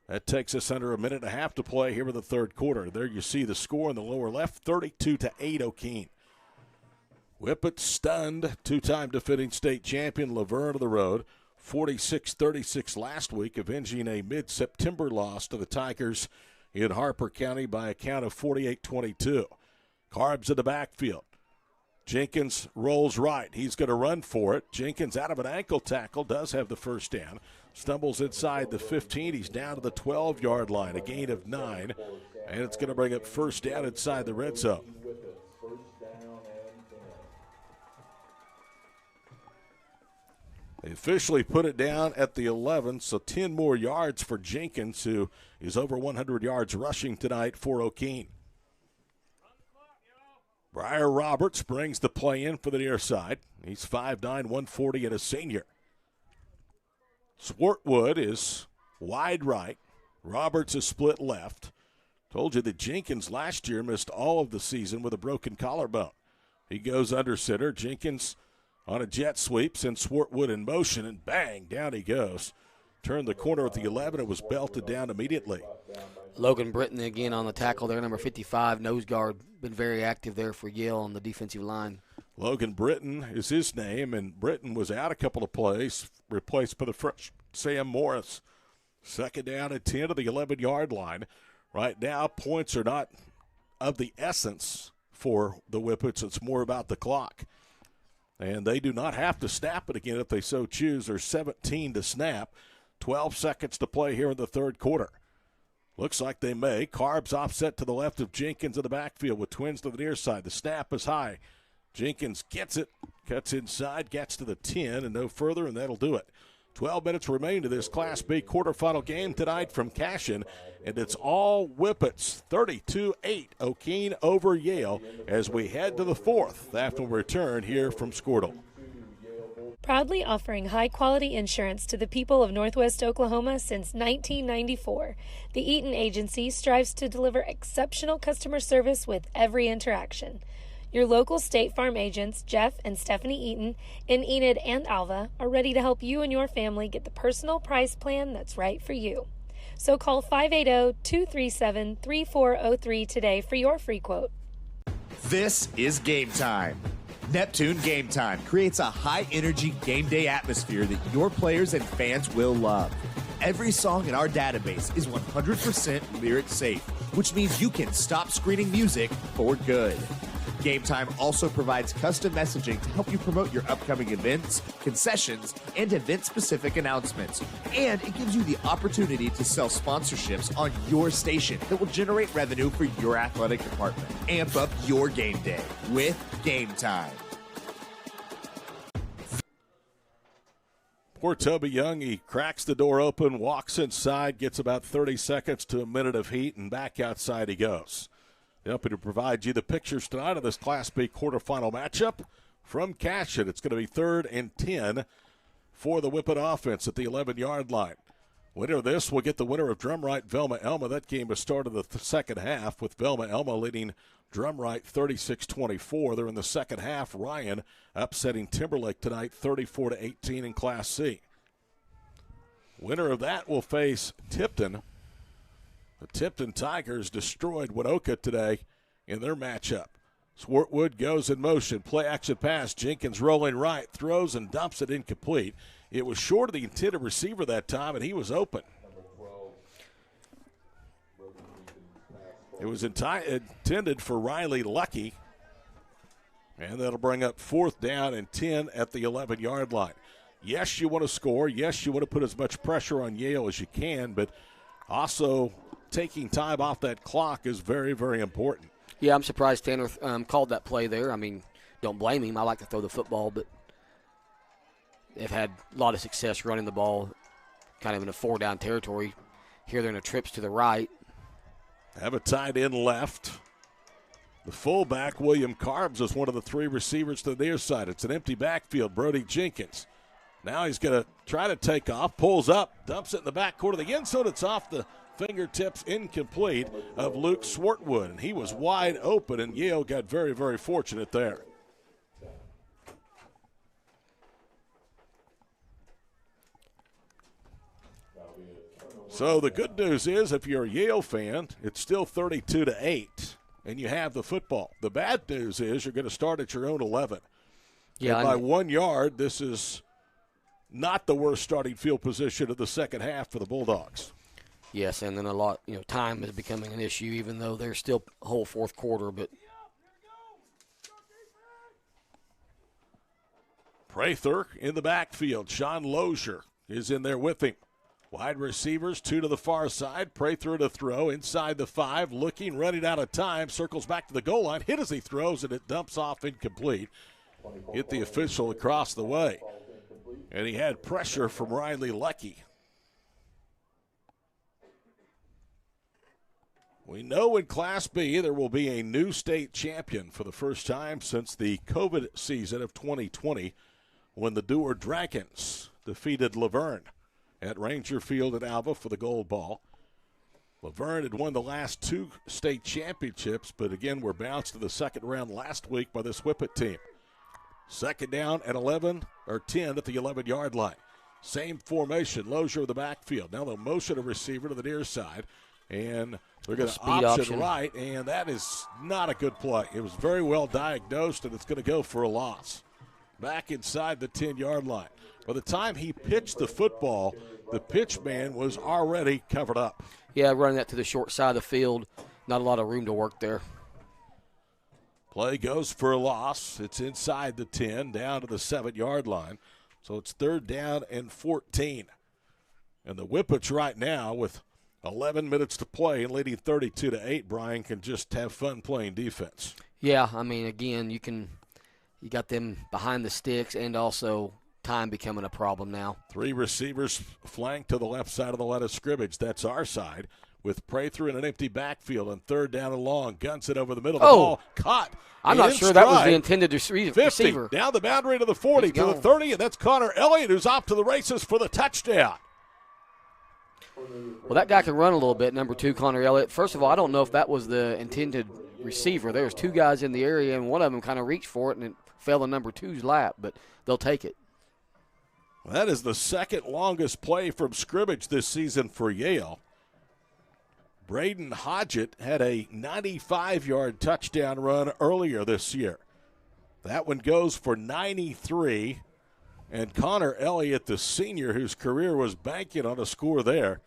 That takes us under a minute and a half to play here in the 3rd quarter. There you see the score in the lower left, 32-8 Okeene. Whippet stunned, 2-time defending state champion Laverne on the road, 46-36 last week, avenging a mid-September loss to the Tigers in Harper County by a count of 48-22. Carbs in the backfield. Jenkins rolls right. He's going to run for it. Jenkins out of an ankle tackle, does have the first down. Stumbles inside the 15. He's down to the 12-yard line, a gain of 9. And it's going to bring up first down inside the red zone. They officially put it down at the 11, so 10 more yards for Jenkins, who is over 100 yards rushing tonight for Okeene. Briar Roberts brings the play in for the near side. He's 5'9", 140 and a senior. Swartwood is wide right. Roberts is split left. Told you that Jenkins last year missed all of the season with a broken collarbone. He goes under center. Jenkins on a jet sweep, sends Swartwood in motion, and bang, down he goes. Turned the corner at the 11 and was belted down immediately. Logan Britton again on the tackle there, number 55, nose guard. Been very active there for Yale on the defensive line. Logan Britton is his name, and Britton was out a couple of plays, replaced by the fresh Sam Morris. Second down and 10 to the 11-yard line. Right now, points are not of the essence for the Whippets. It's more about the clock. And they do not have to snap it again if they so choose. There's 17 to snap. 12 seconds to play here in the third quarter. Looks like they may. Carbs offset to the left of Jenkins in the backfield with twins to the near side. The snap is high. Jenkins gets it, cuts inside, gets to the 10 and no further, and that'll do it. 12 minutes remain to this Class B quarterfinal game tonight from Cashin, and it's all Whippets, 32-8, Okeene over Yale, as we head to the fourth after we return here from Squirtle. Proudly offering high-quality insurance to the people of Northwest Oklahoma since 1994, the Eaton Agency strives to deliver exceptional customer service with every interaction. Your local State Farm agents, Jeff and Stephanie Eaton, in Enid and Alva, are ready to help you and your family get the personal price plan that's right for you. So call 580-237-3403 today for your free quote. This is Game Time. Neptune Game Time creates a high-energy game day atmosphere that your players and fans will love. Every song in our database is 100% lyric safe, which means you can stop screening music for good. Game Time also provides custom messaging to help you promote your upcoming events, concessions, and event-specific announcements. And it gives you the opportunity to sell sponsorships on your station that will generate revenue for your athletic department. Amp up your game day with Game Time. Poor Toby Young, he cracks the door open, walks inside, gets about 30 seconds to a minute of heat, and back outside he goes. Happy to provide you the pictures tonight of this Class B quarterfinal matchup from Cashin. It's going to be 3rd and 10 for the Whippet offense at the 11-yard line. Winner of this will get the winner of Drumright Velma-Elma. That game has started the second half with Velma-Elma leading Drumright 36-24. They're in the second half. Ryan upsetting Timberlake tonight 34-18 in Class C. Winner of that will face Tipton. The Tipton Tigers destroyed Winoka today in their matchup. Swartwood goes in motion. Play action pass. Jenkins rolling right. Throws and dumps it incomplete. It was short of the intended receiver that time, and he was open. It was intended for Riley Lucky. And that'll bring up 4th down and 10 at the 11-yard line. Yes, you want to score. Yes, you want to put as much pressure on Yale as you can, but also taking time off that clock is very, very important. Yeah, I'm surprised Tanner called that play there. I mean, don't blame him. I like to throw the football, but they've had a lot of success running the ball kind of in a 4-down territory. Here they're in a trips to the right. Have a tight end left. The fullback, William Carbs, is one of the 3 receivers to the near side. It's an empty backfield. Brody Jenkins. Now he's going to try to take off, pulls up, dumps it in the back quarter of the end zone. It's off the fingertips, incomplete, of Luke Swartwood. And he was wide open, and Yale got very, very fortunate there. So the good news is, if you're a Yale fan, it's still 32-8, and you have the football. The bad news is you're going to start at your own 11. Yeah, and by 1 yard, this is not the worst starting field position of the second half for the Bulldogs. Yes, and then time is becoming an issue, even though there's still a whole fourth quarter. But Prather in the backfield. Sean Lozier is in there with him. Wide receivers, 2 to the far side. Prather to throw inside the 5, looking, running out of time. Circles back to the goal line. Hit as he throws, and it dumps off incomplete. Hit the official across the way. And he had pressure from Riley Lucky. We know in Class B there will be a new state champion for the first time since the COVID season of 2020 when the Dewar Dragons defeated Laverne at Ranger Field at Alva for the gold ball. Laverne had won the last 2 state championships, but again were bounced to the second round last week by this Whippet team. Second down at 10 at the 11-yard line. Same formation, Lozier with the backfield. Now they'll motion a receiver to the near side, and they're going to option right, and that is not a good play. It was very well diagnosed, and it's going to go for a loss. Back inside the 10-yard line. By the time he pitched the football, the pitch man was already covered up. Yeah, running that to the short side of the field. Not a lot of room to work there. Play goes for a loss. It's inside the 10, down to the 7-yard line. So it's 3rd down and 14. And the Whippets right now with 11 minutes to play and leading 32-8, Brian, can just have fun playing defense. Yeah, I mean, again, you got them behind the sticks and also time becoming a problem now. 3 receivers flanked to the left side of the line of scrimmage. That's our side. With Prather in an empty backfield and 3rd down and long. Guns it over the middle. The ball caught. I'm not sure that was the intended receiver. 50, down the boundary to the 40, to the 30, and that's Connor Elliott who's off to the races for the touchdown. Well, that guy can run a little bit, number 2, Connor Elliott. First of all, I don't know if that was the intended receiver. There's 2 guys in the area, and one of them kind of reached for it, and it fell in number 2's lap, but they'll take it. Well, that is the second longest play from scrimmage this season for Yale. Braden Hodgett had a 95-yard touchdown run earlier this year. That one goes for 93. And Connor Elliott, the senior whose career was banking on a score there,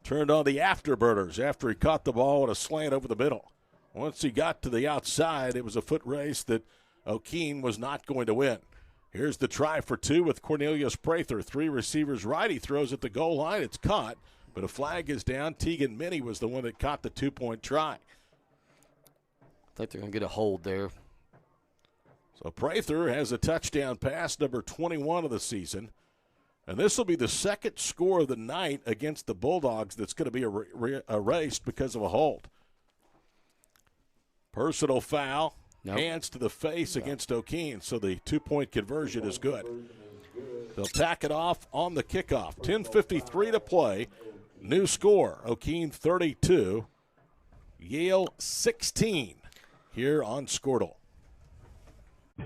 turned on the afterburners after he caught the ball on a slant over the middle. Once he got to the outside, it was a foot race that Okeene was not going to win. Here's the try for 2 with Cornelius Prather. 3 receivers right. He throws at the goal line. It's caught, but a flag is down. Tegan Minnie was the one that caught the 2-point try. I think they're going to get a hold there. So Prather has a touchdown pass, number 21 of the season. And this will be the second score of the night against the Bulldogs that's going to be erased because of a hold. Personal foul. Nope. Hands to the face against Okeene, so the 2-point conversion is good. They'll tack it off on the kickoff. 10:53 to play. New score, Okeene 32, Yale 16 here on Squirtle.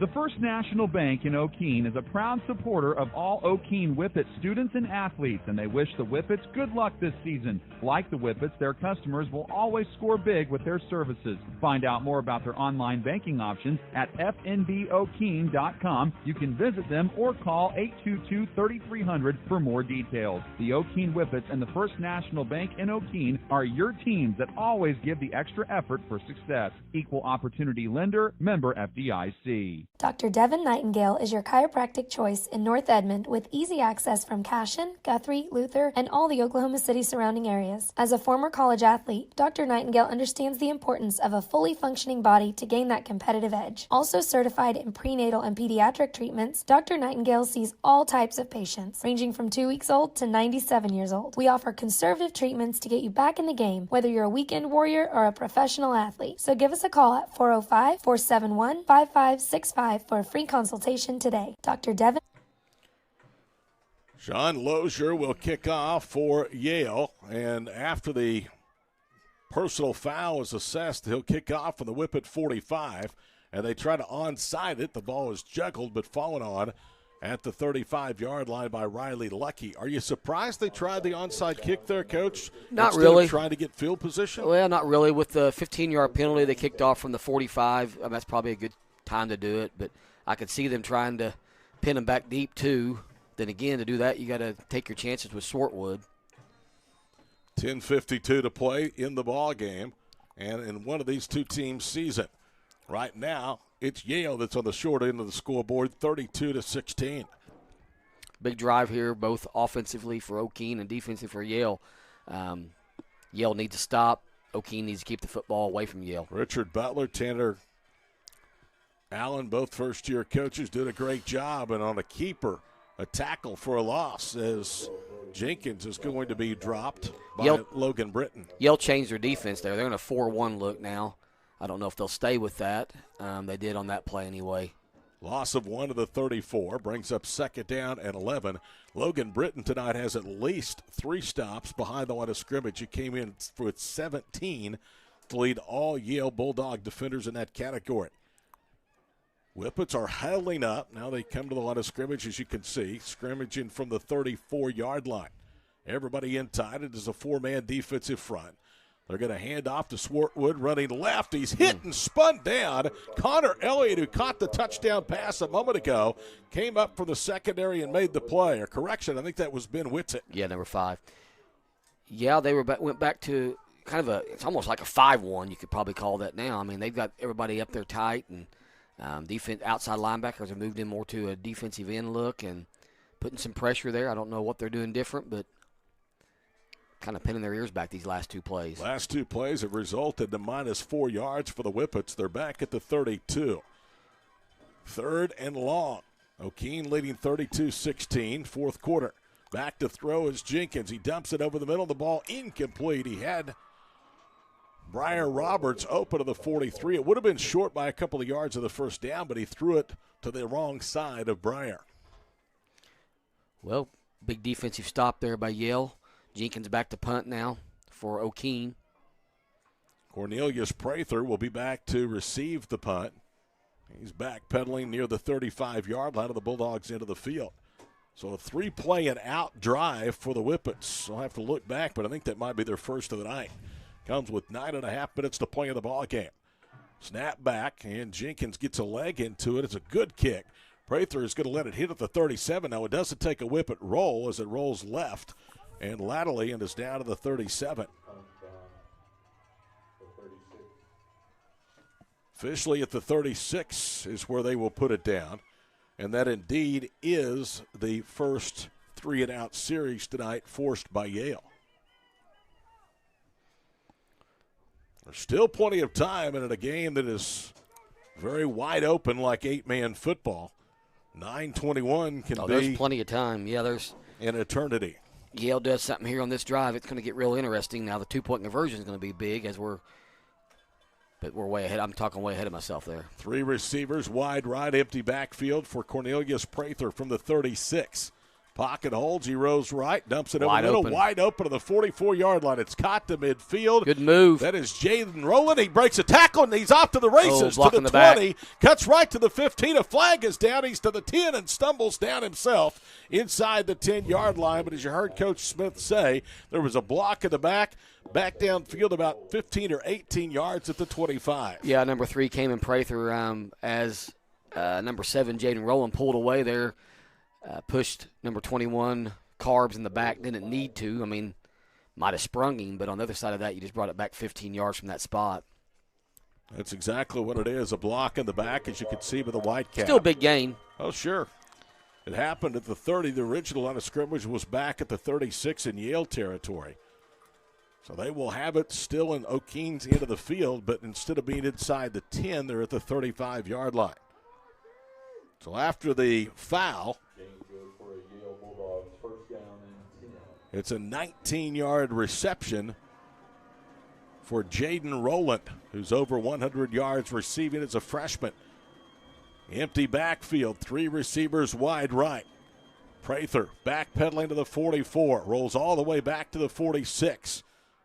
The First National Bank in Okeene is a proud supporter of all Okeene Whippet students and athletes, and they wish the Whippets good luck this season. Like the Whippets, their customers will always score big with their services. Find out more about their online banking options at fnbokeene.com. You can visit them or call 822-3300 for more details. The Okeene Whippets and the First National Bank in Okeene are your teams that always give the extra effort for success. Equal Opportunity Lender, member FDIC. Dr. Devin Nightingale is your chiropractic choice in North Edmond with easy access from Cashion, Guthrie, Luther, and all the Oklahoma City surrounding areas. As a former college athlete, Dr. Nightingale understands the importance of a fully functioning body to gain that competitive edge. Also certified in prenatal and pediatric treatments, Dr. Nightingale sees all types of patients, ranging from 2 weeks old to 97 years old. We offer conservative treatments to get you back in the game, whether you're a weekend warrior or a professional athlete. So give us a call at 405-471-5565 for a free consultation today. Dr. Devin. Sean Lozier will kick off for Yale, and after the personal foul is assessed, he'll kick off from the Whippet 45, and they try to onside it. The ball is juggled but fallen on at the 35-yard line by Riley Lucky. Are you surprised they tried the onside kick there, Coach? Not really. Trying to get field position? Well, not really. With the 15-yard penalty, they kicked off from the 45. That's probably a good time to do it, but I could see them trying to pin them back deep too. Then again, to do that, you got to take your chances with Swartwood. 10:52 to play in the ball game and in one of these two teams' season. Right now, it's Yale that's on the short end of the scoreboard, 32-16. Big drive here, both offensively for Okeene and defensively for Yale. Yale needs to stop. Okeene needs to keep the football away from Yale. Richard Butler, Tanner Allen, both first-year coaches, did a great job. And on a keeper, a tackle for a loss as Jenkins is going to be dropped by Logan Britton. Yale changed their defense there. They're in a 4-1 look now. I don't know if they'll stay with that. They did on that play anyway. Loss of 1 to the 34 brings up second down and 11. Logan Britton tonight has at least 3 stops behind the line of scrimmage. He came in with 17 to lead all Yale Bulldog defenders in that category. Whippets are huddling up. Now they come to the line of scrimmage, as you can see, scrimmaging from the 34-yard line. Everybody in tight. It is a 4-man defensive front. They're going to hand off to Swartwood, running left. He's hit and spun down. Connor Elliott, who caught the touchdown pass a moment ago, came up from the secondary and made the play. Or correction, I think that was Ben Whitsitt. Yeah, number 5. Yeah, they went back to kind of it's almost like a 5-1, you could probably call that now. I mean, they've got everybody up there tight, and defense outside linebackers have moved in more to a defensive end look and putting some pressure there. I don't know what they're doing different, but kind of pinning their ears back these last 2 plays. Last 2 plays have resulted in -4 yards for the Whippets. They're back at the 32. 3rd and long. Okeene leading 32-16, 4th quarter. Back to throw is Jenkins. He dumps it over the middle. The ball incomplete. He had Briar Roberts open to the 43. It would have been short by a couple of yards of the first down, but he threw it to the wrong side of Briar. Well, big defensive stop there by Yale. Jenkins back to punt now for Okeene. Cornelius Prather will be back to receive the punt. He's backpedaling near the 35-yard line of the Bulldogs into the field. So a 3-play and out drive for the Whippets. I'll have to look back, but I think that might be their first of the night. Comes with 9.5 minutes to play in the ball game. Snap back, and Jenkins gets a leg into it. It's a good kick. Prather is going to let it hit at the 37. Now it doesn't take a Whippet roll as it rolls left and laterally and is down to the 37. Officially at the 36 is where they will put it down. And that indeed is the first 3-and-out series tonight forced by Yale. There's still plenty of time, and in a game that is very wide open like 8-man football, 9:21 can be. There's plenty of time. Yeah, there's an eternity. Yale does something here on this drive. It's going to get real interesting. Now the 2-point conversion is going to be big but we're way ahead. I'm talking way ahead of myself there. 3 receivers, wide right, empty backfield for Cornelius Prather from the 36. Pocket holds, he rolls right, dumps it over the middle, wide open to the 44-yard line. It's caught to midfield. Good move. That is Jaden Rowland. He breaks a tackle, and he's off to the races to the 20. Cuts right to the 15. A flag is down. He's to the 10 and stumbles down himself inside the 10-yard line. But as you heard Coach Smith say, there was a block in the back downfield about 15 or 18 yards at the 25. Yeah, number 3 came in Prather as number 7, Jaden Rowland, pulled away there. Pushed number 21, Carbs, in the back. Didn't need to. I mean, might have sprung him, but on the other side of that, you just brought it back 15 yards from that spot. That's exactly what it is, a block in the back, as you can see by the white cap. Still a big gain. Oh, sure. It happened at the 30. The original line of scrimmage was back at the 36 in Yale territory. So they will have it still in Okeene's end of the field, but instead of being inside the 10, they're at the 35-yard line. So after the foul, it's a 19-yard reception for Jaden Rowland, who's over 100 yards receiving as a freshman. Empty backfield, 3 receivers wide right. Prather backpedaling to the 44, rolls all the way back to the 46.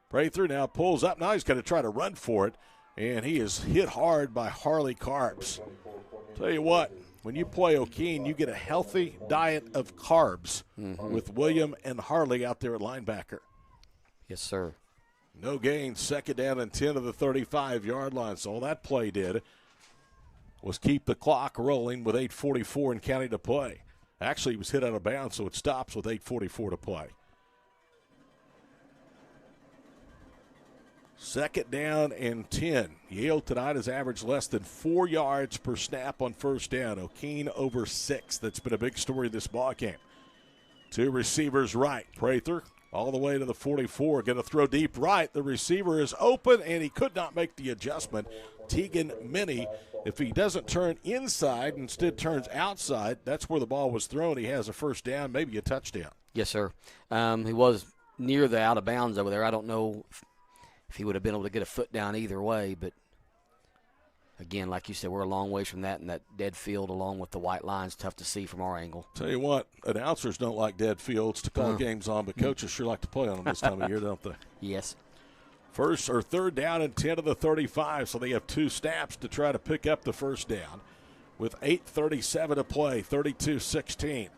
Prather now pulls up. Now he's going to try to run for it, and he is hit hard by Harley Carbs. Tell you what, when you play Okeene, you get a healthy diet of carbs with William and Harley out there at linebacker. Yes, sir. No gain, second down and 10 to the 35-yard line. So all that play did was keep the clock rolling with 8:44 and counting to play. Actually, he was hit out of bounds, so it stops with 8:44 to play. Second down and 10. Yale tonight has averaged less than 4 yards per snap on first down. Okeene over 6. That's been a big story this ball game. Two receivers right. Prather all the way to the 44. Going to throw deep right. The receiver is open, and he could not make the adjustment. Tegan Minnie, if he doesn't turn inside, instead turns outside, that's where the ball was thrown. He has a first down, maybe a touchdown. Yes, sir. He was near the out of bounds over there. I don't know if he would have been able to get a foot down either way, but again, like you said, we're a long ways from that, and that dead field along with the white line's tough to see from our angle. Tell you what, announcers don't like dead fields to call games on, but coaches sure like to play on them this time of year, don't they? Yes. First or third down and 10 to the 35, so they have 2 snaps to try to pick up the first down. With 8:37 to play, 32-16.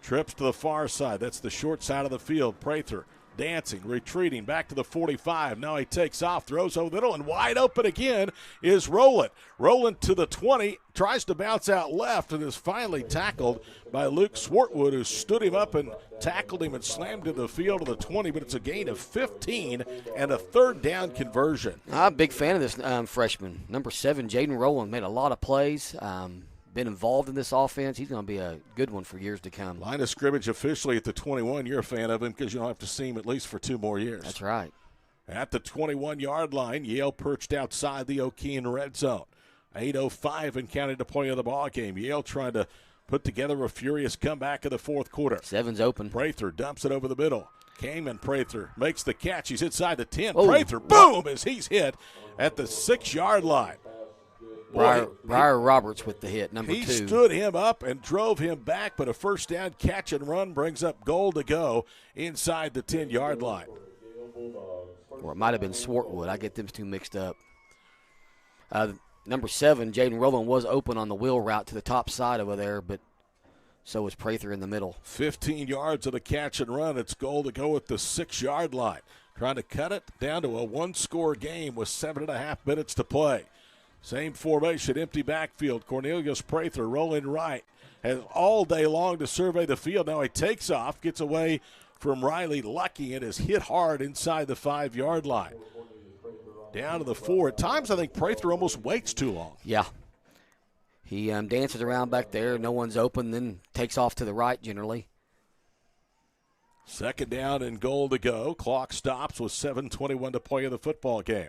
Trips to the far side. That's the short side of the field. Prather dancing, retreating, back to the 45. Now he takes off, throws over the middle, and wide open again is Rowland. Rowland to the 20, tries to bounce out left, and is finally tackled by Luke Swartwood, who stood him up and tackled him and slammed to the field of the 20, but it's a gain of 15 and a third down conversion. I'm a big fan of this freshman. Number 7, Jaden Rowland, made a lot of plays. Been involved in this offense. He's going to be a good one for years to come. Line of scrimmage officially at the 21. You're a fan of him because you don't have to see him at least for 2 more years. That's right. At the 21-yard line, Yale perched outside the Okeene red zone. 8:05 and counting to play of the ball game. Yale trying to put together a furious comeback in the fourth quarter. 7's open. Prather dumps it over the middle. Kamen Prather makes the catch. He's inside the 10. Oh. Prather, boom, as he's hit at the 6-yard line. Briar Roberts with the hit, number 2. He stood him up and drove him back, but a first down catch and run brings up goal to go inside the 10-yard line. Or it might have been Swartwood. I get them 2 mixed up. Number 7, Jaden Rowland, was open on the wheel route to the top side over there, but so was Prather in the middle. 15 yards of the catch and run. It's goal to go at the 6-yard line. Trying to cut it down to a 1-score game with 7.5 minutes to play. Same formation, empty backfield. Cornelius Prather rolling right. Has all day long to survey the field. Now he takes off, gets away from Riley Lucky, and is hit hard inside the 5-yard line. Down to the 4. At times, I think Prather almost waits too long. Yeah. He dances around back there. No one's open, then takes off to the right generally. Second down and goal to go. Clock stops with 7:21 to play in the football game.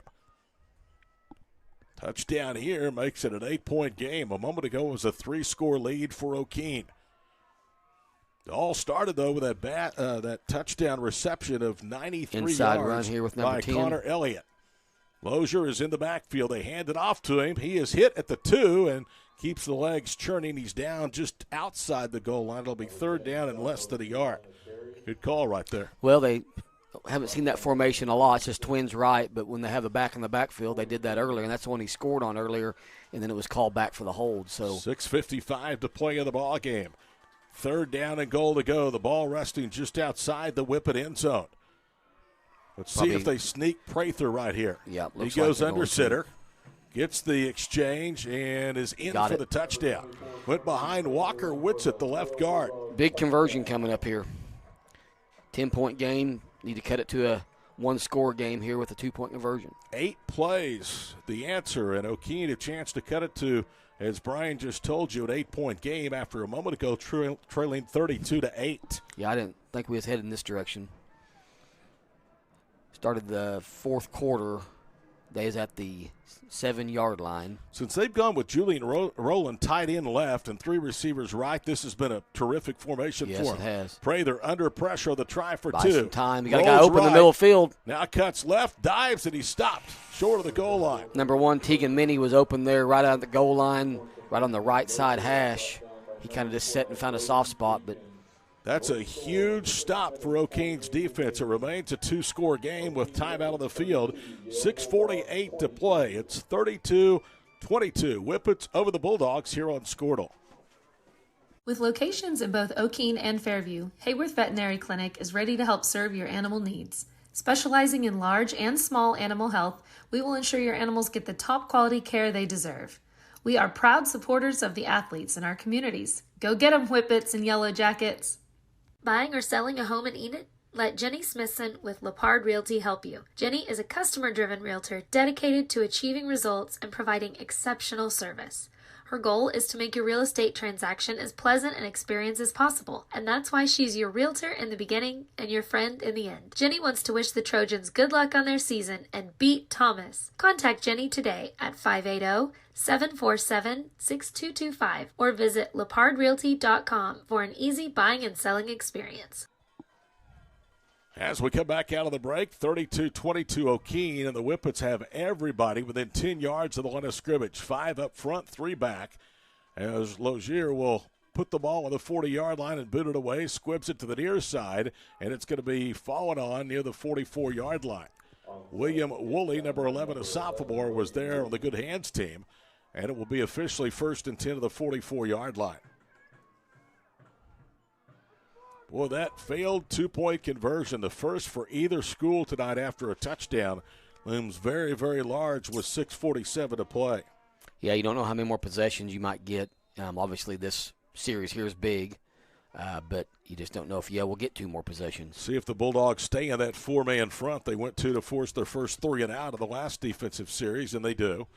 Touchdown here makes it an 8-point game. A moment ago it was a 3-score lead for Okeene. It all started, though, with that touchdown reception of 93 Inside yards run here with number by 10. Connor Elliott. Lozier is in the backfield. They hand it off to him. He is hit at the 2 and keeps the legs churning. He's down just outside the goal line. It'll be third down and less than a yard. Good call right there. Well, they haven't seen that formation a lot. It's just twins right, but when they have the back in the backfield, they did that earlier, and that's the one he scored on earlier, and then it was called back for the hold. So 6:55 to play in the ball game. Third down and goal to go. The ball resting just outside the Whippet end zone. Let's see if they sneak Prather right here. Yeah, he goes under center, gets the exchange, and is in for the touchdown. Went behind Walker Whitsett, the left guard. Big conversion coming up here. 10-point game. Need to cut it to a 1-score game here with a 2-point conversion. 8 plays, the answer, and Okeene a chance to cut it to, as Brian just told you, an 8-point game after a moment ago trailing 32-8. Yeah, I didn't think we was headed in this direction. Started the fourth quarter. They is at the 7-yard line. Since they've gone with Julian Rowland tight end left and 3 receivers right, this has been a terrific formation for him. Yes, it has. Prather under pressure, the try for Buy 2. some time. You got a guy open in the middle of the field. Now cuts left, dives, and he stopped short of the goal line. Number 1, Tegan Minnie, was open there right out the goal line, right on the right side hash. He kind of just sat and found a soft spot, but that's a huge stop for Okeene's defense. It remains a 2-score game with time out of the field. 6:48 to play. It's 32-22. Whippets over the Bulldogs here on Squirtle. With locations in both Okeene and Fairview, Hayworth Veterinary Clinic is ready to help serve your animal needs. Specializing in large and small animal health, we will ensure your animals get the top quality care they deserve. We are proud supporters of the athletes in our communities. Go get 'em, Whippets and Yellow Jackets! Buying or selling a home in Enid? Let Jenny Smithson with Lepard Realty help you. Jenny is a customer-driven realtor dedicated to achieving results and providing exceptional service. Her goal is to make your real estate transaction as pleasant an experience as possible, and that's why she's your realtor in the beginning and your friend in the end. Jenny wants to wish the Trojans good luck on their season and beat Thomas. Contact Jenny today at 580-747-6225 or visit lepardrealty.com for an easy buying and selling experience. As we come back out of the break, 32-22 Okeene, and the Whippets have everybody within 10 yards of the line of scrimmage. 5 up front, 3 back, as Lozier will put the ball on the 40-yard line and boot it away, squibs it to the near side, and it's going to be fallen on near the 44-yard line. William Woolley, number 11, a sophomore, was there on the good hands team, and it will be officially 1st and 10 to the 44-yard line. Boy, that failed two-point conversion, the first for either school tonight after a touchdown, looms very, very large with 6:47 to play. Yeah, you don't know how many more possessions you might get. Obviously, this series here is big, but you just don't know if Yale will get 2 more possessions. See if the Bulldogs stay in that 4-man front they went to force their first 3 and out of the last defensive series, and they do.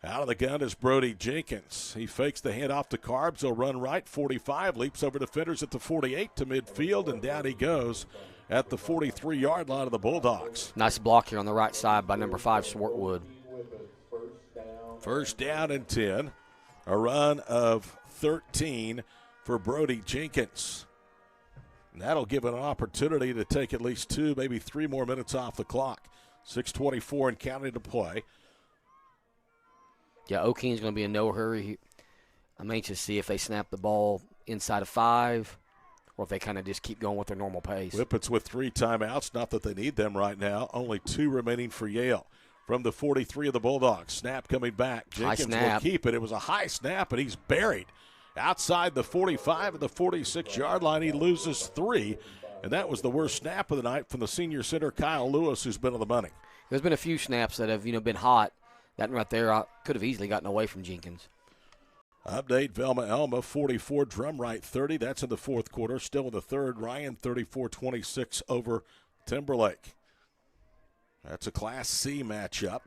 Out of the gun is Brody Jenkins. He fakes the handoff to Carbs. He'll run right, 45, leaps over defenders at the 48 to midfield, and down he goes at the 43-yard line of the Bulldogs. Nice block here on the right side by number 5, Swartwood. First down and 10. A run of 13 for Brody Jenkins. And that'll give an opportunity to take at least 2, maybe 3 more minutes off the clock. 6:24 and counting to play. Yeah, Okeene's going to be in no hurry. I'm anxious to see if they snap the ball inside of 5 or if they kind of just keep going with their normal pace. Whippets with 3 timeouts. Not that they need them right now. Only 2 remaining for Yale. From the 43 of the Bulldogs. Snap coming back. Jenkins will keep it. It was a high snap, and he's buried. Outside the 45 and the 46-yard line, he loses 3. And that was the worst snap of the night from the senior center, Kyle Lewis, who's been on the money. There's been a few snaps that have, been hot. That one right there could have easily gotten away from Jenkins. Update, Velma Elma, 44, Drumright 30. That's in the 4th quarter. Still in the 3rd, Ryan 34-26 over Timberlake. That's a Class C matchup.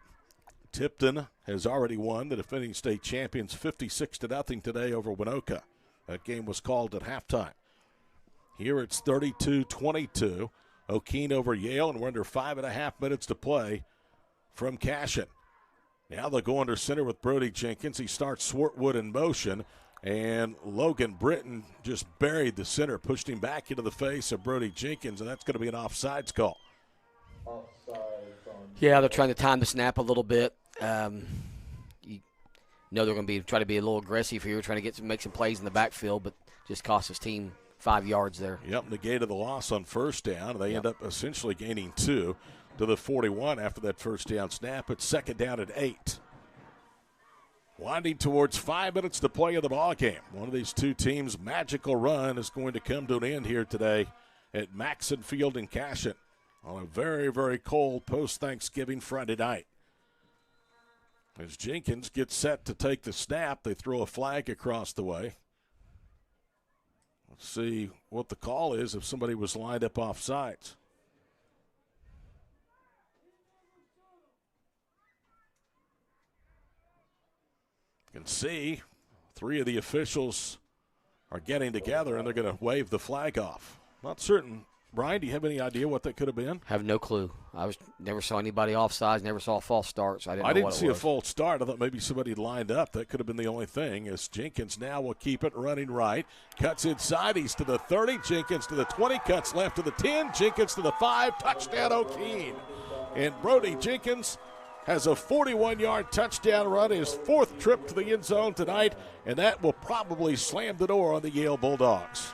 Tipton has already won, the defending state champions, 56-0 today over Winoka. That game was called at halftime. Here it's 32-22. Okeene over Yale, and we're under 5.5 minutes to play from Cashin. Now they'll go under center with Brody Jenkins. He starts Swartwood in motion, and Logan Britton just buried the center, pushed him back into the face of Brody Jenkins, and that's going to be an offsides call. Yeah, they're trying to time the snap a little bit. They're going to try to be a little aggressive here, trying to make some plays in the backfield, but just cost his team 5 yards there. Yep, negated the loss on first down. They end up essentially gaining 2 to the 41 after that first down snap. It's 2nd down at 8. Winding towards 5 minutes to play in the ball game. One of these two teams' magical run is going to come to an end here today at Maxson Field in Cashin on a very, very cold post-Thanksgiving Friday night. As Jenkins gets set to take the snap, they throw a flag across the way. Let's see what the call is if somebody was lined up off sides. You can see 3 of the officials are getting together, and they're going to wave the flag off. Not certain. Brian, do you have any idea what that could have been? I have no clue. Never saw anybody offsides, never saw a false start, so I didn't know what it was. I didn't see a false start. I thought maybe somebody lined up. That could have been the only thing, as Jenkins now will keep it running right. Cuts inside. He's to the 30. Jenkins to the 20. Cuts left to the 10. Jenkins to the 5. Touchdown, Okeene. And Brody Jenkins has a 41-yard touchdown run, his 4th trip to the end zone tonight, and that will probably slam the door on the Yale Bulldogs.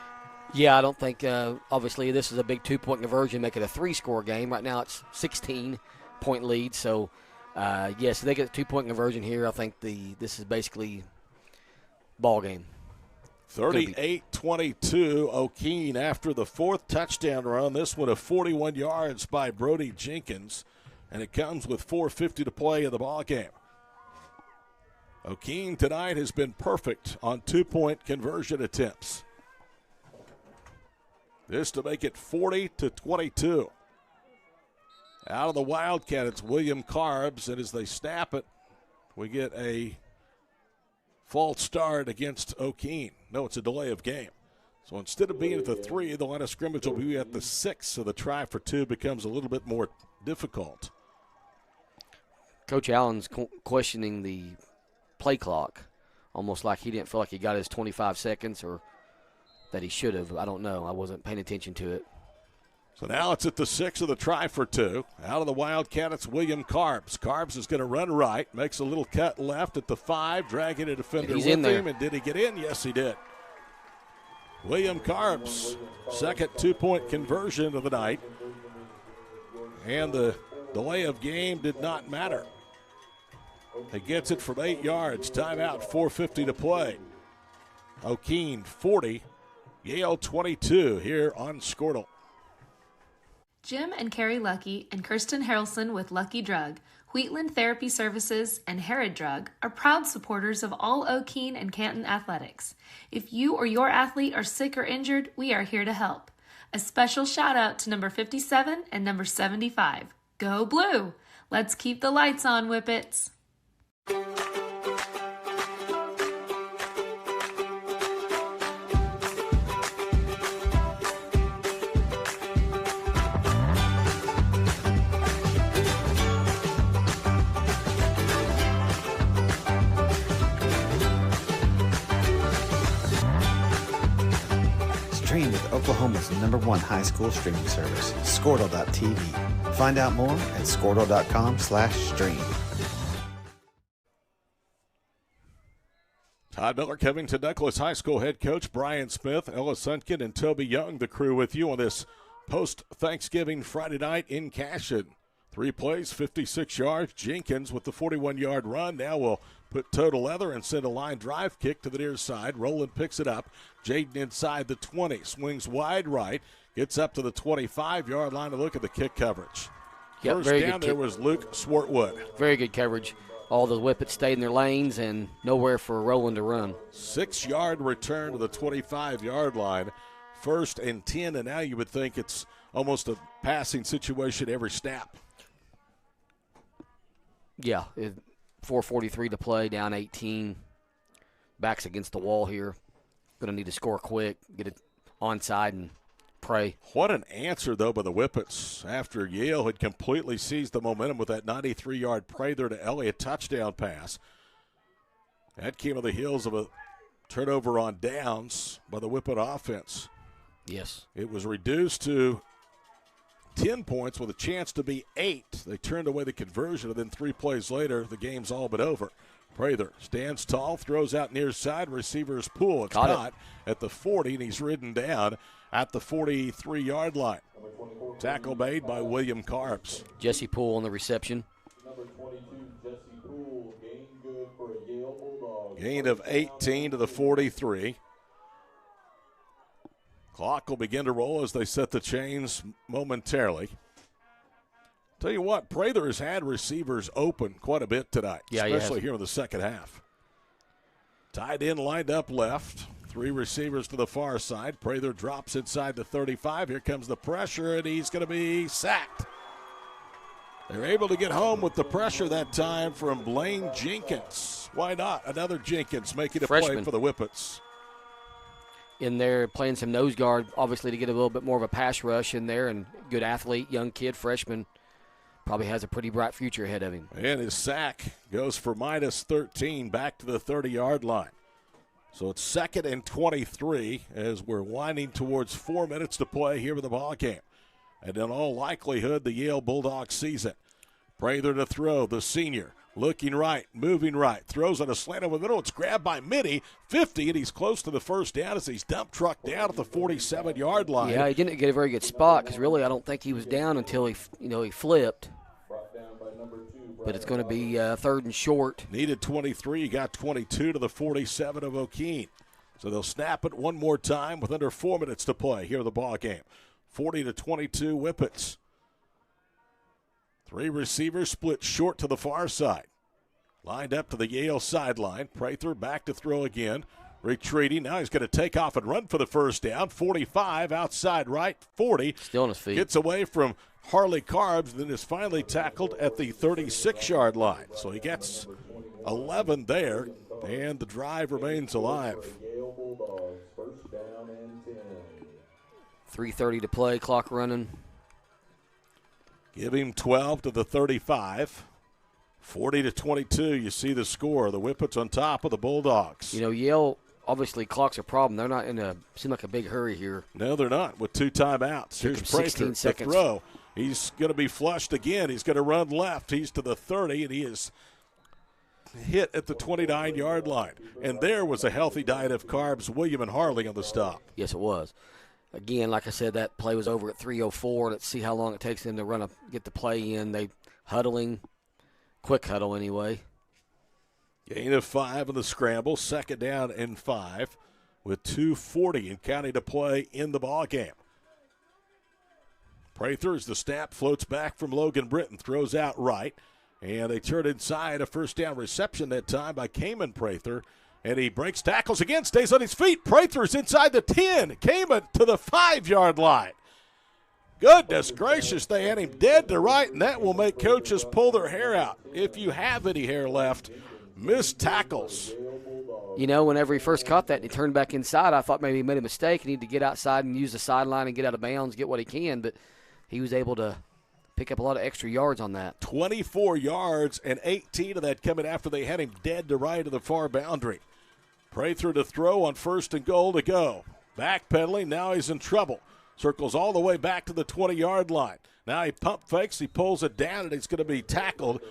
Yeah, I don't think, obviously, this is a big 2-point conversion, make it a 3-score game. Right now it's 16-point lead, so, yes, if they get a 2-point conversion here, I think this is basically ball game. 38-22, Okeene after the 4th touchdown run. This one of 41 yards by Brody Jenkins, and it comes with 4:50 to play in the ball game. Okeene tonight has been perfect on 2-point conversion attempts. This to make it 40-22. Out of the Wildcat, it's William Carbs, and as they snap it, we get a false start against Okeene. No, it's a delay of game. So instead of being at the 3, the line of scrimmage will be at the 6, so the try for 2 becomes a little bit more difficult. Coach Allen's questioning the play clock, almost like he didn't feel like he got his 25 seconds or that he should have. I don't know. I wasn't paying attention to it. So now it's at the 6 of the try for 2. Out of the Wildcat, it's William Carbs. Carbs is going to run right, makes a little cut left at the 5, dragging a defender with him. And did he get in? Yes, he did. William Carbs, second 2-point conversion of the night. And the delay of game did not matter. He gets it from 8 yards. Timeout, 4:50 to play. Okeene 40, Yale 22 here on Squirtle. Jim and Carrie Lucky and Kirsten Harrelson with Lucky Drug, Wheatland Therapy Services, and Herod Drug are proud supporters of all Okeene and Canton athletics. If you or your athlete are sick or injured, we are here to help. A special shout out to number 57 and number 75. Go Blue! Let's keep the lights on, Whippets. Stream with Oklahoma's #1 high school streaming service, Squirtle.tv. Find out more at Squirtle.com/stream. Todd Miller coming to Douglas High School head coach Brian Smith, Ellis Sunkin, and Toby Young, the crew with you on this post-Thanksgiving Friday night in Cashion. 3 plays, 56 yards. Jenkins with the 41-yard run. Now we'll put total leather and send a line drive kick to the near side. Rowland picks it up. Jaden inside the 20. Swings wide right. Gets up to the 25-yard line to look at the kick coverage. Yep, First down there was Luke Swartwood. Very good coverage. All the Whippets stayed in their lanes and nowhere for Rowland to run. 6-yard return to the 25-yard line. 1st and 10, and now you would think it's almost a passing situation every snap. Yeah, 4:43 to play, down 18. Backs against the wall here. Going to need to score quick, get it onside and pray. What an answer, though, by the Whippets after Yale had completely seized the momentum with that 93-yard Prather to Elliott touchdown pass. That came on the heels of a turnover on downs by the Whippet offense. Yes. It was reduced to 10 points with a chance to be 8. They turned away the conversion, and then 3 plays later, the game's all but over. Prather stands tall, throws out near side, receiver's pull. It's caught at the 40, and he's ridden down at the 43-yard line. Tackle made by William Carbs. Jesse Poole on the reception. Number 22, Jesse Poole, gain good for a Yale Bulldog. Gain of 18 to the 43. Clock will begin to roll as they set the chains momentarily. Tell you what, Prather has had receivers open quite a bit tonight, especially here in the second half. Tied in, lined up left. 3 receivers to the far side. Prather drops inside the 35. Here comes the pressure, and he's going to be sacked. They're able to get home with the pressure that time from Blaine Jenkins. Why not? Another Jenkins making a play for the Whippets. In there playing some nose guard, obviously to get a little bit more of a pass rush in there, and good athlete, young kid, freshman. Probably has a pretty bright future ahead of him. And his sack goes for minus 13 back to the 30-yard line. So it's 2nd and 23 as we're winding towards 4 minutes to play here in the ball game. And in all likelihood, the Yale Bulldogs season. Prather to throw, the senior. Looking right, moving right, throws on a slant over the middle. It's grabbed by Mitty, 50, and he's close to the first down as he's dump trucked down at the 47-yard line. Yeah, he didn't get a very good spot because really I don't think he was down until he flipped. But it's going to be 3rd and short. Needed 23, got 22 to the 47 of Okeene. So they'll snap it one more time with under 4 minutes to play here in the ball game. 40-22 Whippets. 3 receivers split short to the far side. Lined up to the Yale sideline. Prather back to throw again. retreating. Now he's going to take off and run for the first down. 45, outside right, 40. Still on his feet. Gets away from Harley Carbs, then is finally tackled at the 36-yard line. So he gets 11 there, and the drive remains alive. 3:30 to play, clock running. Give him 12 to the 35. 40-22, you see the score. The Whippets on top of the Bulldogs. You know, Yale, obviously clock's a problem. They're not seem like a big hurry here. No, they're not, with 2 timeouts. Here's Prather to throw. He's going to be flushed again. He's going to run left. He's to the 30, and he is hit at the 29-yard line. And there was a healthy diet of carbs, William and Harley on the stop. Yes, it was. Again, like I said, that play was over at 3:04. Let's see how long it takes them to get the play in. They huddling, quick huddle anyway. Gain of 5 in the scramble, second down and 5 with 2:40 and counting to play in the ball game. Prather, as the snap floats back from Logan Britton, throws out right, and they turn inside. A first down reception that time by Kamen Prather, and he breaks tackles again, stays on his feet. Prather's inside the 10, Kamen to the 5-yard line. Goodness gracious, they had him dead to right, and that will make coaches pull their hair out. If you have any hair left, missed tackles. You know, whenever he first caught that and he turned back inside, I thought maybe he made a mistake. He needed to get outside and use the sideline and get out of bounds, get what he can, but he was able to pick up a lot of extra yards on that. 24 yards and 18 of that coming after they had him dead to right of the far boundary. Prather to throw on 1st and goal to go. Backpedaling, now he's in trouble. Circles all the way back to the 20-yard line. Now he pump fakes, he pulls it down, and he's going to be tackled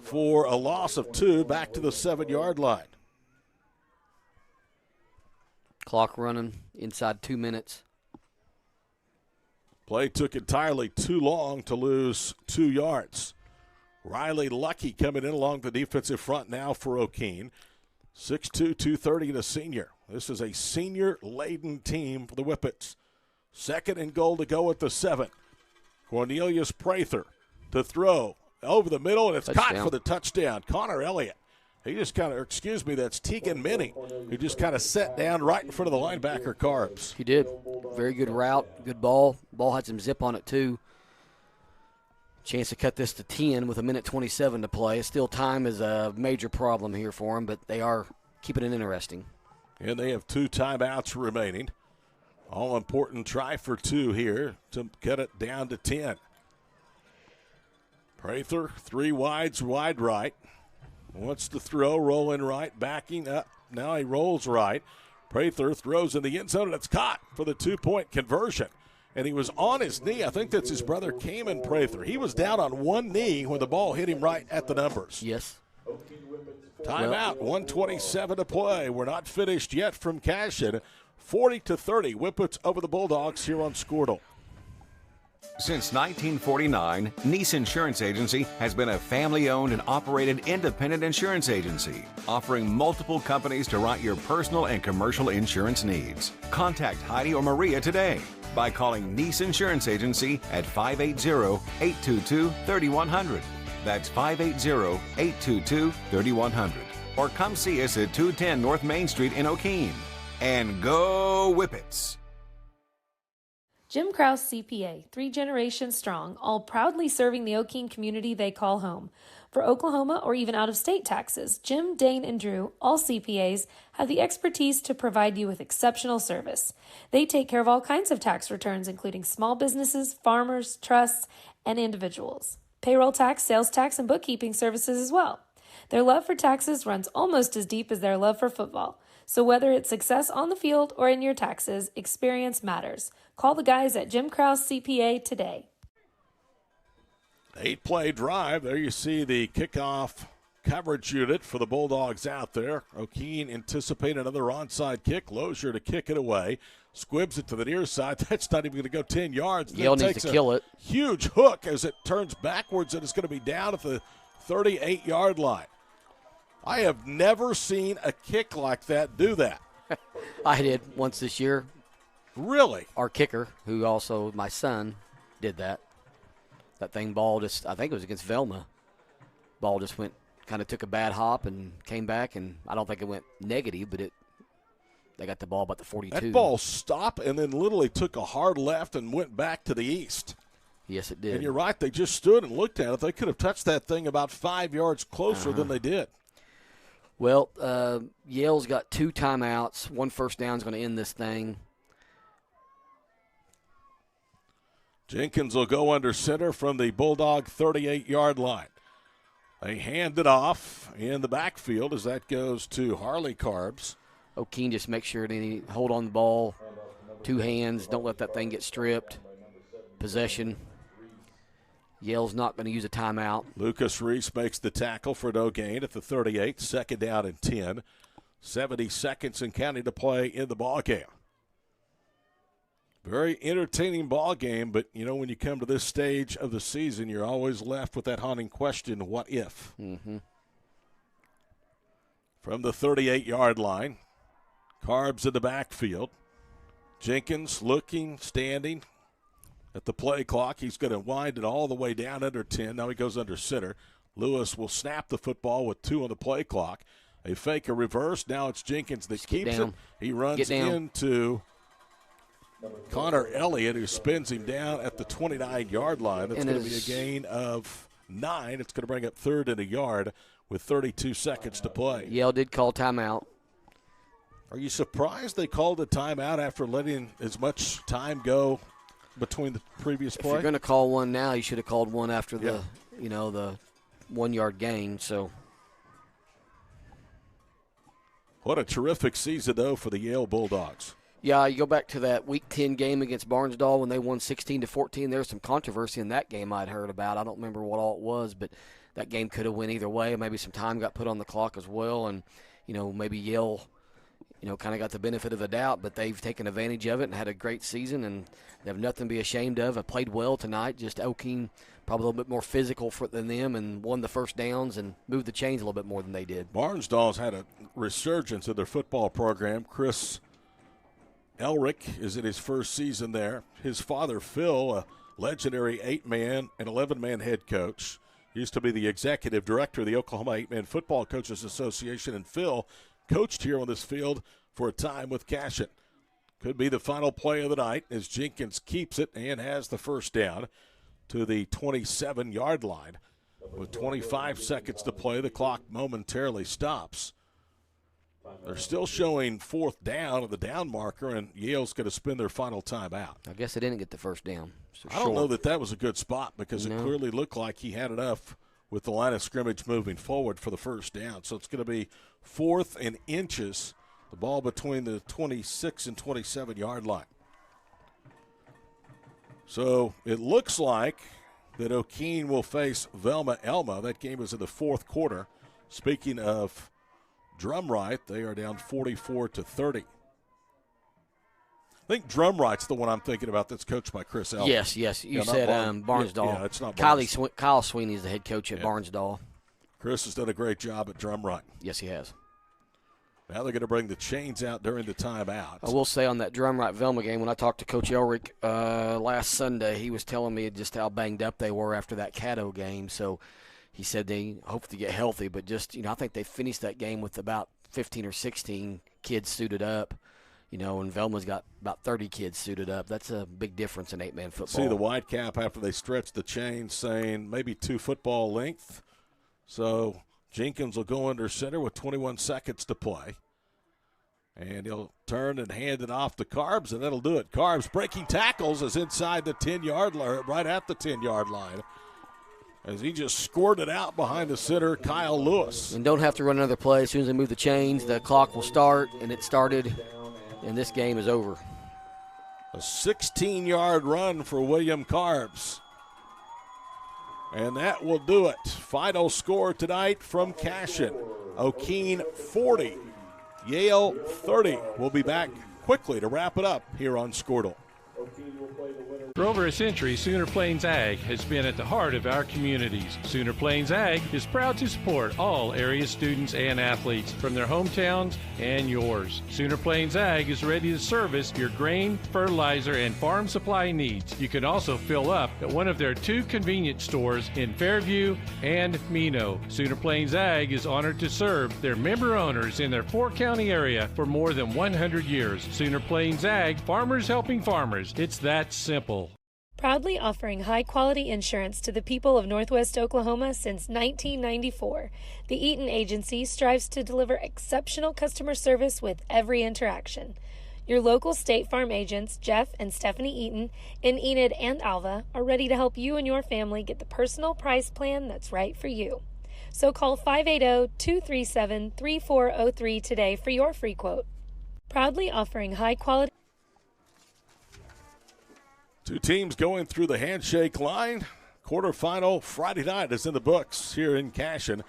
for a loss of 2 back to the 7-yard line. Clock running inside 2 minutes. Play took entirely too long to lose 2 yards. Riley Lucky coming in along the defensive front now for Okeene. 6'2", 230 and a senior. This is a senior-laden team for the Whippets. 2nd and goal to go at the 7. Cornelius Prather to throw over the middle, and it's caught for the touchdown. Connor Elliott. He just kind of, that's Tegan Minnie, who just kind of sat down right in front of the linebacker Carbs. He did. Very good route, good ball. Ball had some zip on it, too. Chance to cut this to 10 with 1:27 to play. Still, time is a major problem here for them, but they are keeping it interesting. And they have 2 timeouts remaining. All important try for 2 here to cut it down to 10. Prather, 3 wides, wide right. Wants to throw, rolling right, backing up. Now he rolls right. Prather throws in the end zone, and it's caught for the 2-point conversion. And he was on his knee. I think that's his brother, Kamen Prather. He was down on one knee when the ball hit him right at the numbers. Yes. Timeout, 1:27 to play. We're not finished yet from Cashin. 40-30, Whippets over the Bulldogs here on Squirtle. Since 1949, Nice Insurance Agency has been a family-owned and operated independent insurance agency, offering multiple companies to write your personal and commercial insurance needs. Contact Heidi or Maria today by calling Nice Insurance Agency at 580-822-3100. That's 580-822-3100. Or come see us at 210 North Main Street in Okeene. And go Whippets! Jim Krause CPA, 3 generations strong, all proudly serving the Okeene community they call home. For Oklahoma or even out-of-state taxes, Jim, Dane, and Drew, all CPAs, have the expertise to provide you with exceptional service. They take care of all kinds of tax returns, including small businesses, farmers, trusts, and individuals. Payroll tax, sales tax, and bookkeeping services as well. Their love for taxes runs almost as deep as their love for football. So whether it's success on the field or in your taxes, experience matters. Call the guys at Jim Krause CPA today. 8-play drive. There you see the kickoff coverage unit for the Bulldogs out there. Okeene anticipating another onside kick. Lozier to kick it away. Squibs it to the near side. That's not even going to go 10 yards. Yale needs to kill it. Huge hook as it turns backwards, and it's going to be down at the 38-yard line. I have never seen a kick like that do that. I did once this year. Really? Our kicker, who also my son, did that. That ball just, I think it was against Velma. Ball just went, kind of took a bad hop and came back, and I don't think it went negative, but it They got the ball about the 42. That ball stopped and then literally took a hard left and went back to the east. Yes, it did. And you're right, they just stood and looked at it. They could have touched that thing about 5 yards closer than they did. Well, Yale's got 2 timeouts. 1 first down is going to end this thing. Jenkins will go under center from the Bulldog 38-yard line. They hand it off in the backfield as that goes to Harley Carbs. Okeene just make sure they hold on the ball. 2 hands. Don't let that thing get stripped. Possession. Yale's not going to use a timeout. Lucas Reese makes the tackle for no gain at the 38. 2nd down and 10. 70 seconds and counting to play in the ball game. Very entertaining ball game, but, you know, when you come to this stage of the season, you're always left with that haunting question, what if? Mm-hmm. From the 38-yard line, Carbs in the backfield. Jenkins looking, standing at the play clock. He's going to wind it all the way down under 10. Now he goes under center. Lewis will snap the football with 2 on the play clock. They fake a reverse. Now it's Jenkins that keeps it. He runs into Connor Elliott, who spins him down at the 29-yard line. That's going to be a gain of 9. It's going to bring up 3rd and a yard with 32 seconds to play. Yale did call timeout. Are you surprised they called a timeout after letting as much time go between the previous play? If you're going to call one now, you should have called one after the 1-yard gain. So, what a terrific season, though, for the Yale Bulldogs. Yeah, you go back to that Week 10 game against Barnesdall when they won 16-14. There was some controversy in that game I'd heard about. I don't remember what all it was, but that game could have went either way. Maybe some time got put on the clock as well, and maybe Yale, kind of got the benefit of the doubt, but they've taken advantage of it and had a great season, and they have nothing to be ashamed of. I played well tonight. Just Okeene probably a little bit more physical than them and won the first downs and moved the chains a little bit more than they did. Barnesdall's had a resurgence of their football program. Chris Elrick is in his first season there. His father, Phil, a legendary 8-man and 11-man head coach, used to be the executive director of the Oklahoma 8-Man Football Coaches Association, and Phil coached here on this field for a time with Cashin. Could be the final play of the night as Jenkins keeps it and has the first down to the 27-yard line. With 25 seconds to play, the clock momentarily stops. They're still showing 4th down of the down marker, and Yale's going to spend their final timeout. I guess they didn't get the first down. I don't know that was a good spot because it clearly looked like he had enough with the line of scrimmage moving forward for the first down. So it's going to be 4th and inches, the ball between the 26 and 27-yard line. So it looks like that Okeene will face Velma Elma. That game is in the 4th quarter. Speaking of Drumright, they are down 44-30. I think Drumright's the one I'm thinking about that's coached by Chris Elma. Yes. You said Barnesdall. Yeah, it's not Kyle Sweeney is the head coach at Barnesdall. Chris has done a great job at Drumright. Yes, he has. Now they're going to bring the chains out during the timeout. I will say on that Drumright Velma game, when I talked to Coach Elrick last Sunday, he was telling me just how banged up they were after that Caddo game. So he said they hope to get healthy, but just, I think they finished that game with about 15 or 16 kids suited up. And Velma's got about 30 kids suited up. That's a big difference in 8-man football. See the wide cap after they stretch the chain saying maybe 2 football length. So Jenkins will go under center with 21 seconds to play. And he'll turn and hand it off to Carbs, and that'll do it. Carbs breaking tackles is inside the 10-yard line, right at the 10-yard line, as he just scored it out behind the center, Kyle Lewis. And don't have to run another play. As soon as they move the chains, the clock will start, and it started, and this game is over. A 16-yard run for William Carbs. And that will do it. Final score tonight from Cashin. Okeene 40, Yale 30. We'll be back quickly to wrap it up here on Squirtle. For over a century, Sooner Plains Ag has been at the heart of our communities. Sooner Plains Ag is proud to support all area students and athletes from their hometowns and yours. Sooner Plains Ag is ready to service your grain, fertilizer, and farm supply needs. You can also fill up at one of their 2 convenience stores in Fairview and Mino. Sooner Plains Ag is honored to serve their member owners in their 4-county area for more than 100 years. Sooner Plains Ag, farmers helping farmers. It's that simple. Proudly offering high-quality insurance to the people of Northwest Oklahoma since 1994, the Eaton Agency strives to deliver exceptional customer service with every interaction. Your local State Farm agents, Jeff and Stephanie Eaton, in Enid and Alva, are ready to help you and your family get the personal price plan that's right for you. So call 580-237-3403 today for your free quote. Proudly offering high-quality. 2 teams going through the handshake line. Quarterfinal Friday night is in the books here in Cashion.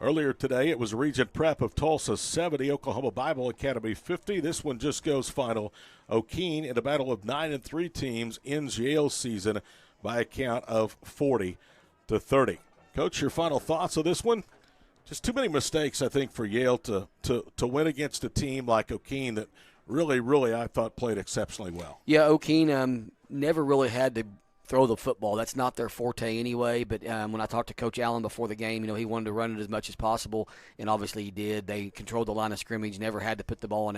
Earlier today, it was Regent Prep of Tulsa 70, Oklahoma Bible Academy 50. This one just goes final. Okeene, in a battle of 9-3 teams, ends Yale's season by a count of 40-30. Coach, your final thoughts of this one? Just too many mistakes, I think, for Yale to win against a team like Okeene that really, I thought played exceptionally well. Yeah, Okeene never really had to throw the football. That's not their forte anyway. But when I talked to Coach Allen before the game, he wanted to run it as much as possible, and obviously he did. They controlled the line of scrimmage, never had to put the ball in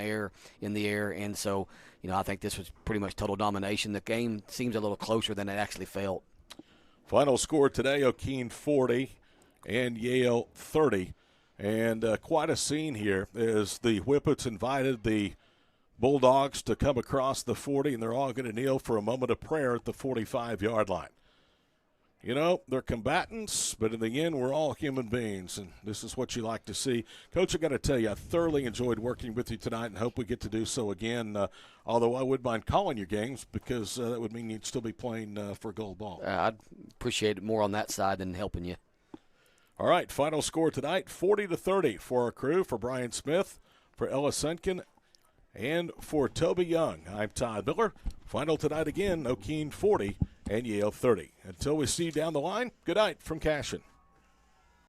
the air, and so I think this was pretty much total domination. The game seems a little closer than it actually felt. Final score today: Okeene 40 and Yale 30, and quite a scene here as the Whippets invited the Bulldogs to come across the 40, and they're all going to kneel for a moment of prayer at the 45-yard line. They're combatants, but in the end, we're all human beings, and this is what you like to see. Coach, I got to tell you, I thoroughly enjoyed working with you tonight and hope we get to do so again, although I would mind calling your games because that would mean you'd still be playing for gold ball. I'd appreciate it more on that side than helping you. All right, final score tonight, 40-30 for our crew, for Brian Smith, for Ella Sunkin, and for Toby Young. I'm Todd Miller. Final tonight again, Okeene 40 and Yale 30. Until we see you down the line, good night from Cashion.